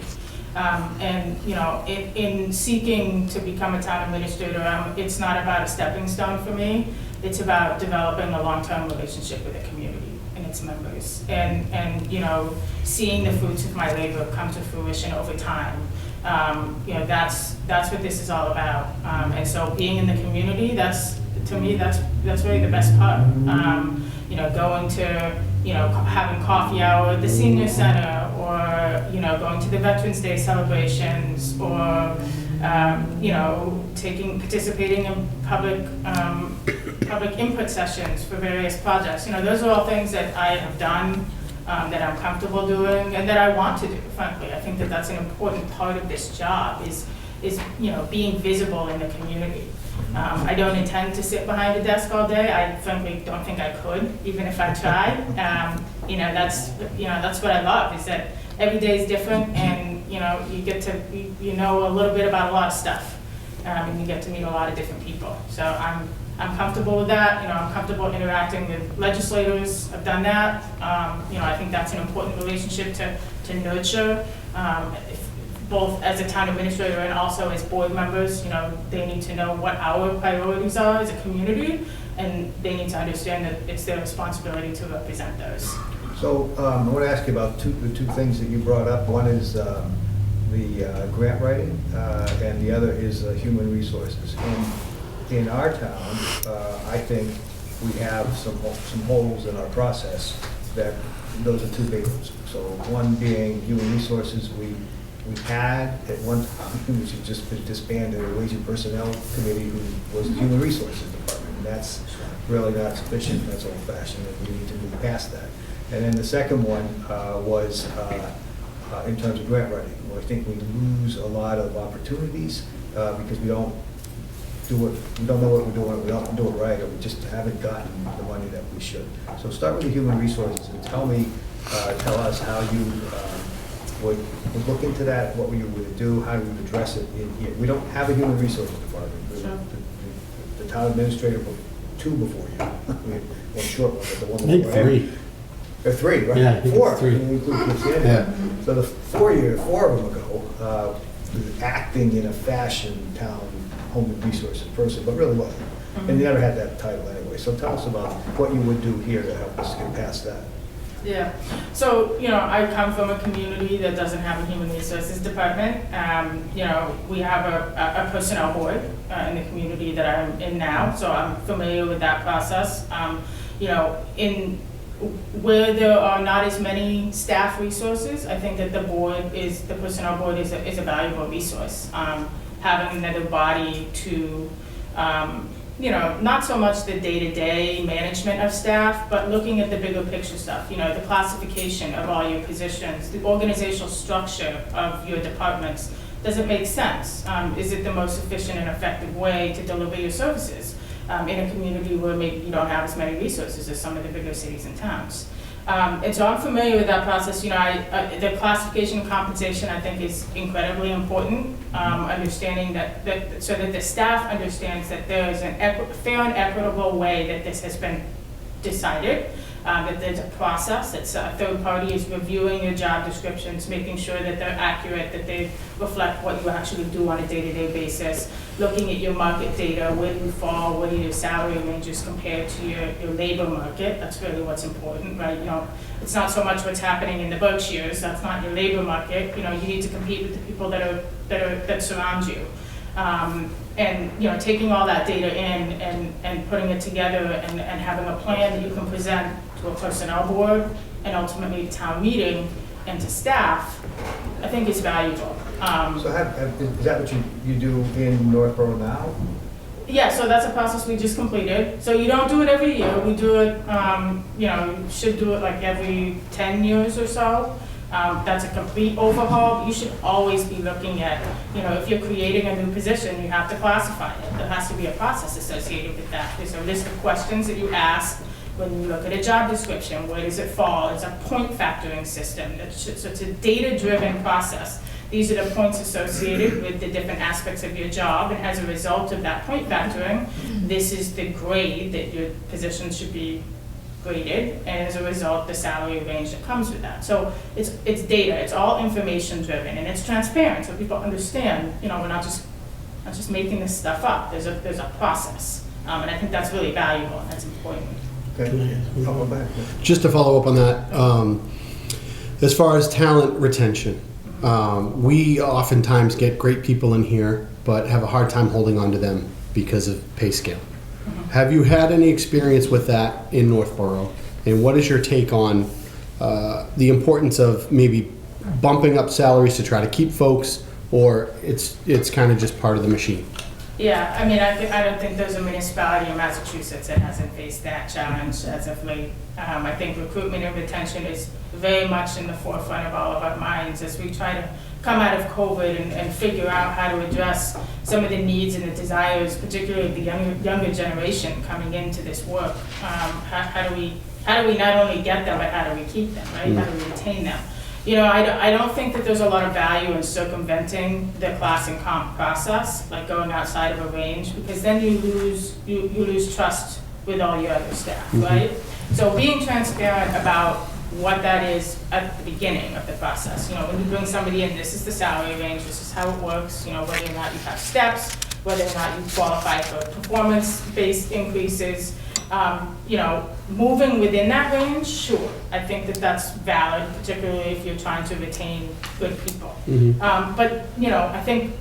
And, you know, in seeking to become a town administrator, it's not about a stepping stone for me. It's about developing a long-term relationship with the community and its members. And you know, seeing the fruits of my labor come to fruition over time. You know, that's what this is all about. And so being in the community, to me, that's really the best part. You know, going to, you know, having coffee hour at the senior center, or, you know, going to the Veterans Day celebrations, or, you know, participating in public input sessions for various projects. You know, those are all things that I have done, that I'm comfortable doing, and that I want to do, frankly. I think that that's an important part of this job is, you know, being visible in the community. I don't intend to sit behind a desk all day. I frankly don't think I could, even if I tried. You know, that's what I love, is that every day is different, and, you know, you get to, you know a little bit about a lot of stuff, and you get to meet a lot of different people. So I'm comfortable with that. You know, I'm comfortable interacting with legislators. I've done that. You know, I think that's an important relationship to nurture. Both as a town administrator and also as board members. You know, they need to know what our priorities are as a community, and they need to understand that it's their responsibility to represent those. So I want to ask you about the two things that you brought up. One is the grant writing, and the other is human resources. And in our town, I think we have some holes in our process. That those are two big ones. So one being human resources. We had at one time, which had just been disbanded, a Wage and Personnel Committee who was the Human Resources Department, and that's really not sufficient. That's old-fashioned, and we need to move past that. And then the second one was in terms of grant writing. I think we lose a lot of opportunities because we don't know what we're doing, we don't do it right, or we just haven't gotten the money that we should. So start with the human resources and tell us how you would look into that, what you would do, how you would address it in here. We don't have a human resources department. Sure. The town administrator, two before you. We had one short one, but the one I think before three. him. Or three, right? Yeah, I think four. it's three. When you include Christianity. Yeah. So the four of them ago, acting in a fashion town human resources person, but really wasn't. Mm-hmm. And you never had that title anyway. So tell us about what you would do here to help us get past that. Yeah, so, you know, I come from a community that doesn't have a human resources department. You know, we have a personnel board in the community that I'm in now, so I'm familiar with that process. You know, where there are not as many staff resources, I think that the personnel board is a valuable resource. Having another body to, you know, not so much the day-to-day management of staff, but looking at the bigger picture stuff, you know, the classification of all your positions, the organizational structure of your departments. Does it make sense? Is it the most efficient and effective way to deliver your services in a community where maybe you don't have as many resources as some of the bigger cities and towns? And so I'm familiar with that process. You know, the classification and compensation, I think, is incredibly important. Understanding that so that the staff understands that there is a fair and equitable way that this has been decided. That there's a process, that a third party is reviewing your job descriptions, making sure that they're accurate, that they reflect what you actually do on a day-to-day basis, looking at your market data, where do you fall, what are your salary ranges compared to your labor market. That's really what's important, right? You know, it's not so much what's happening in the Berkshires, that's not your labor market. You know, you need to compete with the people that surround you. And you know, taking all that data in and putting it together and having a plan that you can present to a personnel board and ultimately to town meeting and to staff, I think is valuable. So is that what you do in Northborough now? Yeah, so that's a process we just completed. So you don't do it every year. We do it, you know, you should do it like every 10 years or so. That's a complete overhaul. You should always be looking at, you know, if you're creating a new position, you have to classify it. There has to be a process associated with that. There's a list of questions that you ask when you look at a job description. Where does it fall? It's a point factoring system. So it's a data-driven process. These are the points associated with the different aspects of your job, and as a result of that point factoring, this is the grade that your position should be graded, and as a result, the salary range that comes with that. So it's data, it's all information driven, and it's transparent, so people understand, you know, we're not just making this stuff up. There's a process, and I think that's really valuable and that's important. Okay. I'll go back. Just to follow up on that, as far as talent retention, we oftentimes get great people in here, but have a hard time holding on to them because of pay scale. Have you had any experience with that in Northborough? And what is your take on the importance of maybe bumping up salaries to try to keep folks, or it's kind of just part of the machine? Yeah, I mean, I don't think there's a municipality in Massachusetts that hasn't faced that challenge as of late. I think recruitment and retention is very much in the forefront of all of our minds as we try to come out of COVID and figure out how to address some of the needs and the desires, particularly of the younger generation coming into this work. How do we not only get them, but how do we keep them, right? How do we retain them? You know, I don't think that there's a lot of value in circumventing the class and comp process, like going outside of a range, because then you lose trust with all your other staff, right? So being transparent about what that is at the beginning of the process. You know, when you bring somebody in, this is the salary range, this is how it works, you know, whether or not you have steps, whether or not you qualify for performance-based increases. You know, moving within that range, sure. I think that that's valid, particularly if you're trying to retain good people. But, you know, I think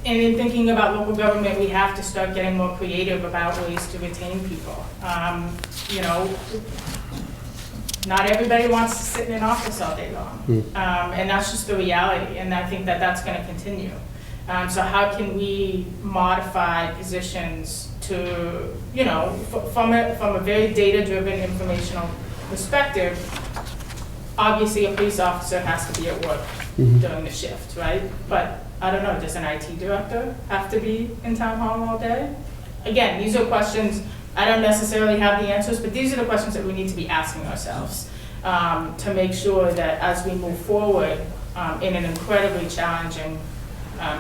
in thinking about local government, we have to start getting more creative about ways to retain people. You know, not everybody wants to sit in an office all day long. And that's just the reality, and I think that that's going to continue. So how can we modify positions to, you know, from a very data-driven informational perspective? Obviously, a police officer has to be at work during the shift, right? But I don't know, does an IT director have to be in town hall all day? Again, these are questions, I don't necessarily have the answers, but these are the questions that we need to be asking ourselves to make sure that as we move forward in an incredibly challenging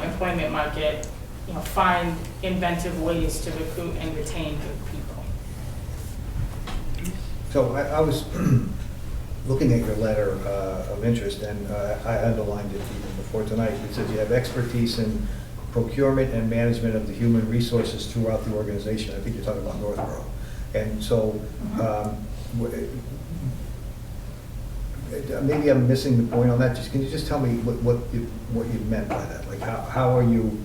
employment market, you know, find inventive ways to recruit and retain good people. So I was looking at your letter of interest, and I underlined it even before tonight. It says you have expertise in procurement and management of the human resources throughout the organization. I think you're talking about Northborough. And so maybe I'm missing the point on that. Can you just tell me what you meant by that? Like how are you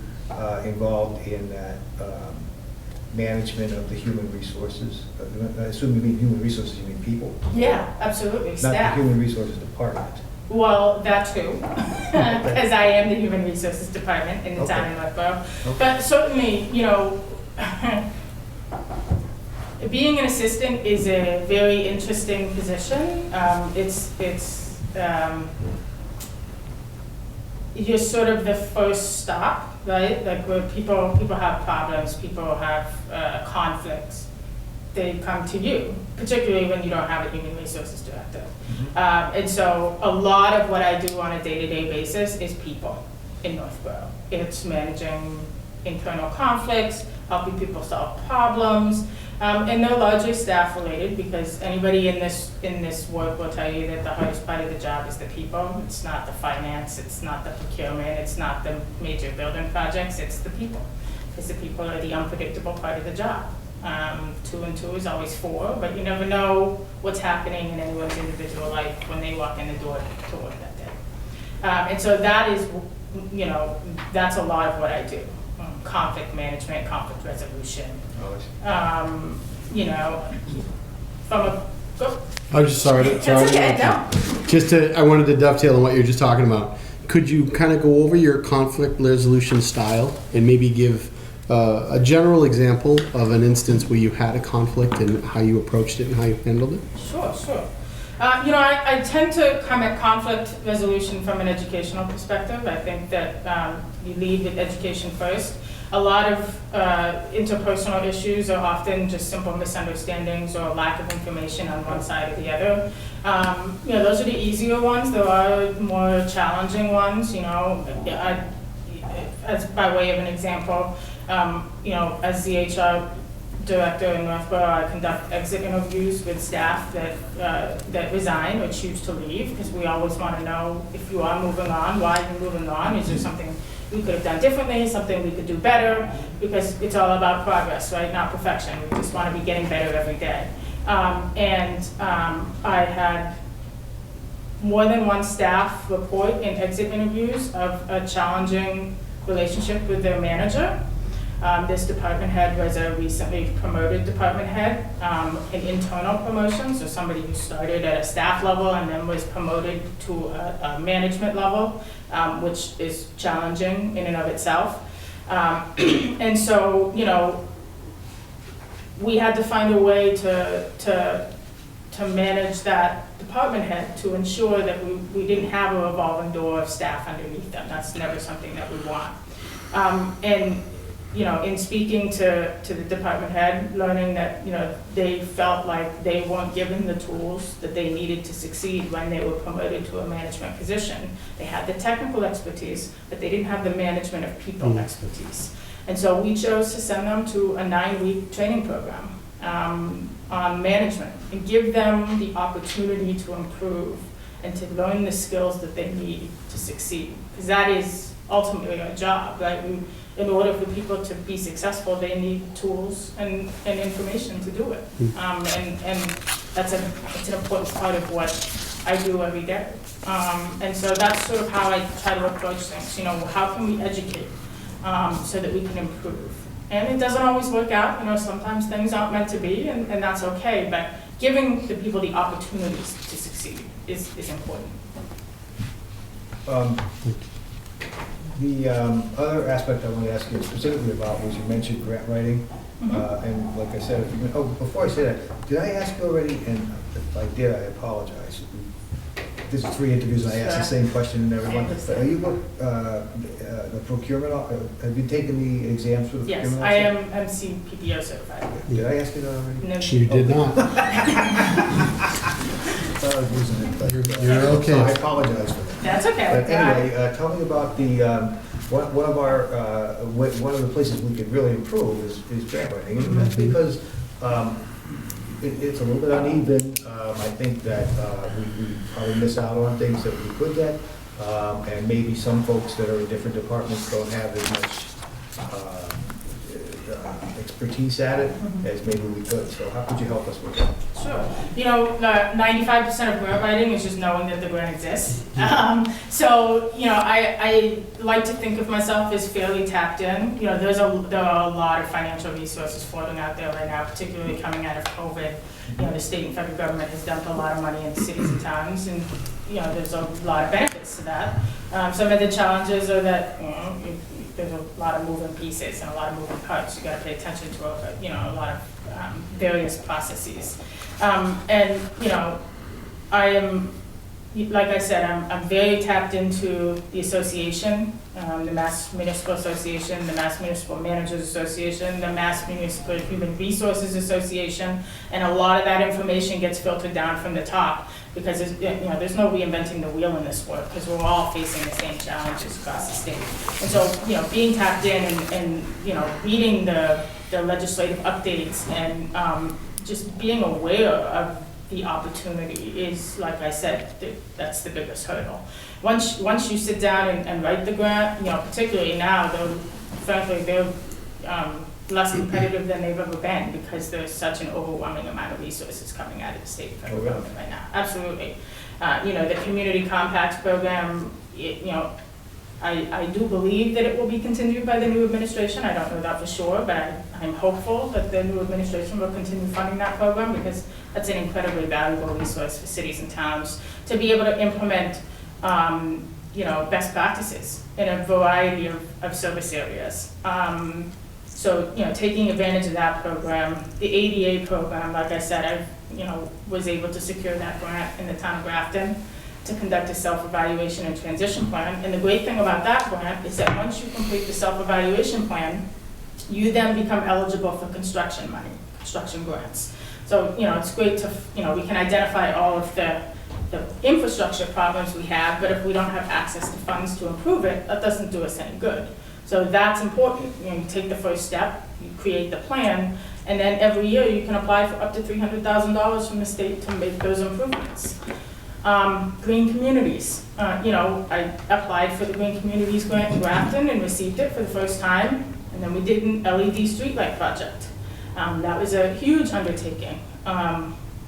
involved in that management of the human resources? I assume you mean human resources, you mean people? Yeah, absolutely, Not staff. the human resources department. Well, that too, because I am the Human Resources Department in the town of Northborough. But certainly, you know, being an assistant is a very interesting position. You're sort of the first stop, right? Like where people have problems, people have conflicts. they come to you, particularly when you don't have a human resources director. And so a lot of what I do on a day-to-day basis is people in Northborough. It's managing internal conflicts, helping people solve problems, and they're largely staff related because anybody in this work will tell you that the hardest part of the job is the people. It's not the finance, it's not the procurement, it's not the major building projects, it's the people. Because the people are the unpredictable part of the job. 2 and 2 is always 4, but you never know what's happening in anyone's individual life when they walk in the door to work that day. And so that is, that's a lot of what I do. Conflict management, conflict resolution. From a, go. I was just sorry. That's okay, no. I wanted to dovetail on what you were just talking about. Could you kind of go over your conflict resolution style and maybe give a general example of an instance where you had a conflict and how you approached it and how you handled it? Sure. I tend to come at conflict resolution from an educational perspective. I think that you lead with education first. A lot of interpersonal issues are often just simple misunderstandings or lack of information on one side or the other. Those are the easier ones. There are more challenging ones. As by way of an example, as the HR director in Northborough, I conduct exit interviews with staff that resign or choose to leave, because we always want to know if you are moving on, why you're moving on. Is there something we could have done differently, something we could do better? Because it's all about progress, right? Not perfection. We just want to be getting better every day. I had more than one staff report in exit interviews of a challenging relationship with their manager. This department head was a recently promoted department head, an internal promotion, so somebody who started at a staff level and then was promoted to a management level, which is challenging in and of itself. And so, we had to find a way to manage that department head to ensure that we didn't have a revolving door of staff underneath them. That's never something that we want. In speaking to the department head, learning that, they felt like they weren't given the tools that they needed to succeed when they were promoted to a management position. They had the technical expertise, but they didn't have the management of people expertise. And so we chose to send them to a 9-week training program on management and give them the opportunity to improve and to learn the skills that they need to succeed. Because that is ultimately our job, right? In order for people to be successful, they need tools and information to do it. And that's an important part of what I do every day. And so that's sort of how I try to approach things. How can we educate so that we can improve? And it doesn't always work out. Sometimes things aren't meant to be, and that's okay. But giving the people the opportunities to succeed is important. The other aspect I want to ask you specifically about was you mentioned grant writing. And like I said, before I say that, did I ask you already? And if I did, I apologize. This is 3 interviews and I asked the same question to everyone. Are you the procurement, have you taken the exams for the procurement? Yes, I am MCPPO certified. Did I ask you that already? No. You did not. I thought I was using it, but You're okay. So I apologize for that. That's okay. But anyway, tell me about the one of the places we could really improve is grant writing, and that's because it's a little bit uneven. I think that we probably miss out on things that we could get, and maybe some folks that are in different departments don't have as much expertise at it as maybe we could. So how could you help us with that? Sure. 95% of grant writing is just knowing that the grant exists. So, I like to think of myself as fairly tapped in. There are a lot of financial resources floating out there right now, particularly coming out of COVID. The state and federal government has dumped a lot of money into cities and towns, and there's a lot of benefits to that. Some of the challenges are that there's a lot of moving pieces and a lot of moving parts. You got to pay attention to a lot of various processes. I am like I said, I'm very tapped into the association, the Mass Municipal Association, the Mass Municipal Managers Association, the Mass Municipal Human Resources Association, and a lot of that information gets filtered down from the top, because there's no reinventing the wheel in this work, because we're all facing the same challenges across the state. And so, being tapped in and reading the legislative updates and just being aware of the opportunity is, like I said, that's the biggest hurdle. Once you sit down and write the grant, particularly now, frankly, they're less competitive than they've ever been, because there's such an overwhelming amount of resources coming out of the state and federal government right now. Absolutely. The Community Compact Program, I do believe that it will be continued by the new administration. I don't know that for sure, but I'm hopeful that the new administration will continue funding that program, because that's an incredibly valuable resource for cities and towns to be able to implement, best practices in a variety of service areas. So, taking advantage of that program, the ADA program, like I said, I was able to secure that grant in the town of Grafton to conduct a self-evaluation and transition plan. And the great thing about that grant is that once you complete the self-evaluation plan, you then become eligible for construction money, construction grants. So, it's great to, we can identify all of the infrastructure problems we have, but if we don't have access to funds to improve it, that doesn't do us any good. So that's important. You take the first step, you create the plan, and then every year you can apply for up to $300,000 from the state to make those improvements. Green communities. I applied for the Green Communities Grant in Grafton and received it for the first time, and then we did an LED streetlight project. That was a huge undertaking.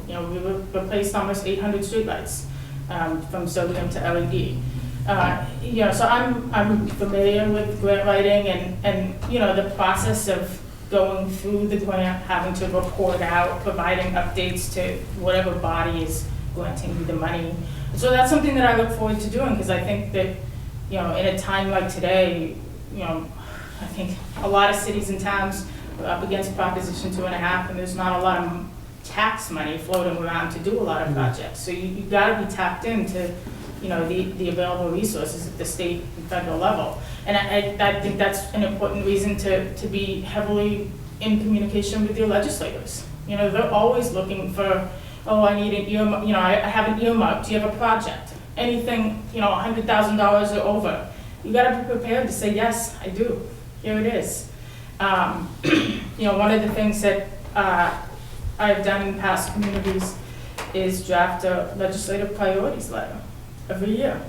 We replaced almost 800 streetlights from sodium to LED. So I'm familiar with grant writing and the process of going through the grant, having to report out, providing updates to whatever body is granting you the money. So that's something that I look forward to doing, because I think that, in a time like today, I think a lot of cities and towns are up against Proposition 2.5, and there's not a lot of tax money floating around to do a lot of projects. So you gotta be tapped into, the available resources at the state and federal level. And I think that's an important reason to be heavily in communication with your legislators. They're always looking for, oh, I need an earmark, I have an earmark, do you have a project? Anything, $100,000 or over. You gotta be prepared to say, yes, I do, here it is. One of the things that I've done in past communities is draft a legislative priorities letter every year.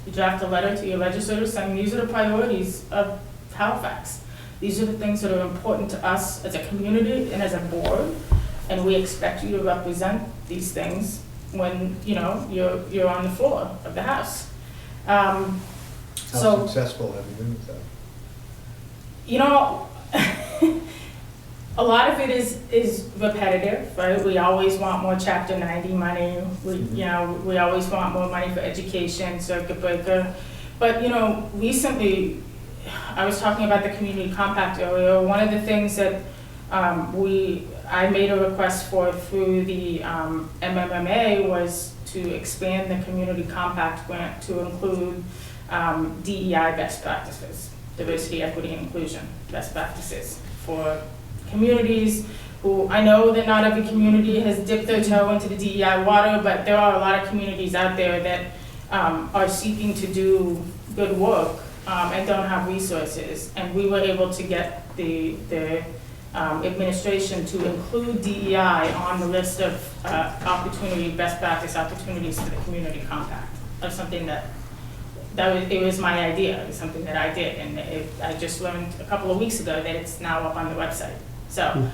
You draft a letter to your legislators saying, these are the priorities of Halifax. These are the things that are important to us as a community and as a board, and we expect you to represent these things when, you're on the floor of the House. How successful have you been with that? A lot of it is repetitive, right? We always want more Chapter 90 money. We always want more money for education, circuit breaker. But, recently, I was talking about the community compact earlier. One of the things that I made a request for through the MMMA was to expand the community compact grant to include DEI best practices, diversity, equity, and inclusion best practices for communities who, I know that not every community has dipped their toe into the DEI water, but there are a lot of communities out there that are seeking to do good work and don't have resources. And we were able to get the administration to include DEI on the list of best practice opportunities for the community compact. That's something it was my idea. It was something that I did, and I just learned a couple of weeks ago that it's now up on the website. So,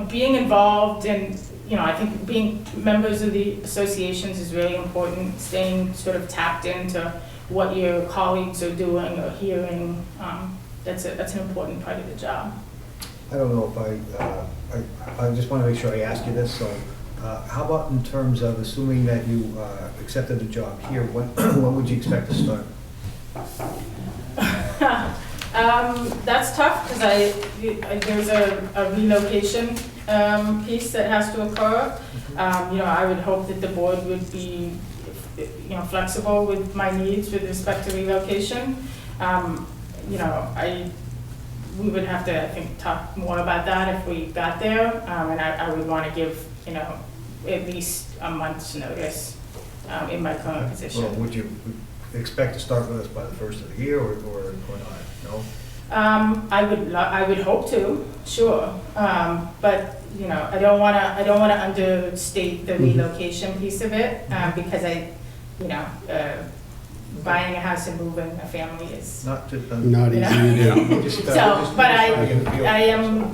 being involved and, I think being members of the associations is really important, staying sort of tapped into what your colleagues are doing or hearing. That's an important part of the job. I don't know if I just want to make sure I ask you this. So, how about in terms of assuming that you accepted the job here, when would you expect to start? That's tough, because there's a relocation piece that has to occur. I would hope that the board would be, flexible with my needs with respect to relocation. We would have to, I think, talk more about that if we got there, and I would want to give, at least a month's notice in my current Well, position. would you expect to start with us by the first of the year or not? No? I would hope to, sure, but I don't want to understate the relocation piece of it, because buying a house and moving a family is. Not to. Not easy to do. Just, So, but I am,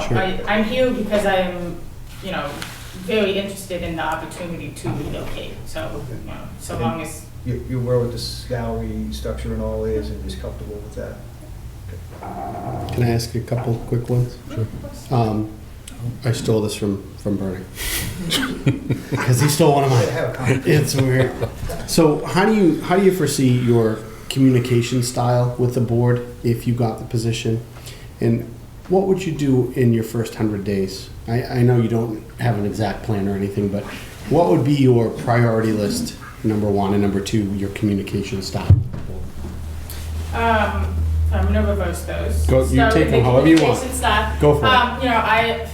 Sure. I'm here because I am, very interested in the opportunity to relocate, so, so long as. You're aware with the salary structure and all is, and just comfortable with that? Can I ask you a couple quick ones? Sure. I stole this from Bernie. Because he stole one of mine. It's weird. So how do you foresee your communication style with the board if you got the position? And what would you do in your first 100 days? I know you don't have an exact plan or anything, but what would be your priority list, number one, and number two, your communication style? I'm gonna reverse those. Go, you Start take with them the however you want. communication style. Go for it.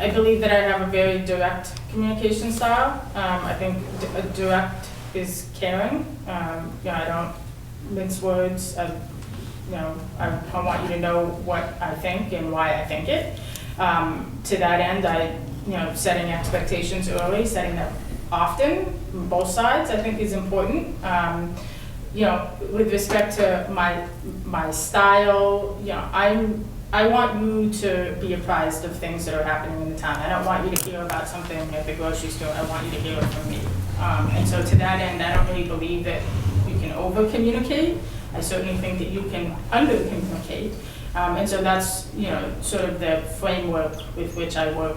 I believe that I have a very direct communication style. I think direct is caring. I don't mince words. I want you to know what I think and why I think it. To that end, setting expectations early, setting them often, from both sides, I think is important. With respect to my style, I want you to be apprised of things that are happening in the town. I don't want you to hear about something at the grocery store. I want you to hear it from me. And so to that end, I don't really believe that you can over-communicate. I certainly think that you can under-communicate. And so that's, sort of the framework with which I work,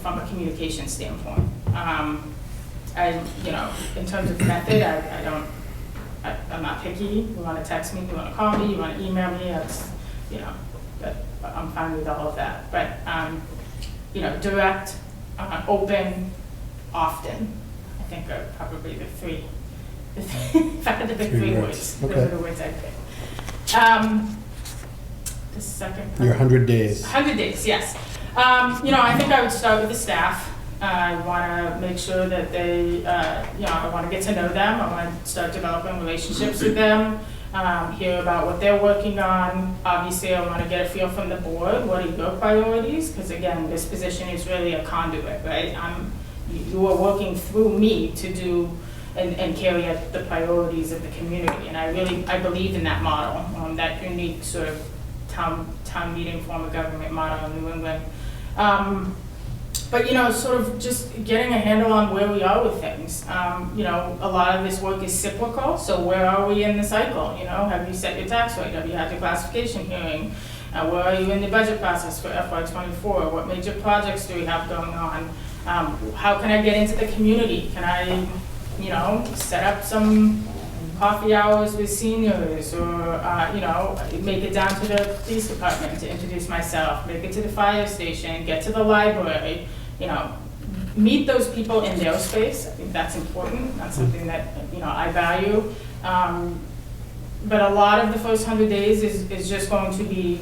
from a communication standpoint. In terms of method, I'm not picky. You want to text me, you want to call me, you want to email me, but I'm fine with all of that. But, direct, open, often, I think are probably the three. If I had to pick three words, those Okay. are the words I'd pick. The second part. Your 100 days. 100 days, yes. I think I would start with the staff. I want to make sure that they, I want to get to know them. I want to start developing relationships with them, hear about what they're working on. Obviously, I want to get a feel from the board. What are your priorities? Because again, this position is really a conduit, right? You are working through me to do and carry out the priorities of the community. And I believe in that model, that unique sort of town meeting form of government model in New England. But, sort of just getting a handle on where we are with things. A lot of this work is cyclical, so where are we in the cycle? Have you set your tax rate? Have you had your classification hearing? Where are you in the budget process for FY24? What major projects do we have going on? How can I get into the community? Can I, set up some coffee hours with seniors, or, make it down to the police department to introduce myself, make it to the fire station, get to the library, meet those people in their space. I think that's important. That's something that, I value. But a lot of the first 100 days is just going to be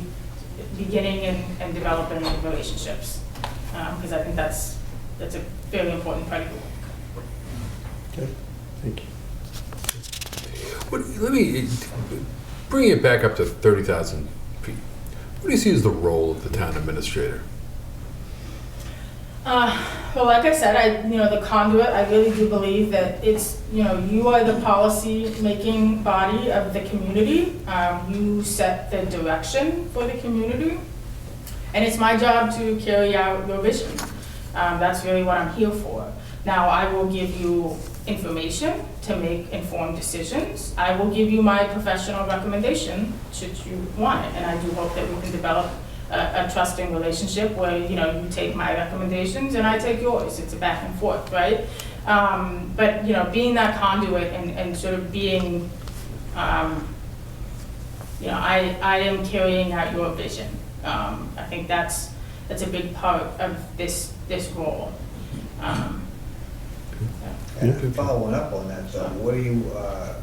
beginning and developing relationships. Because I think that's a very important part of the work. Okay, thank you. Let me bring it back up to 30,000 feet. What do you see as the role of the town administrator? Well, like I said, the conduit, I really do believe that it's, you are the policy-making body of the community. You set the direction for the community. And it's my job to carry out your vision. That's really what I'm here for. Now, I will give you information to make informed decisions. I will give you my professional recommendation should you want it. And I do hope that we can develop a trusting relationship where, you take my recommendations and I take yours. It's a back and forth, right? But, being that conduit and sort of being, I am carrying out your vision. I think that's a big part of this role. And following up on that, though, what do you,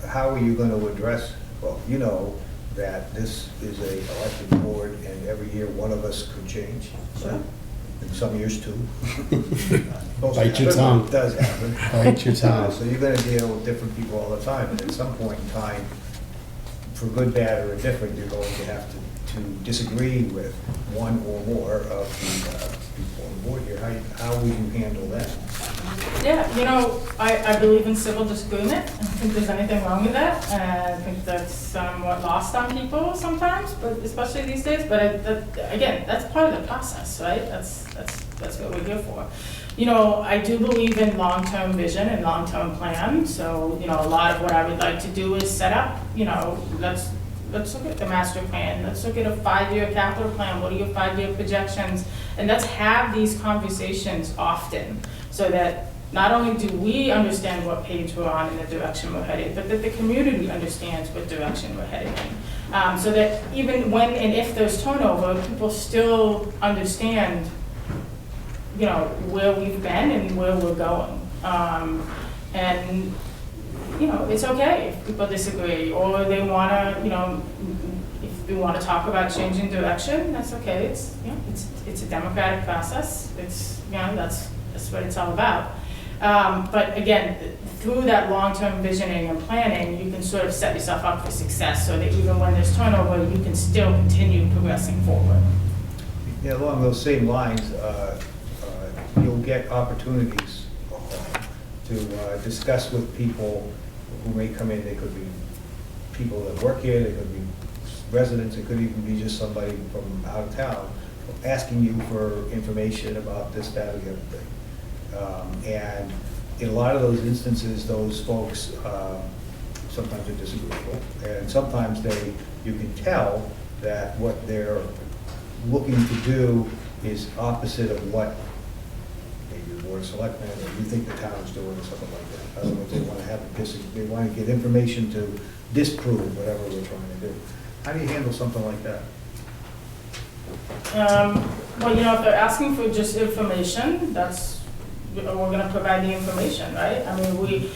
how are you going to address, well, you know that this is a elected board, and every year one of us could change, so, and some years two. Bite your tongue. It does happen. Bite your tongue. So you're going to deal with different people all the time, and at some point in time, for good, bad, or indifferent, you're going to have to disagree with one or more of the people on the board here. How will you handle that? Yeah, I believe in civil disagreement. I don't think there's anything wrong with that. I think that's somewhat lost on people sometimes, but especially these days. But again, that's part of the process, right? That's what we're here for. I do believe in long-term vision and long-term plan. So, a lot of what I would like to do is set up, let's look at the master plan. Let's look at a 5-year capital plan. What are your 5-year projections? And let's have these conversations often so that not only do we understand what page we're on and the direction we're headed, but that the community understands what direction we're heading in. So that even when and if there's turnover, people still understand, where we've been and where we're going. And it's okay if people disagree or they want to, if we want to talk about changing direction, that's okay. It's a democratic process. That's what it's all about. But again, through that long-term visioning and planning, you can sort of set yourself up for success so that even when there's turnover, you can still continue progressing forward. Yeah, along those same lines, you'll get opportunities to discuss with people who may come in. They could be people that work here, they could be residents, it could even be just somebody from out of town asking you for information about this, that, or the other thing. And in a lot of those instances, those folks sometimes are disagreeable, and sometimes you can tell that what they're looking to do is opposite of what maybe the Board of Selectmen or you think the town is doing or something like that. In other words, they want to have they want to get information to disprove whatever we're trying to do. How do you handle something like that? Well, if they're asking for just information, we're going to provide the information, right? I mean,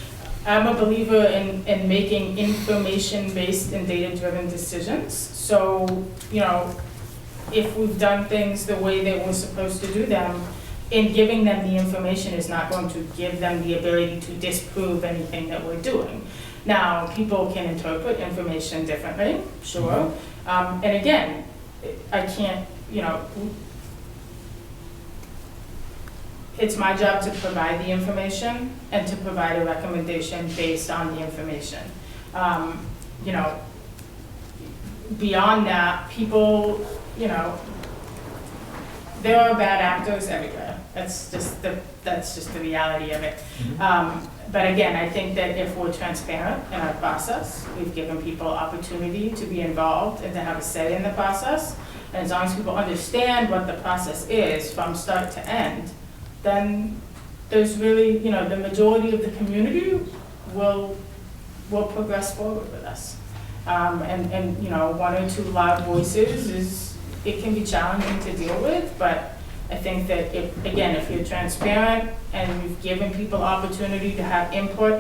I'm a believer in making information-based and data-driven decisions. So, if we've done things the way that we're supposed to do them, in giving them the information is not going to give them the ability to disprove anything that we're doing. Now, people can interpret information differently, sure. And again, I can't, it's my job to provide the information and to provide a recommendation based on the information. Beyond that, people, there are bad actors everywhere. That's just the reality of it. But again, I think that if we're transparent in our process, we've given people opportunity to be involved and to have a say in the process. And as long as people understand what the process is from start to end, then there's really, the majority of the community will progress forward with us. And one or two loud voices it can be challenging to deal with, but I think that if you're transparent and you've given people opportunity to have input,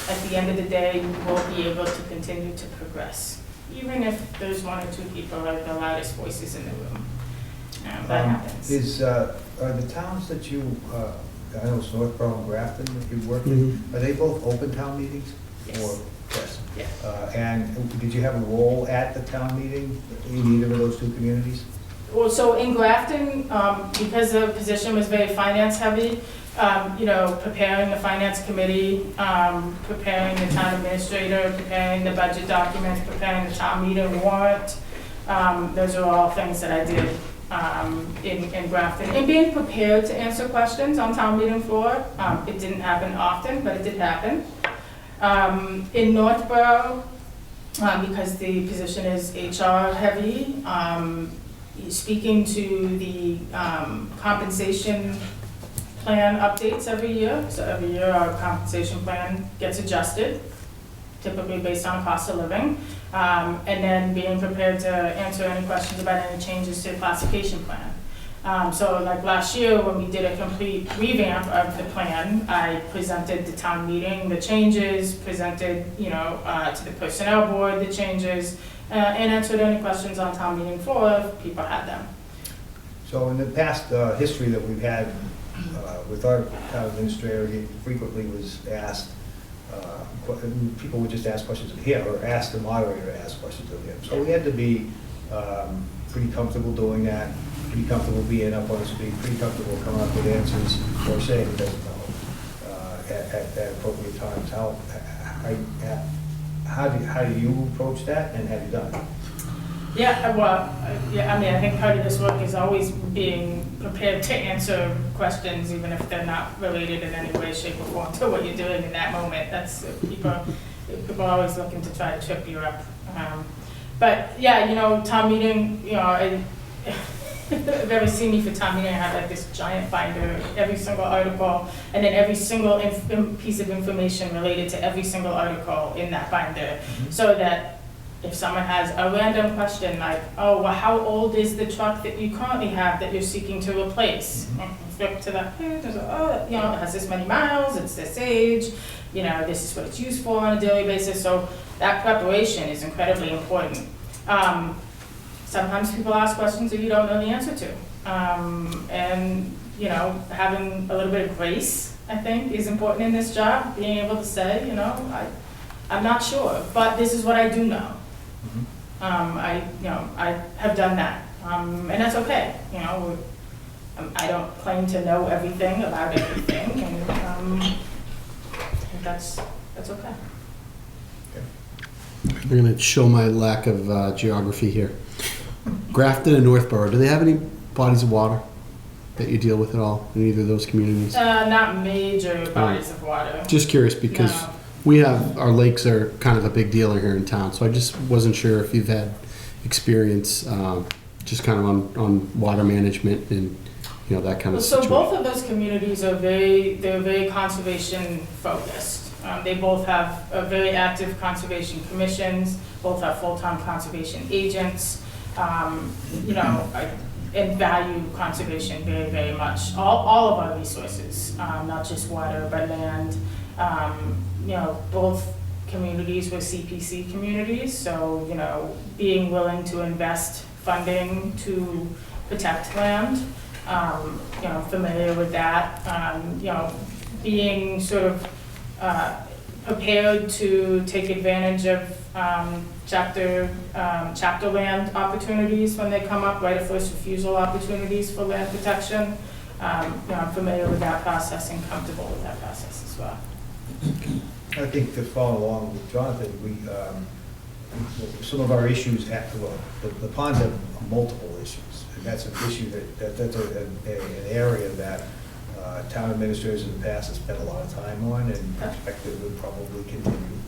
at the end of the day, you will be able to continue to progress, even if there's one or two people that are the loudest voices in the room. That happens. Are the towns that you, I know it's Northborough and Grafton that you work in, are they both open town meetings? Yes. Or, yes. Yeah. And did you have a role at the town meeting in either of those two communities? Well, so in Grafton, because the position was very finance heavy, preparing the finance committee, preparing the town administrator, preparing the budget documents, preparing the town meeting warrant, those are all things that I did in Grafton. And being prepared to answer questions on town meeting floor, it didn't happen often, but it did happen. In Northborough, because the position is HR heavy, speaking to the compensation plan updates every year. So every year our compensation plan gets adjusted typically based on cost of living, and then being prepared to answer any questions about any changes to the classification plan. So like last year, when we did a complete revamp of the plan, I presented the town meeting the changes, presented, to the personnel board the changes, and answered any questions on town meeting floor if people had them. So in the past history that we've had with our town administrator, he frequently was asked, people would just ask questions of him, or ask the moderator to ask questions of him. So we had to be pretty comfortable doing that, pretty comfortable being up on his feet, pretty comfortable coming up with answers, or saying he doesn't know at appropriate times. How do you approach that, and have you done it? Yeah, well, I think part of this work is always being prepared to answer questions, even if they're not related in any way, shape, or form to what you're doing in that moment. That's, people are always looking to try to trip you up. But yeah, town meeting, if you've ever seen me for town meeting, I have like this giant binder, every single article, and then every single piece of information related to every single article in that binder, so that if someone has a random question like, oh, well, how old is the truck that you currently have that you're seeking to replace? Flip to the page, oh, it has this many miles, it's this age, this is what it's used for on a daily basis. So that preparation is incredibly important. Sometimes people ask questions that you don't know the answer to. And, having a little bit of grace, I think, is important in this job, being able to say, I'm not sure, but this is what I do know. I have done that, and that's okay. I don't claim to know everything about everything, and I think that's okay. I'm going to show my lack of geography here. Grafton and Northborough, do they have any bodies of water that you deal with at all in either of those communities? Not major bodies of water. Just curious, because our lakes are kind of a big deal here in town, so I just wasn't sure if you've had experience just kind of on water management and that kind of situation. So both of those communities they're very conservation focused. They both have very active conservation commissions, both have full-time conservation agents, and value conservation very, very much. All of our resources, not just water, but land. Both communities were CPC communities, so, being willing to invest funding to protect land, familiar with that, being sort of prepared to take advantage of chapter land opportunities when they come up, right of first refusal opportunities for land protection. I'm familiar with that process and comfortable with that process as well. I think to follow along with Jonathan, some of our issues the ponds have multiple issues, and that's an issue that's an area that town administrators in the past have spent a lot of time on, and expect it would probably continue.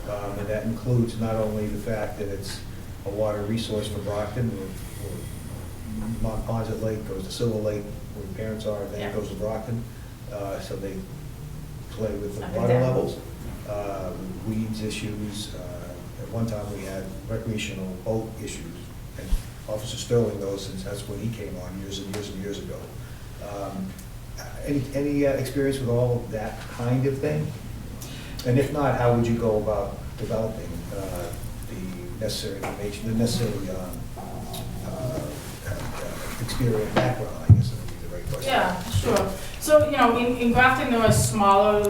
And that includes not only the fact that it's a water resource for Brockton, where Mont Ponset Lake goes to Silver Lake, where the parents are, and then it goes to Brockton. So they play with the water levels, weeds issues. At one time we had recreational boat issues, and Officer Sterling knows, since that's when he came on years and years and years ago. Any experience with all of that kind of thing? And if not, how would you go about developing the necessary information, the necessary experience background, I guess would be the right question. Yeah, sure. So, in Grafton, there were small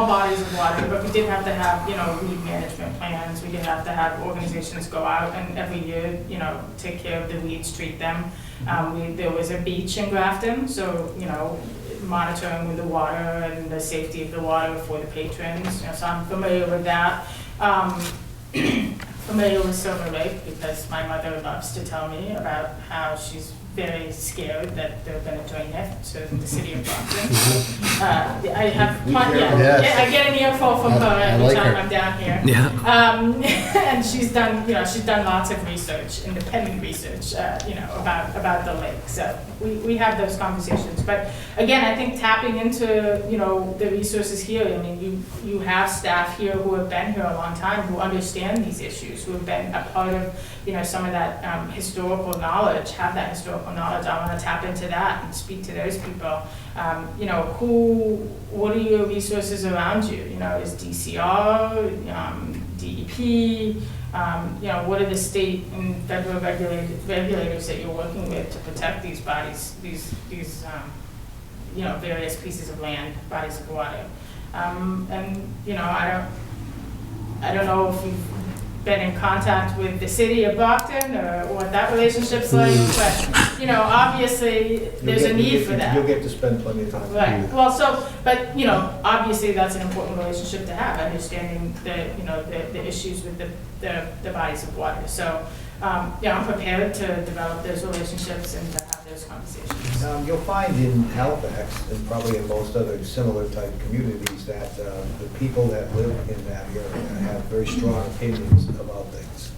bodies of water, but we did have to have, weed management plans. We did have to have organizations go out and every year, take care of the weeds, treat them. There was a beach in Grafton, so, monitoring with the water and the safety of the water for the patrons. So I'm familiar with that. Familiar with Silver Lake, because my mother loves to tell me about how she's very scared that they're gonna join it to the city of Brockton. I have, Yes. I get an earful from her I every like time her. I'm down here. Yeah. And she's done lots of research, independent research, about the lake. So we have those conversations. But again, I think tapping into, the resources here, I mean, you have staff here who have been here a long time, who understand these issues, who have been a part of, some of that historical knowledge, have that historical knowledge. I want to tap into that and speak to those people. What are your resources around you? Is DCR, DEP, what are the state and federal regulators that you're working with to protect these bodies, these various pieces of land, bodies of water? I don't know if you've been in contact with the city of Brockton or what that relationship's like, but, obviously, there's a need for that. You'll get to spend plenty of time. Right, well, but, obviously, that's an important relationship to have, understanding the issues with the bodies of water. So, I'm prepared to develop those relationships and to have those conversations. You'll find in Halifax, and probably in most other similar type communities, that the people that live in that area have very strong opinions about things.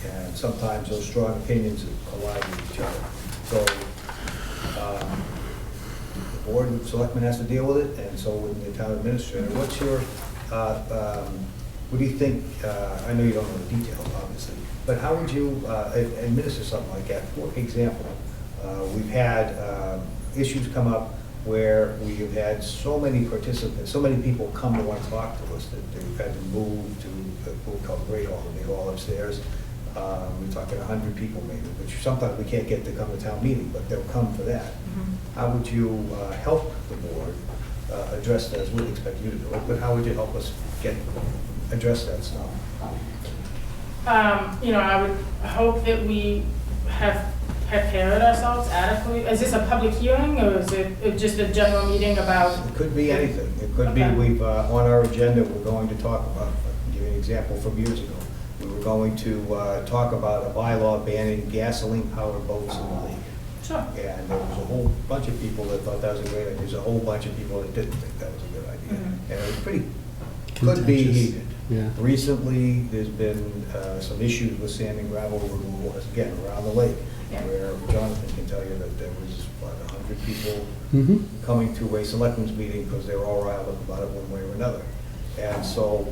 And sometimes those strong opinions collide with each other. So the board of selectmen has to deal with it, and so with the town administrator. What's your, what do you think, I know you don't know the details, obviously, but how would you administer something like that? For example, we've had issues come up where we have had so many participants, so many people come to want to talk to us that they've had to move to what we call Great Hall, the big hall upstairs. We're talking 100 people maybe, which sometimes we can't get to come to town meeting, but they'll come for that. How would you help the board address that? We expect you to do it, but how would you help us address that stuff? I would hope that we have prepared ourselves adequately. Is this a public hearing, or is it just a general meeting about? It could be anything. It could Okay. be, we've, on our agenda, we're going to talk about, I'll give you an example from years ago. We were going to talk about a bylaw banning gasoline-powered boats in the lake. Sure. And there was a whole bunch of people that thought that was a great idea. There's a whole bunch of people that didn't think that was a good idea. Mhm. And it was pretty, could be Contentious. heated. Yeah. Recently, there's been some issues with sand and gravel removal, again, around the lake, Yeah. where Jonathan can tell you that there was, 100 people Mm-hmm. coming to a selectmen's meeting because they were all riled up about it one way or another. And so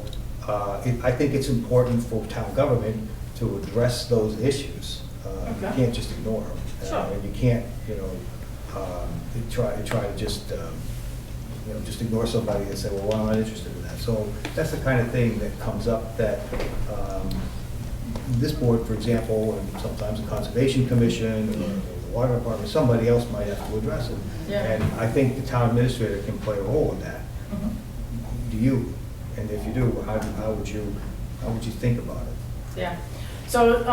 I think it's important for town government to address those issues. You Okay. can't just ignore them. Sure. And you can't, try to just, just ignore somebody and say, well, I'm not interested in that. So that's the kind of thing that comes up that this board, for example, and sometimes the Conservation Commission or the Water Department, somebody else might have to address it. Yeah. And I think the town administrator can play a role in that. Mhm. Do you? And if you do, how would you think about it? Yeah. So,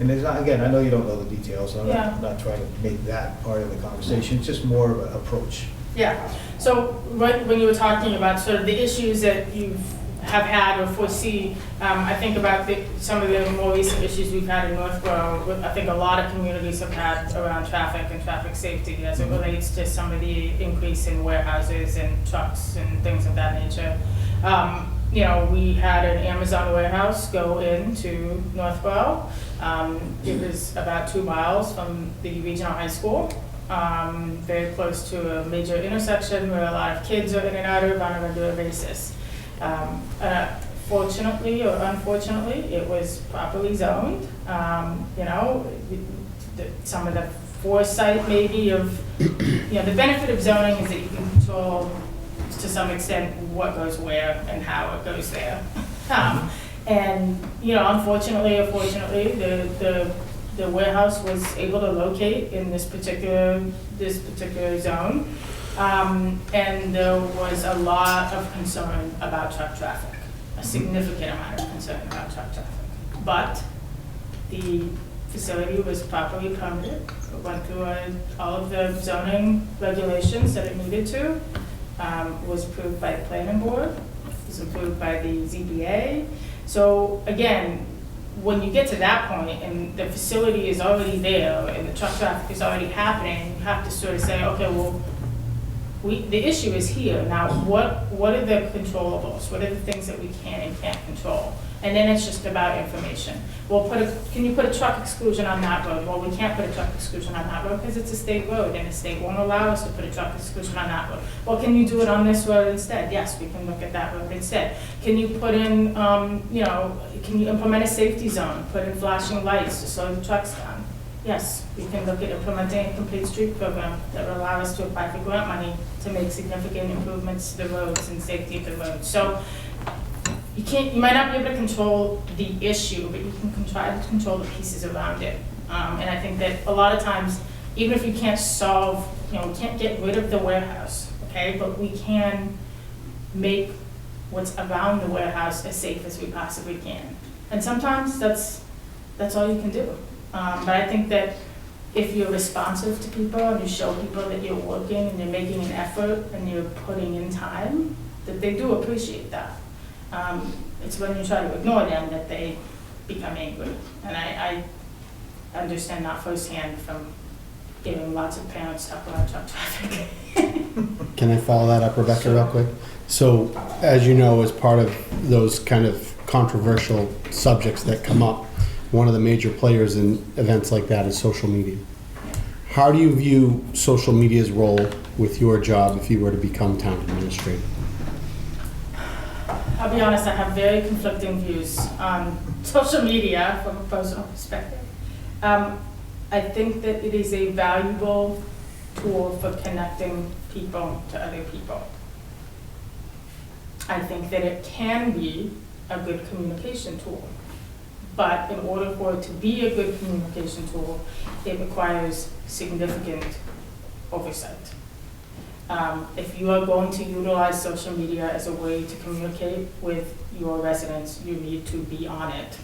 And there's not, again, I know you don't know the details, so I'm Yeah. not trying to make that part of the conversation. It's just more of an approach. yeah. So when you were talking about sort of the issues that you have had or foresee, I think about some of the more recent issues we've had in Northborough. I think a lot of communities have had around traffic and traffic safety as it relates to some of the increase in warehouses and trucks and things of that nature. We had an Amazon warehouse go into Northborough. It was about 2 miles from the regional high school, very close to a major intersection where a lot of kids are in and out of on a regular basis. Fortunately or unfortunately, it was properly zoned. Some of the foresight maybe of, the benefit of zoning is that you can control to some extent what goes where and how it goes there. And, unfortunately or fortunately, the warehouse was able to locate in this particular zone. And there was a lot of concern about truck traffic, a significant amount of concern about truck traffic. But the facility was properly permitted, it went through all of the zoning regulations that it needed to, was approved by the planning board, was approved by the ZBA. So again, when you get to that point and the facility is already there and the truck traffic is already happening, you have to sort of say, okay, well, the issue is here. Now, what are the controllables? What are the things that we can and can't control? And then it's just about information. Can you put a truck exclusion on that road? Well, we can't put a truck exclusion on that road because it's a state road and the state won't allow us to put a truck exclusion on that road. Well, can you do it on this road instead? Yes, we can look at that road instead. Can you put in, can you implement a safety zone? Put in flashing lights to slow the trucks down? Yes, we can look at implementing a complete street program that will allow us to apply for grant money to make significant improvements to the roads and safety of the roads. So you might not be able to control the issue, but you can try to control the pieces around it. And I think that a lot of times, even if you can't solve, we can't get rid of the warehouse, okay? But we can make what's around the warehouse as safe as we possibly can. And sometimes that's all you can do. But I think that if you're responsive to people and you show people that you're working and you're making an effort and you're putting in time, that they do appreciate that. It's when you try to ignore them that they become angry. And I understand that firsthand from hearing lots of parents talk about truck traffic. Can I follow that up, Rebecca, real quick? So, as you know, as part of those kind of controversial subjects that come up, one of the major players in events like that is social media. How do you view social media's role with your job if you were to become town administrator? I'll be honest, I have very conflicting views on social media from a personal perspective. I think that it is a valuable tool for connecting people to other people. I think that it can be a good communication tool. But in order for it to be a good communication tool, it requires significant oversight. If you are going to utilize social media as a way to communicate with your residents, you need to be on it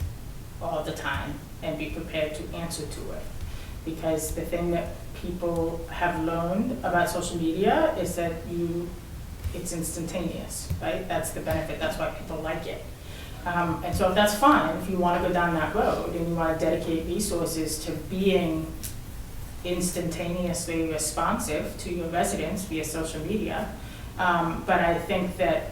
all the time and be prepared to answer to it. Because the thing that people have learned about social media is that it's instantaneous, right? That's the benefit, that's why people like it. And so that's fine if you want to go down that road and you want to dedicate resources to being instantaneously responsive to your residents via social media. But I think that,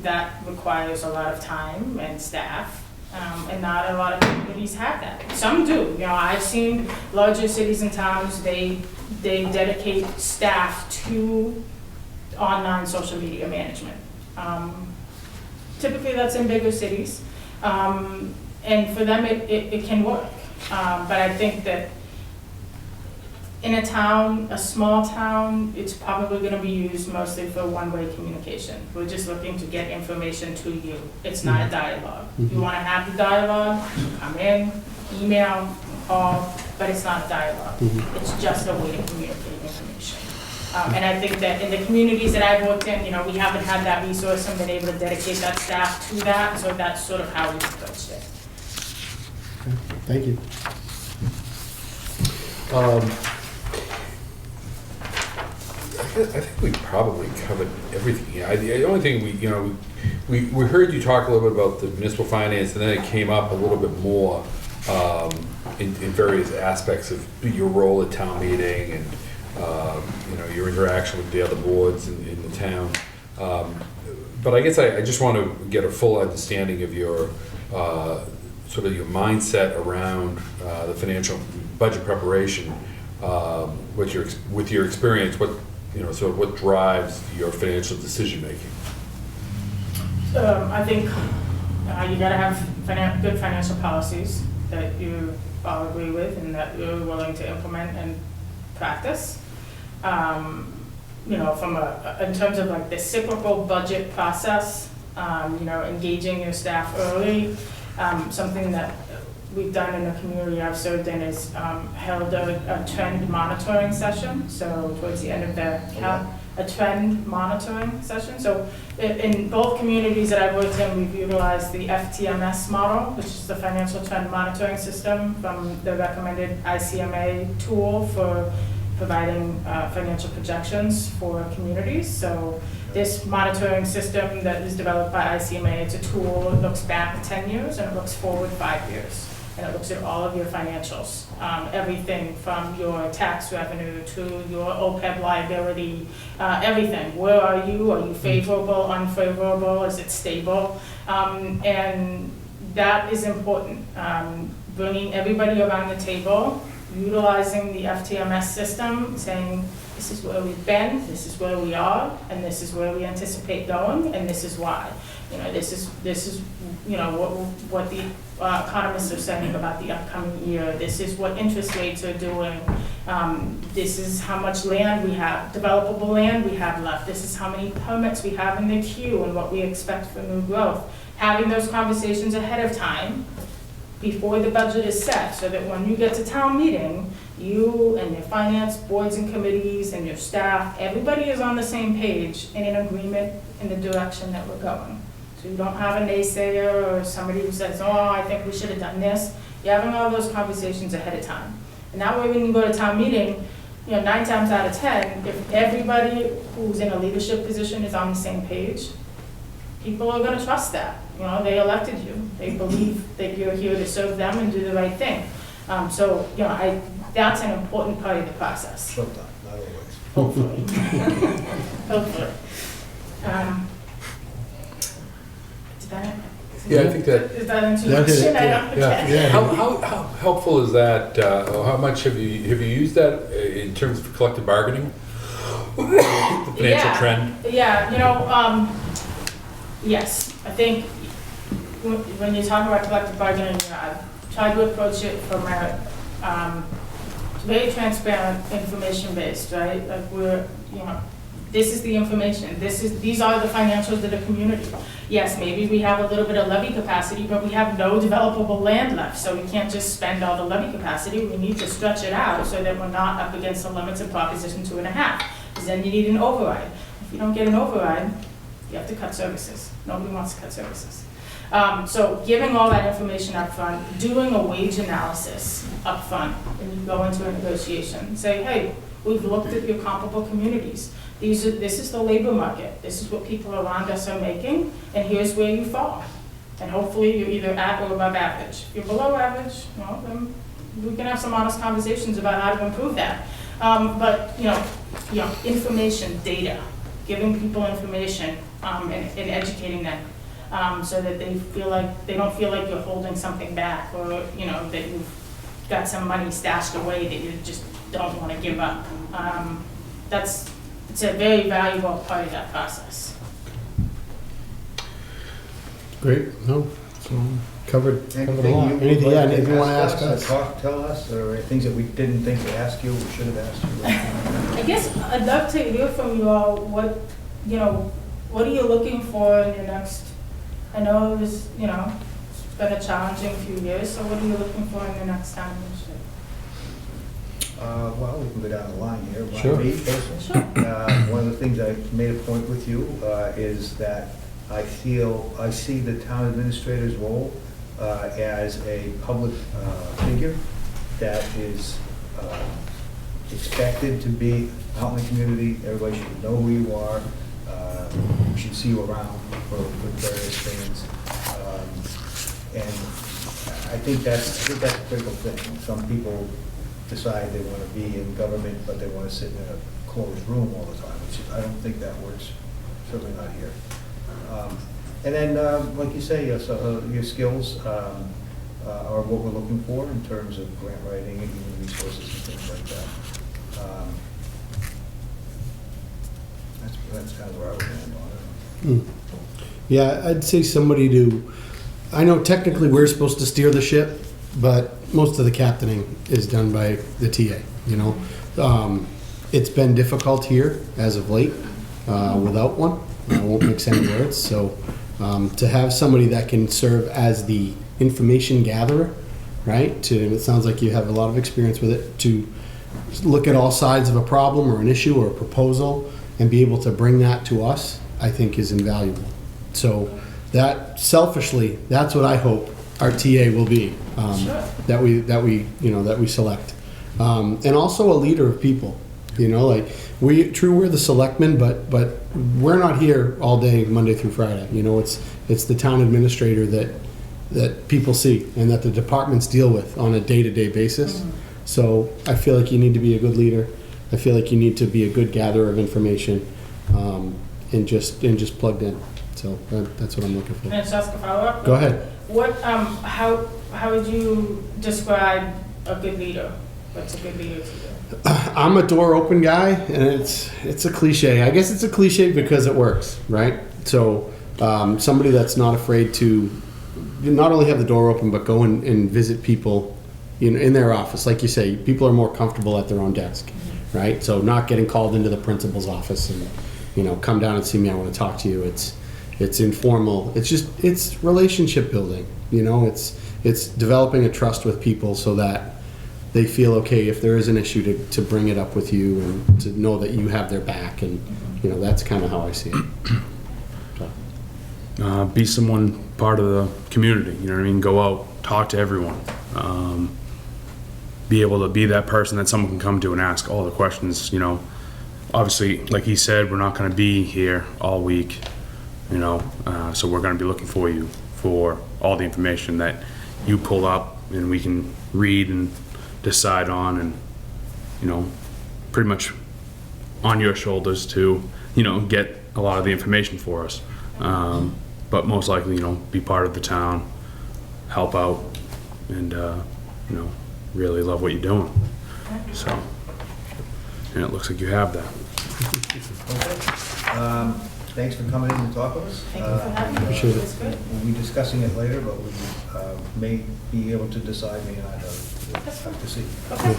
that requires a lot of time and staff, and not a lot of communities have that. Some do. I've seen larger cities and towns, they dedicate staff to online social media management. Typically that's in bigger cities, and for them it can work. But I think that in a town, a small town, it's probably going to be used mostly for one-way communication. We're just looking to get information to you. It's not a dialogue. You want to have the dialogue, come in, email, call, but it's not a dialogue. It's just a way to communicate information. And I think that in the communities that I've worked in, we haven't had that resource and been able to dedicate that staff to that, so that's sort of how we've approached it. Thank you. I think we probably covered everything. Yeah, the only thing we heard you talk a little bit about the municipal finance, and then it came up a little bit more in various aspects of your role at town meeting and your interaction with the other boards in the town. But I guess I just want to get a full understanding of your sort of your mindset around the financial budget preparation. With your experience, what drives your financial decision making? I think you got to have good financial policies that you all agree with and that you're willing to implement and practice. In terms of like the cyclical budget process, engaging your staff early, something that we've done in the community I've served in is held a trend monitoring session. So towards the end of a trend monitoring session. So in both communities that I've worked in, we've utilized the FTMS model, which is the financial trend monitoring system from the recommended ICMA tool for providing financial projections for communities. So this monitoring system that is developed by ICMA, it's a tool, it looks back 10 years and it looks forward 5 years. And it looks at all of your financials, everything from your tax revenue to your OPEB liability, everything. Where are you? Are you favorable, unfavorable? Is it stable? And that is important. Bringing everybody around the table, utilizing the FTMS system, saying this is where we've been, this is where we are, and this is where we anticipate going, and this is why. You know, this is you know what the economists are saying about the upcoming year. This is what interest rates are doing. This is how much land we have, developable land we have left. This is how many permits we have in the queue and what we expect for new growth. Having those conversations ahead of time before the budget is set, so that when you get to town meeting, you and your finance boards and committees and your staff, everybody is on the same page and in agreement in the direction that we're going. So you don't have a naysayer or somebody who says, oh, I think we should have done this. You're having all those conversations ahead of time. And that way when you go to town meeting, 9 times out of 10, if everybody who's in a leadership position is on the same page, people are going to trust that. They elected you. They believe that you're here to serve them and do the right thing. So, that's an important part of the process. Sometimes, not always. Hopefully. Hopefully. Yeah, I think that. Is that answer your question? Yeah. How helpful is that? Or how much have you used that in terms of collective bargaining? The financial trend. Yeah. Yes. I think when you talk about collective bargaining, I've tried to approach it from a very transparent, information-based, right? Like this is the information. These are the financials of the community. Yes, maybe we have a little bit of levy capacity, but we have no developable land left, so we can't just spend all the levy capacity. We need to stretch it out so that we're not up against the limits of Proposition 2.5, because then you need an override. If you don't get an override, you have to cut services. Nobody wants to cut services. So giving all that information up front, doing a wage analysis up front, when you go into a negotiation, say, hey, we've looked at your comparable communities. This is the labor market. This is what people around us are making, and here's where you fall. And hopefully you're either at or above average. If you're below average, then we can have some honest conversations about how to improve that. But information, data, giving people information and educating them. So that they don't feel like you're holding something back, or that you've got some money stashed away that you just don't want to give up. It's a very valuable part of that process. Great. No, so covered a Anything lot. you would Anything, like if you want to ask or us. tell us, or things that we didn't think to ask you, we should have asked you? I guess I'd love to hear from you all. What are you looking for in your next? I know it's been a challenging few years. So what are you looking for in the next time? Well, we can go down the line here. Sure. Me, personally, Sure. one of the things I made a point with you is that I see the town administrator's role as a public figure that is expected to be out in the community. Everybody should know who you are. We should see you around for various things. And I think that's a critical thing. Some people decide they want to be in government, but they want to sit in a closed room all the time, which I don't think that works, certainly not here. And then, like you say, your skills are what we're looking for in terms of grant writing and human resources and things like that. That's kind of where I would land on it. Yeah, I'd say I know technically we're supposed to steer the ship, but most of the captaining is done by the TA, It's been difficult here as of late without one. I won't mix any words. So to have somebody that can serve as the information gatherer, right? It sounds like you have a lot of experience with it, to look at all sides of a problem or an issue or a proposal and be able to bring that to us, I think is invaluable. So that selfishly, that's what I hope our TA will be, Sure. that we select. And also a leader of people. You know, like, we're the selectmen, but we're not here all day, Monday through Friday. You know, it's the town administrator that people see and that the departments deal with on a day-to-day basis. So I feel like you need to be a good leader. I feel like you need to be a good gatherer of information, and just plugged in. So that's what I'm looking for. Can I just ask a follow-up? Go ahead. What, how would you describe a good leader? What's a good leader to you? I'm a door open guy, and it's a cliche. I guess it's a cliche because it works, right? So somebody that's not afraid to not only have the door open, but go and visit people in their office. Like you say, people are more comfortable at their own desk, right? So not getting called into the principal's office and, come down and see me, I want to talk to you. It's informal. It's relationship building. It's developing a trust with people so that they feel okay if there is an issue to bring it up with you and to know that you have their back. And, that's kind of how I see it. So. Be someone part of the community, you know what I mean? Go out, talk to everyone. Be able to be that person that someone can come to and ask all the questions, Obviously, like he said, we're not going to be here all week, so we're going to be looking for you for all the information that you pull up and we can read and decide on, and, pretty much on your shoulders to, get a lot of the information for us. But most likely, be part of the town, help out, and, really love what you're doing. So, and it looks like you have that. Okay. Thanks for coming in to talk with us. Thank you for having me. Appreciate it. That's good. We'll be discussing it later, but we may be able to decide, may not. We'll have to see. Okay.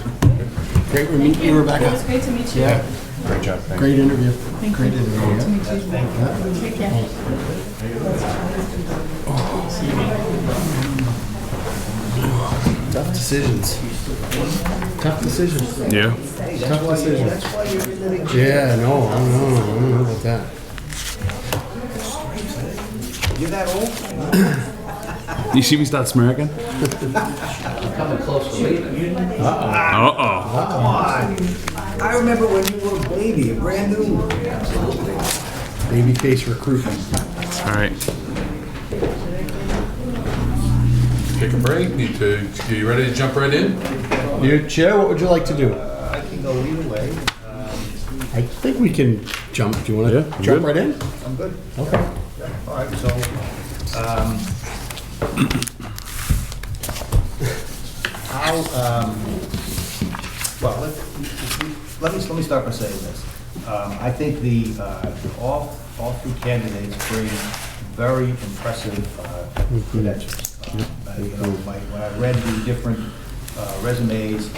Great meeting you, It Rebecca. was great to meet you. Yeah. Great job. Thank you. Great interview. Great Great to interview. meet you. Take care. Tough decisions. Tough decisions. Yeah. Hey, Tough decision. that's why you're in the... Yeah, no, I don't know about that. You're that old? You see me start smirking? Coming close to leaving. Uh-oh. Come on. I remember when you were a baby, a brand new. Babyface recruitment. All right. Take a break. Are you ready to jump right in? Your chair, what would you like to do? I can go either way. I think we can jump. Do you want to Yeah, I'm jump good. right in? I'm good. Okay. All right, so, how, well, let me start by saying this. I think all three candidates bring very impressive credentials. When I read the different resumes,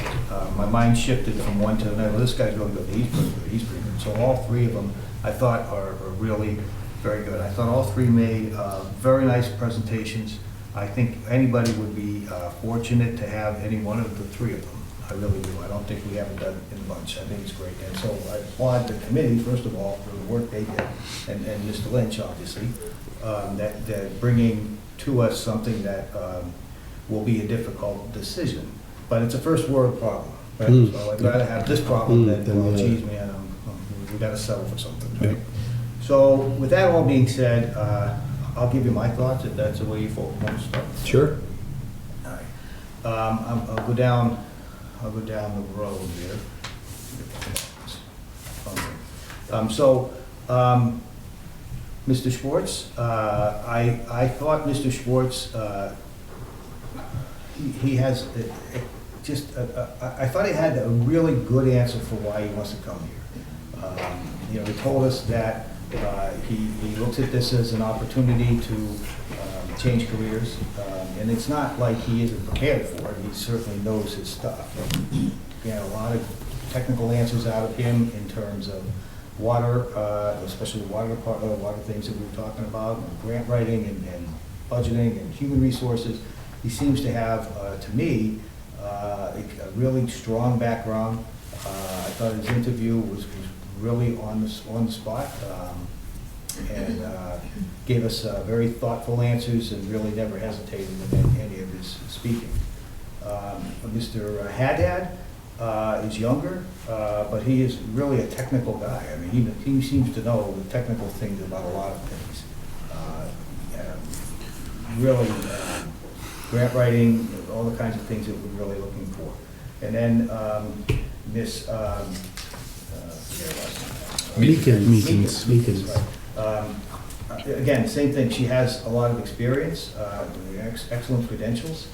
my mind shifted from one to another. This guy's really good, he's pretty good. So all three of them, I thought, are really very good. I thought all three made very nice presentations. I think anybody would be fortunate to have any one of the three of them. I really do. I don't think we haven't done it in a bunch. I think it's great. And so I applaud the committee, first of all, for the work they did, and Mr. Lynch, obviously, that bringing to us something that will be a difficult decision. But it's a first world problem, right? So I'd rather have this problem than, well, geez, man, we got to settle for something, right? So with that all being said, I'll give you my thoughts if that's the way you folks want to start. Sure. All right. I'll go down the road here. Mr. Schwartz, I thought Mr. Schwartz, he has I thought he had a really good answer for why he wants to come here. He told us that he looks at this as an opportunity to change careers, and it's not like he isn't prepared for it. He certainly knows his stuff. We had a lot of technical answers out of him in terms of water, especially the water things that we were talking about, and grant writing and budgeting and human resources. He seems to have, to me, a really strong background. I thought his interview was really on the spot, and gave us very thoughtful answers and really never hesitated in any of his speaking. Mr. Haddad, is younger, but he is really a technical guy. I mean, he seems to know the technical things about a lot of things. Really, grant writing, all the kinds of things that we're really looking for. And then Miss Meekins. right. Again, same thing, she has a lot of experience, excellent credentials.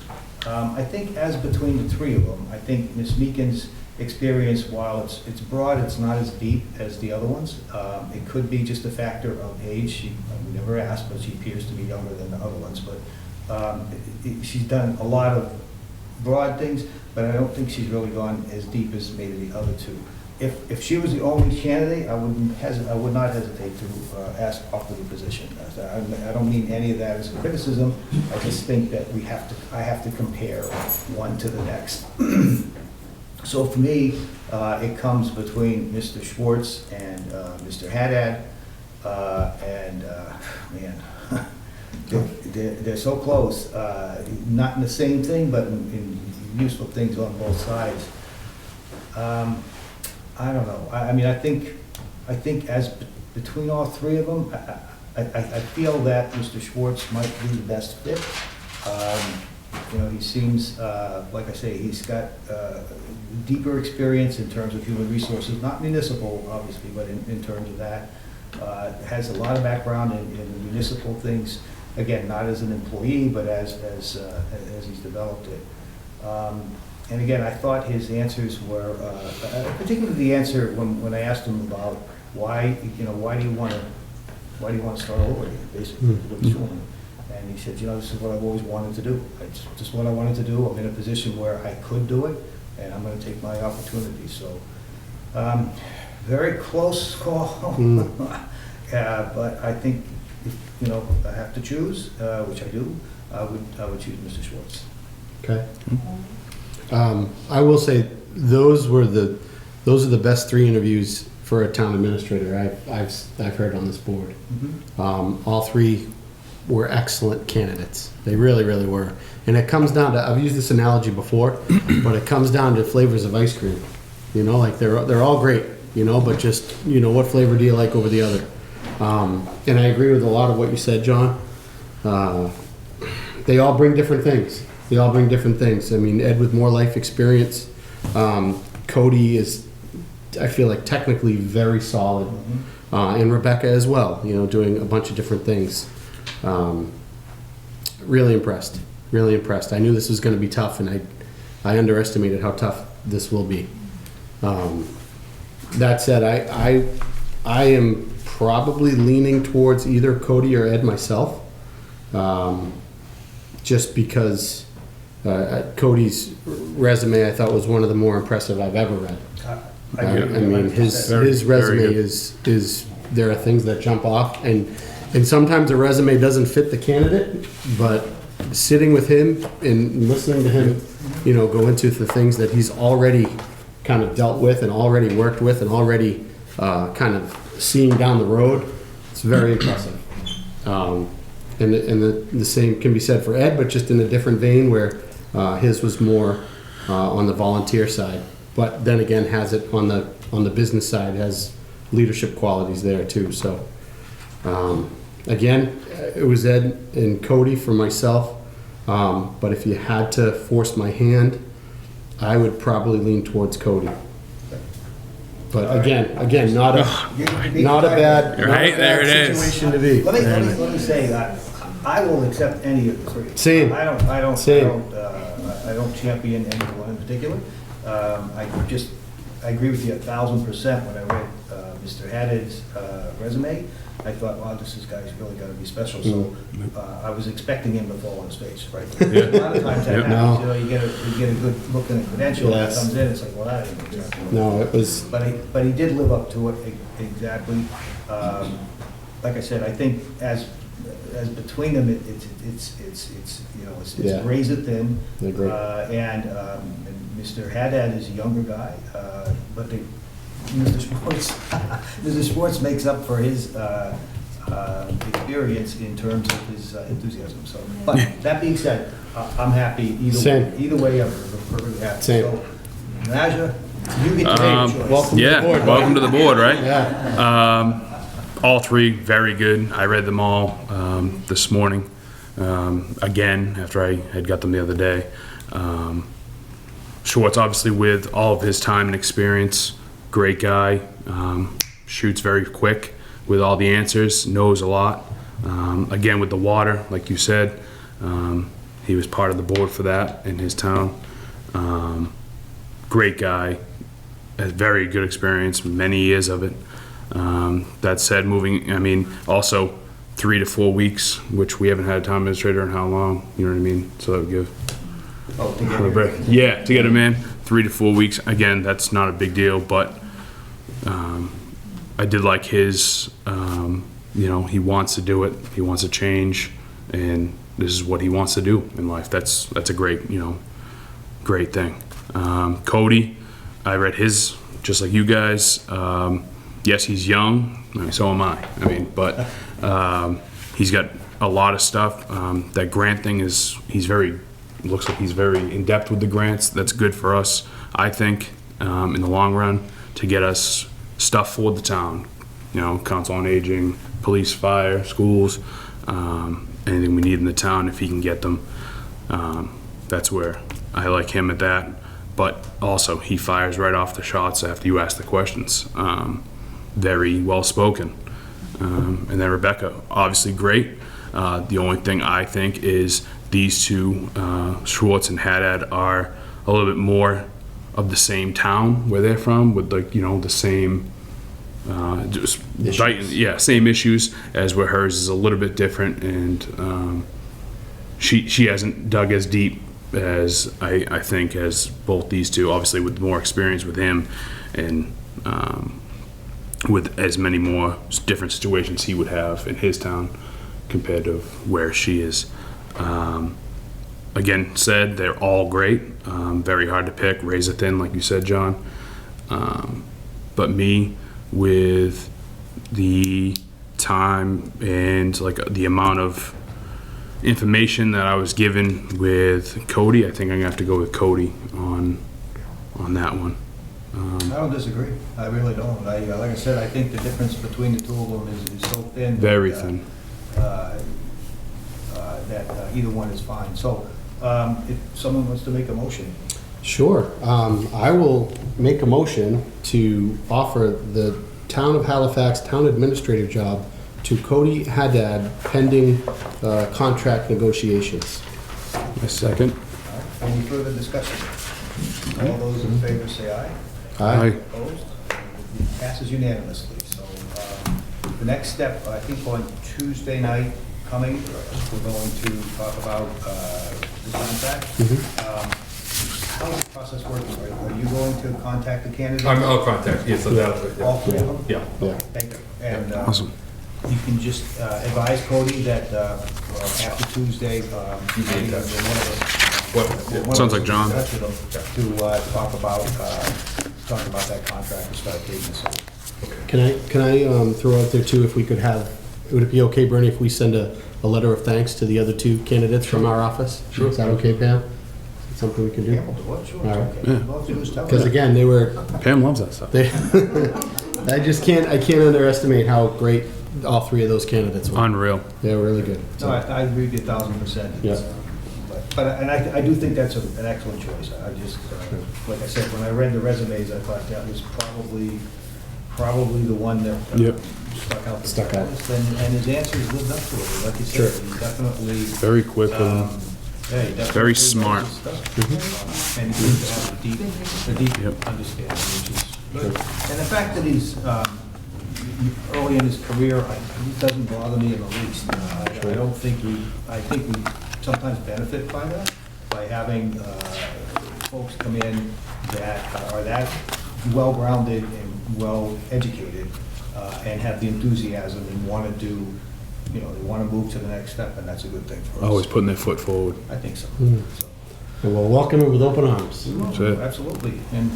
I think as between the three of them, I think Ms. Meekins' experience, while it's broad, it's not as deep as the other ones. It could be just a factor of age. We never asked, but she appears to be younger than the other ones. But she's done a lot of broad things, but I don't think she's really gone as deep as maybe the other two. If she was the only candidate, I would not hesitate to ask for the position. I don't mean any of that as a criticism. I just think that I have to compare one to the next. So for me, it comes between Mr. Schwartz and Mr. Haddad, man, they're so close. Not in the same thing, but in useful things on both sides. I don't know. I mean, I think as between all three of them, I feel that Mr. Schwartz might be the best fit. You know, he seems, like I say, he's got deeper experience in terms of human resources, not municipal, obviously, but in terms of that. Has a lot of background in municipal things. Again, not as an employee, but as he's developed it. And again, I thought his answers were, particularly the answer when I asked him about why do you want to start over again, basically, what he's doing. And he said, this is what I've always wanted to do. It's just what I wanted to do. I'm in a position where I could do it, and I'm going to take my opportunity. So, very close call. But I think if I have to choose, which I do, I would choose Mr. Schwartz. Okay. I will say those are the best three interviews for a town administrator I've heard on this board. Mm-hmm. All three were excellent candidates. They really, really were. And it comes down to, I've used this analogy before, but it comes down to flavors of ice cream. Like they're all great, but just, what flavor do you like over the other? And I agree with a lot of what you said, John. They all bring different things. I mean, Ed with more life experience. Cody is, I feel like, technically very solid. Mm-hmm. And Rebecca as well, doing a bunch of different things. Really impressed. I knew this was going to be tough, and I underestimated how tough this will be. That said, I am probably leaning towards either Cody or Ed myself, just because Cody's resume I thought was one of the more impressive I've ever read. I mean, his resume is there are things that jump off, and sometimes a resume doesn't fit the candidate, but sitting with him and listening to him, go into the things that he's already kind of dealt with and already worked with and already kind of seeing down the road, it's very impressive. And the same can be said for Ed, but just in a different vein where his was more on the volunteer side, but then again has it on the business side, has leadership qualities there too. So again, it was Ed and Cody for myself, but if you had to force my hand, I would probably lean towards Cody. But again, not a bad situation to be. Let me say that I will accept any of the three. Same. I don't champion any one in particular. I agree with you 1,000% when I read Mr. Haddad's resume. I thought, wow, this guy's really got to be special. So I was expecting him to fall on his face, right? A lot of times that happens. You get a good look in a credential that comes in. It's like, well, that ain't exactly. No, it was. But he did live up to it exactly. Like I said, I think as between them, it's razor thin. They're great. And Mr. Haddad is a younger guy, but Mr. Schwartz makes up for his experience in terms of his enthusiasm. So, but that being said, I'm happy either way. I'm perfectly happy. Same. So, Naja, you get to make a choice. Welcome to the Yeah, board. welcome to the board, right? Yeah. All three, very good. I read them all this morning, again, after I had got them the other day. Schwartz, obviously, with all of his time and experience, great guy, shoots very quick with all the answers, knows a lot. Again, with the water, like you said, he was part of the board for that in his town. Great guy, has very good experience, many years of it. That said, also 3 to 4 weeks, which we haven't had a town administrator in how long, you know what I mean? So that would give. Yeah, to get him in, 3 to 4 weeks. Again, that's not a big deal, but I did like his, he wants to do it, he wants to change, and this is what he wants to do in life. That's a great, great thing. Cody, I read his, just like you guys. Yes, he's young. So am I. But he's got a lot of stuff. That grant thing looks like he's very in depth with the grants. That's good for us, I think, in the long run, to get us stuff for the town. Council on Aging, police, fire, schools, anything we need in the town, if he can get them. That's where I like him at that. But also, he fires right off the shots after you ask the questions. Very well spoken. And then Rebecca, obviously great. The only thing I think is these two, Schwartz and Haddad, are a little bit more of the same town where they're from, with the same same issues as where hers is a little bit different, and she hasn't dug as deep as I think as both these two, obviously with more experience with him, and with as many more different situations he would have in his town compared to where she is. Again, said, they're all great, very hard to pick, razor thin, like you said, John. But me, with the time and the amount of information that I was given with Cody, I think I'm gonna have to go with Cody on that one. I don't disagree. I really don't. Like I said, I think the difference between the two of them is so thin. Very thin. That either one is fine. So if someone wants to make a motion. Sure. I will make a motion to offer the Town of Halifax Town Administrator job to Cody Haddad pending contract negotiations. A second. Any further discussion? All those in favor say aye. Aye. Opposed? It passes unanimously. So the next step, I think on Tuesday night coming, we're going to talk about the contract. How is the process working? Are you going to contact the candidate? I'll contact, yes, All three of them? yeah. Yeah. Thank you. And Awesome. you can just advise Cody that after Tuesday, Sounds like John. To talk about that contract and start dating this over. Can I throw out there too, if we could have, would it be okay, Bernie, if we send a letter of thanks to the other two candidates from our office? Sure. Is that okay, Pam? Is it something we can do? Yeah, well, sure, All right. it's okay. All you do is tell Because them. again, they were, Pam loves that stuff. I can't underestimate how great all three of those candidates were. Unreal. They were really good. No, I agree with you 1,000%. Yeah. But I do think that's an excellent choice. I just, like I said, when I read the resumes, I thought that was probably the one that Yep. Stuck out. And his answers lived up to it. Like you said, he definitely. Very quick and Yeah, he definitely very knows smart. his stuff. And he seems to have a deep Yep. understanding, which is good. And the fact that he's early in his career, it doesn't bother me in the least. I don't think I think we sometimes benefit by that, by having folks come in that are that well-grounded and well-educated and have the enthusiasm and want to do, they want to move to the next step, and that's a good thing for us. Always putting their foot forward. I think so. So. And we'll welcome them with open arms. That's it. Absolutely. And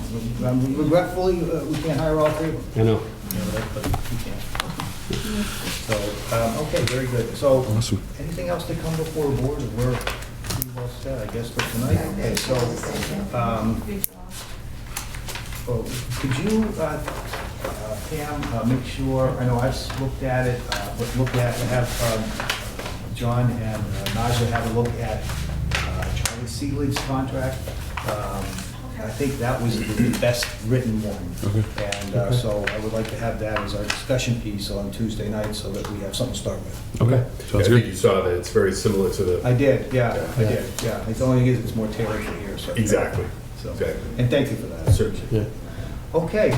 regretfully, we can't hire all three of them. I know. But we can. So, okay, very good. So, Awesome. anything else to come before the board? We're pretty well set, I guess, for tonight. Okay, so, well, could you, Pam, make sure, I know I've looked at it, but have John and Naja have a look at Charlie Selig's contract. I think that was the best written one. And so I would like to have that as our discussion piece on Tuesday night so that we have something to start with. Okay, I sounds think good. you saw that it's very similar to the. I did, yeah, I did, yeah. The only thing is it's more tailored for here, so. Exactly. So, Exactly. and thank you for that. Certainly. Yeah. Okay,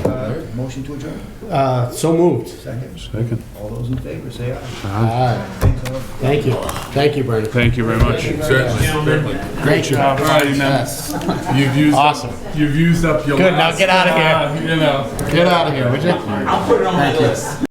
motion to adjourn. So moved. Second. All those in favor, say aye. Aye. Thanks, all. Thank you. Thank you, Bernie. Thank you very much. Certainly. Great job. Yes. You've used Awesome. You've used up your. Good, now last, get out of here. You know. Get out of here, would you? I'll put it on my list.